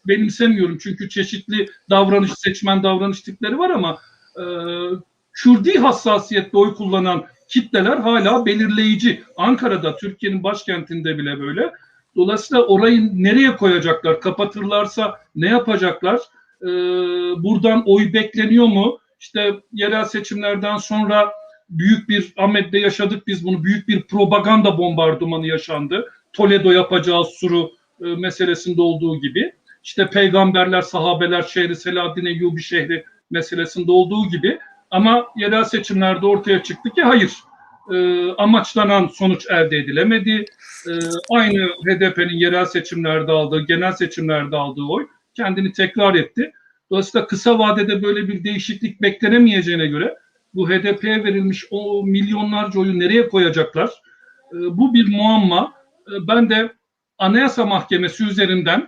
benimsemiyorum çünkü çeşitli davranış, seçmen davranış tipleri var ama Kürdi hassasiyetle oy kullanan kitleler hala belirleyici. Ankara'da, Türkiye'nin başkentinde bile böyle. Dolayısıyla orayı nereye koyacaklar? Kapatırlarsa ne yapacaklar? Buradan oy bekleniyor mu? İşte yerel seçimlerden sonra büyük bir, Ahmet'te yaşadık biz bunu, büyük bir propaganda bombardımanı yaşandı. Toledo yapacağı suru meselesinde olduğu gibi. İşte peygamberler, sahabeler şehri, Selahaddin Eyyubi şehri meselesinde olduğu gibi. Ama yerel seçimlerde ortaya çıktı ki hayır, amaçlanan sonuç elde edilemedi. Aynı HDP'nin yerel seçimlerde aldığı, genel seçimlerde aldığı oy kendini tekrar etti. Dolayısıyla kısa vadede böyle bir değişiklik beklenemeyeceğine göre bu HDP'ye verilmiş o milyonlarca oyu nereye koyacaklar? Bu bir muamma. Ben de Anayasa Mahkemesi üzerinden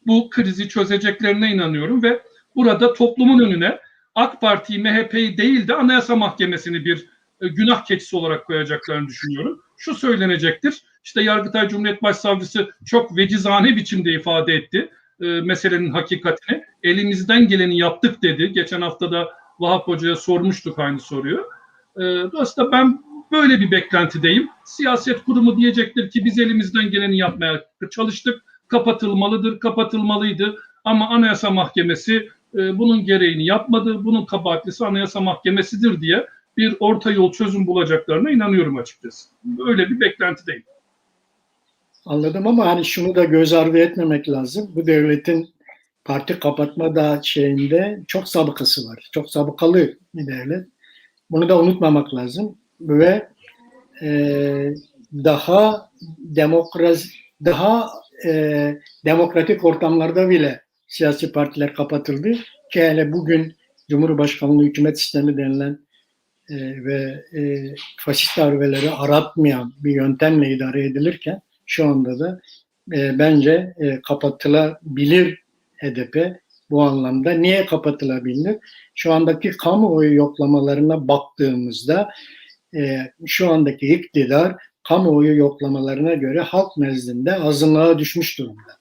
bu krizi çözeceklerine inanıyorum ve burada toplumun önüne AK Parti'yi, MHP'yi değil de Anayasa Mahkemesi'ni bir günah keçisi olarak koyacaklarını düşünüyorum. Şu söylenecektir, işte Yargıtay Cumhuriyet Başsavcısı çok vecizane biçimde ifade etti meselenin hakikatini. Elimizden geleni yaptık dedi. Geçen hafta da Vahap Hoca'ya sormuştuk aynı soruyu. Dolayısıyla ben böyle bir beklentideyim. Siyaset kurumu diyecektir ki biz elimizden geleni yapmaya çalıştık. Kapatılmalıdır, kapatılmalıydı. Ama Anayasa Mahkemesi bunun gereğini yapmadı. Bunun kabahatlisi Anayasa Mahkemesi'dir diye bir orta yol çözüm bulacaklarına inanıyorum açıkçası. Öyle bir beklentideyim. Anladım ama hani şunu da göz ardı etmemek lazım. Bu devletin parti kapatma da şeyinde çok sabıkası var. Çok sabıkalı bir devlet. Bunu da unutmamak lazım. Ve daha demokratik ortamlarda bile siyasi partiler kapatıldı. Ki hele bugün Cumhurbaşkanlığı hükümet sistemi denilen ve faşist darbeleri aratmayan bir yöntemle idare edilirken şu anda da bence kapatılabilir HDP bu anlamda. Niye kapatılabilir? Şu andaki kamuoyu yoklamalarına baktığımızda şu andaki iktidar kamuoyu yoklamalarına göre halk nezdinde azınlığa düşmüş durumda.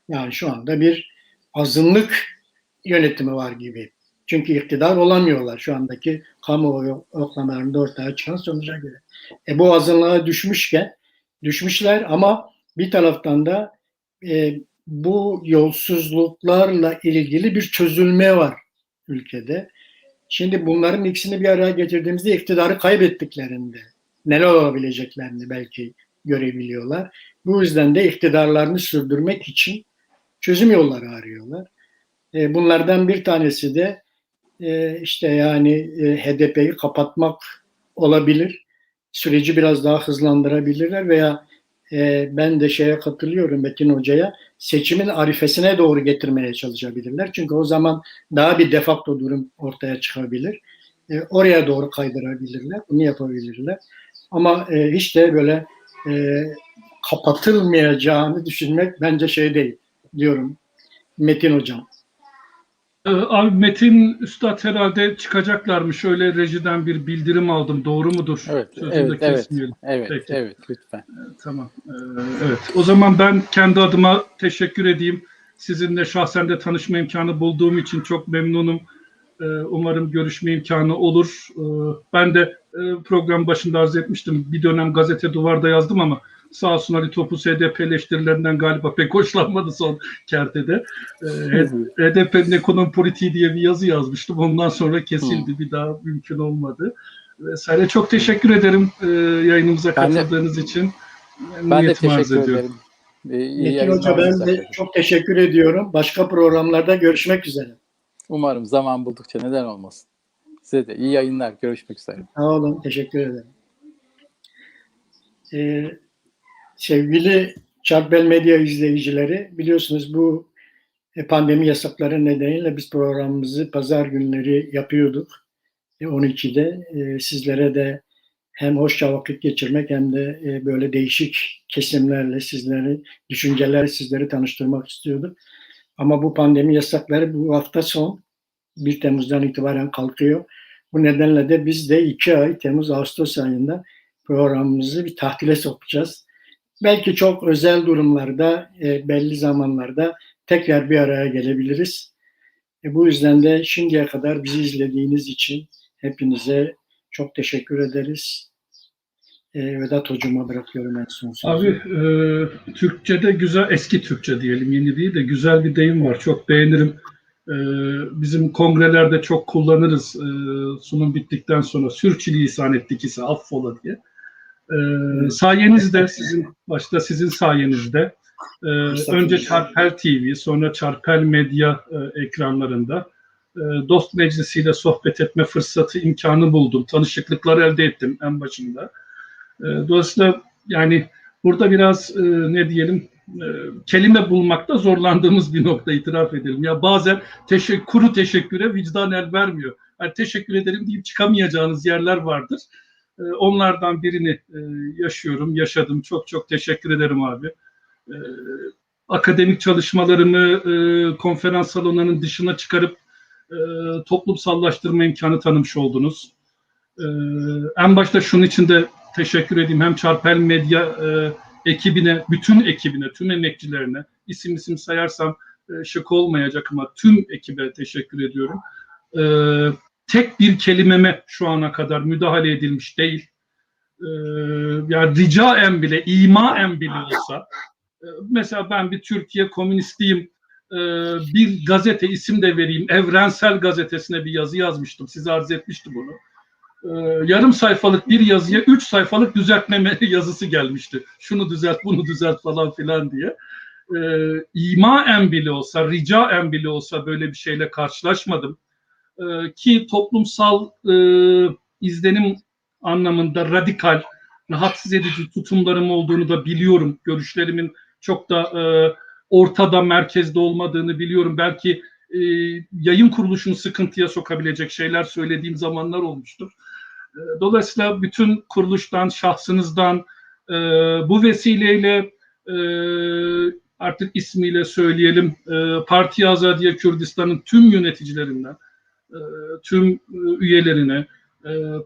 Yani şu anda bir azınlık yönetimi var gibi. Çünkü iktidar olamıyorlar şu andaki kamuoyu yoklamalarında ortaya çıkan sonuca göre. Bu azınlığa düşmüşler ama bir taraftan da bu yolsuzluklarla ilgili bir çözülme var ülkede. Şimdi bunların ikisini bir araya getirdiğimizde iktidarı kaybettiklerinde neler olabileceklerini belki görebiliyorlar. Bu yüzden de iktidarlarını sürdürmek için çözüm yolları arıyorlar. Bunlardan bir tanesi de işte yani HDP'yi kapatmak olabilir. Süreci biraz daha hızlandırabilirler veya ben de şeye katılıyorum Metin Hoca'ya, seçimin arifesine doğru getirmeye çalışabilirler. Çünkü o zaman daha bir defakto durum ortaya çıkabilir. Oraya doğru kaydırabilirler. Bunu yapabilirler. Ama hiç de böyle kapatılmayacağını düşünmek bence şey değil diyorum Metin Hocam. Abi Metin Üstad herhalde çıkacaklarmış. Öyle rejiden bir bildirim aldım. Doğru mudur? Evet, Sözünü de kesmeyelim. evet, Peki. evet, lütfen. Tamam. Evet. O zaman ben kendi adıma teşekkür edeyim. Sizinle şahsen de tanışma imkanı bulduğum için çok memnunum. Umarım görüşme imkanı olur. Ben de program başında arz etmiştim. Bir dönem gazete Duvar'da yazdım ama sağ olsun Ali Topuz HDP eleştirilerinden galiba pek hoşlanmadı son kertede. HDP'nin ekonomi politiği diye bir yazı yazmıştım. Ondan sonra kesildi. Bir daha mümkün olmadı. Vesaire. Çok teşekkür ederim yayınımıza katıldığınız için. Ben de teşekkür ederim. Metin Hoca ben de çok teşekkür ediyorum. Başka programlarda görüşmek üzere. Umarım zaman buldukça neden olmasın. Size de iyi yayınlar. Görüşmek üzere. Sağ olun. Teşekkür ederim. Sevgili Çarpel Medya izleyicileri, biliyorsunuz bu pandemi yasakları nedeniyle biz programımızı pazar günleri yapıyorduk. 12'de sizlere de hem hoşça vakit geçirmek hem de böyle değişik kesimlerle düşünceleri tanıştırmak istiyorduk. Ama bu pandemi yasakları bu hafta son 1 Temmuz'dan itibaren kalkıyor. Bu nedenle de biz de 2 ay Temmuz-Ağustos ayında programımızı bir tahtile sokacağız. Belki çok özel durumlarda, belli zamanlarda tekrar bir araya gelebiliriz. Bu yüzden de şimdiye kadar bizi izlediğiniz için hepinize çok teşekkür ederiz. Vedat Hocam'a bırakıyorum en son sözü. Abi Türkçe'de güzel, eski Türkçe diyelim, yeni değil de güzel bir deyim var. Çok beğenirim. Bizim kongrelerde çok kullanırız. Sunum bittikten sonra sürçülisan ettik ise affola diye. Sayenizde, başta sizin sayenizde önce Çarpel TV, sonra Çarpel Medya ekranlarında dost meclisiyle sohbet etme fırsatı, imkanı buldum. Tanışıklıklar elde ettim en başında. Dolayısıyla yani burada biraz ne diyelim kelime bulmakta zorlandığımız bir nokta, itiraf edelim. Ya bazen kuru teşekküre vicdan el vermiyor. Yani teşekkür ederim deyip çıkamayacağınız yerler vardır. Onlardan birini yaşadım. Çok çok teşekkür ederim abi. Akademik çalışmalarımı konferans salonlarının dışına çıkarıp toplumsallaştırma imkanı tanımış oldunuz. En başta şunun için de teşekkür edeyim. Hem Çarpel Medya ekibine, bütün ekibine, tüm emekçilerine, isim sayarsam şık olmayacak ama tüm ekibe teşekkür ediyorum. Tek bir kelimeme şu ana kadar müdahale edilmiş değil. Yani ricaen bile, imaen bile olsa, mesela ben bir Türkiye komünistiyim, bir gazete, isim de vereyim, Evrensel Gazetesi'ne bir yazı yazmıştım. Size arz etmiştim bunu. Yarım sayfalık bir yazıya 3 sayfalık düzeltme yazısı gelmişti. Şunu düzelt, bunu düzelt falan filan diye. İmaen bile olsa, ricaen bile olsa böyle bir şeyle karşılaşmadım. Ki toplumsal izlenim anlamında radikal, rahatsız edici tutumlarım olduğunu da biliyorum. Görüşlerimin çok da ortada, merkezde olmadığını biliyorum. Belki yayın kuruluşunu sıkıntıya sokabilecek şeyler söylediğim zamanlar olmuştur. Dolayısıyla bütün kuruluştan, şahsınızdan bu vesileyle artık ismiyle söyleyelim, Parti Azadiye Kürdistan'ın tüm yöneticilerinden, tüm üyelerine,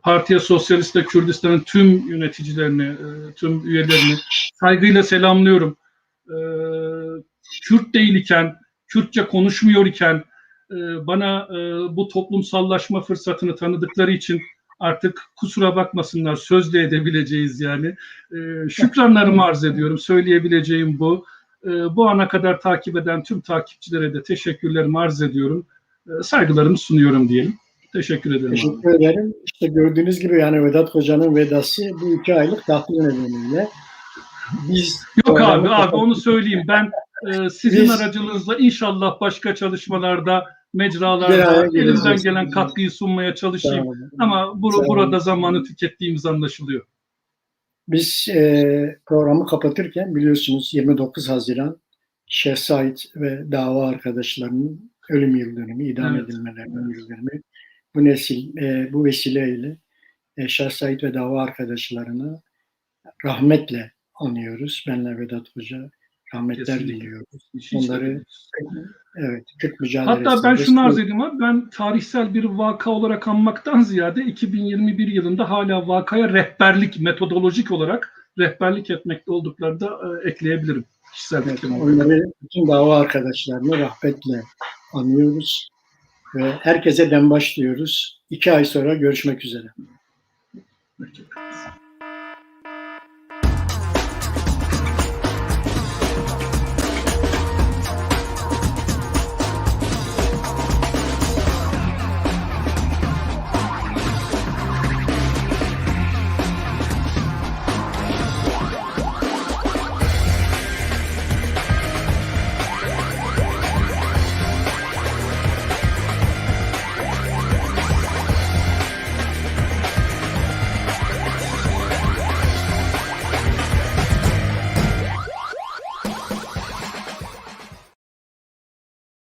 Partiye Sosyaliste Kürdistan'ın tüm yöneticilerini, tüm üyelerini saygıyla selamlıyorum. Kürt değil iken, Kürtçe konuşmuyor iken bana bu toplumsallaşma fırsatını tanıdıkları için artık kusura bakmasınlar, sözle edebileceğiz yani. Şükranlarımı arz ediyorum. Söyleyebileceğim bu. Bu ana kadar takip eden tüm takipçilere de teşekkürlerimi arz ediyorum. Saygılarımı sunuyorum diyelim. Teşekkür ederim. Teşekkür ederim. İşte gördüğünüz gibi yani Vedat Hoca'nın vedası bu 2 aylık tahtil nedeniyle. Yok abi onu söyleyeyim. Ben sizin aracılığınızla inşallah başka çalışmalarda, mecralarda elimden gelen katkıyı sunmaya çalışayım. Ama burada zamanı tükettiğimiz anlaşılıyor. Biz programı kapatırken biliyorsunuz 29 Haziran Şeyh Said ve dava arkadaşlarının ölüm yıl dönümü, idam edilmelerinin yıl dönümü. Bu vesileyle Şah Said ve dava arkadaşlarını rahmetle anıyoruz. Benle Vedat Hoca rahmetler Kesinlikle. diliyoruz. Hiç Onları şüphesiz. evet, Kürt mücadelesinde. Hatta ben şunu arz edeyim abi, ben tarihsel bir vaka olarak anmaktan ziyade 2021 yılında hala vakaya rehberlik, metodolojik olarak rehberlik etmekte olduklarını da ekleyebilirim. Kişisel Evet, fikrim olarak. onları, bütün dava arkadaşlarını rahmetle anıyoruz ve herkese den başlıyoruz. 2 ay sonra görüşmek üzere. Peki.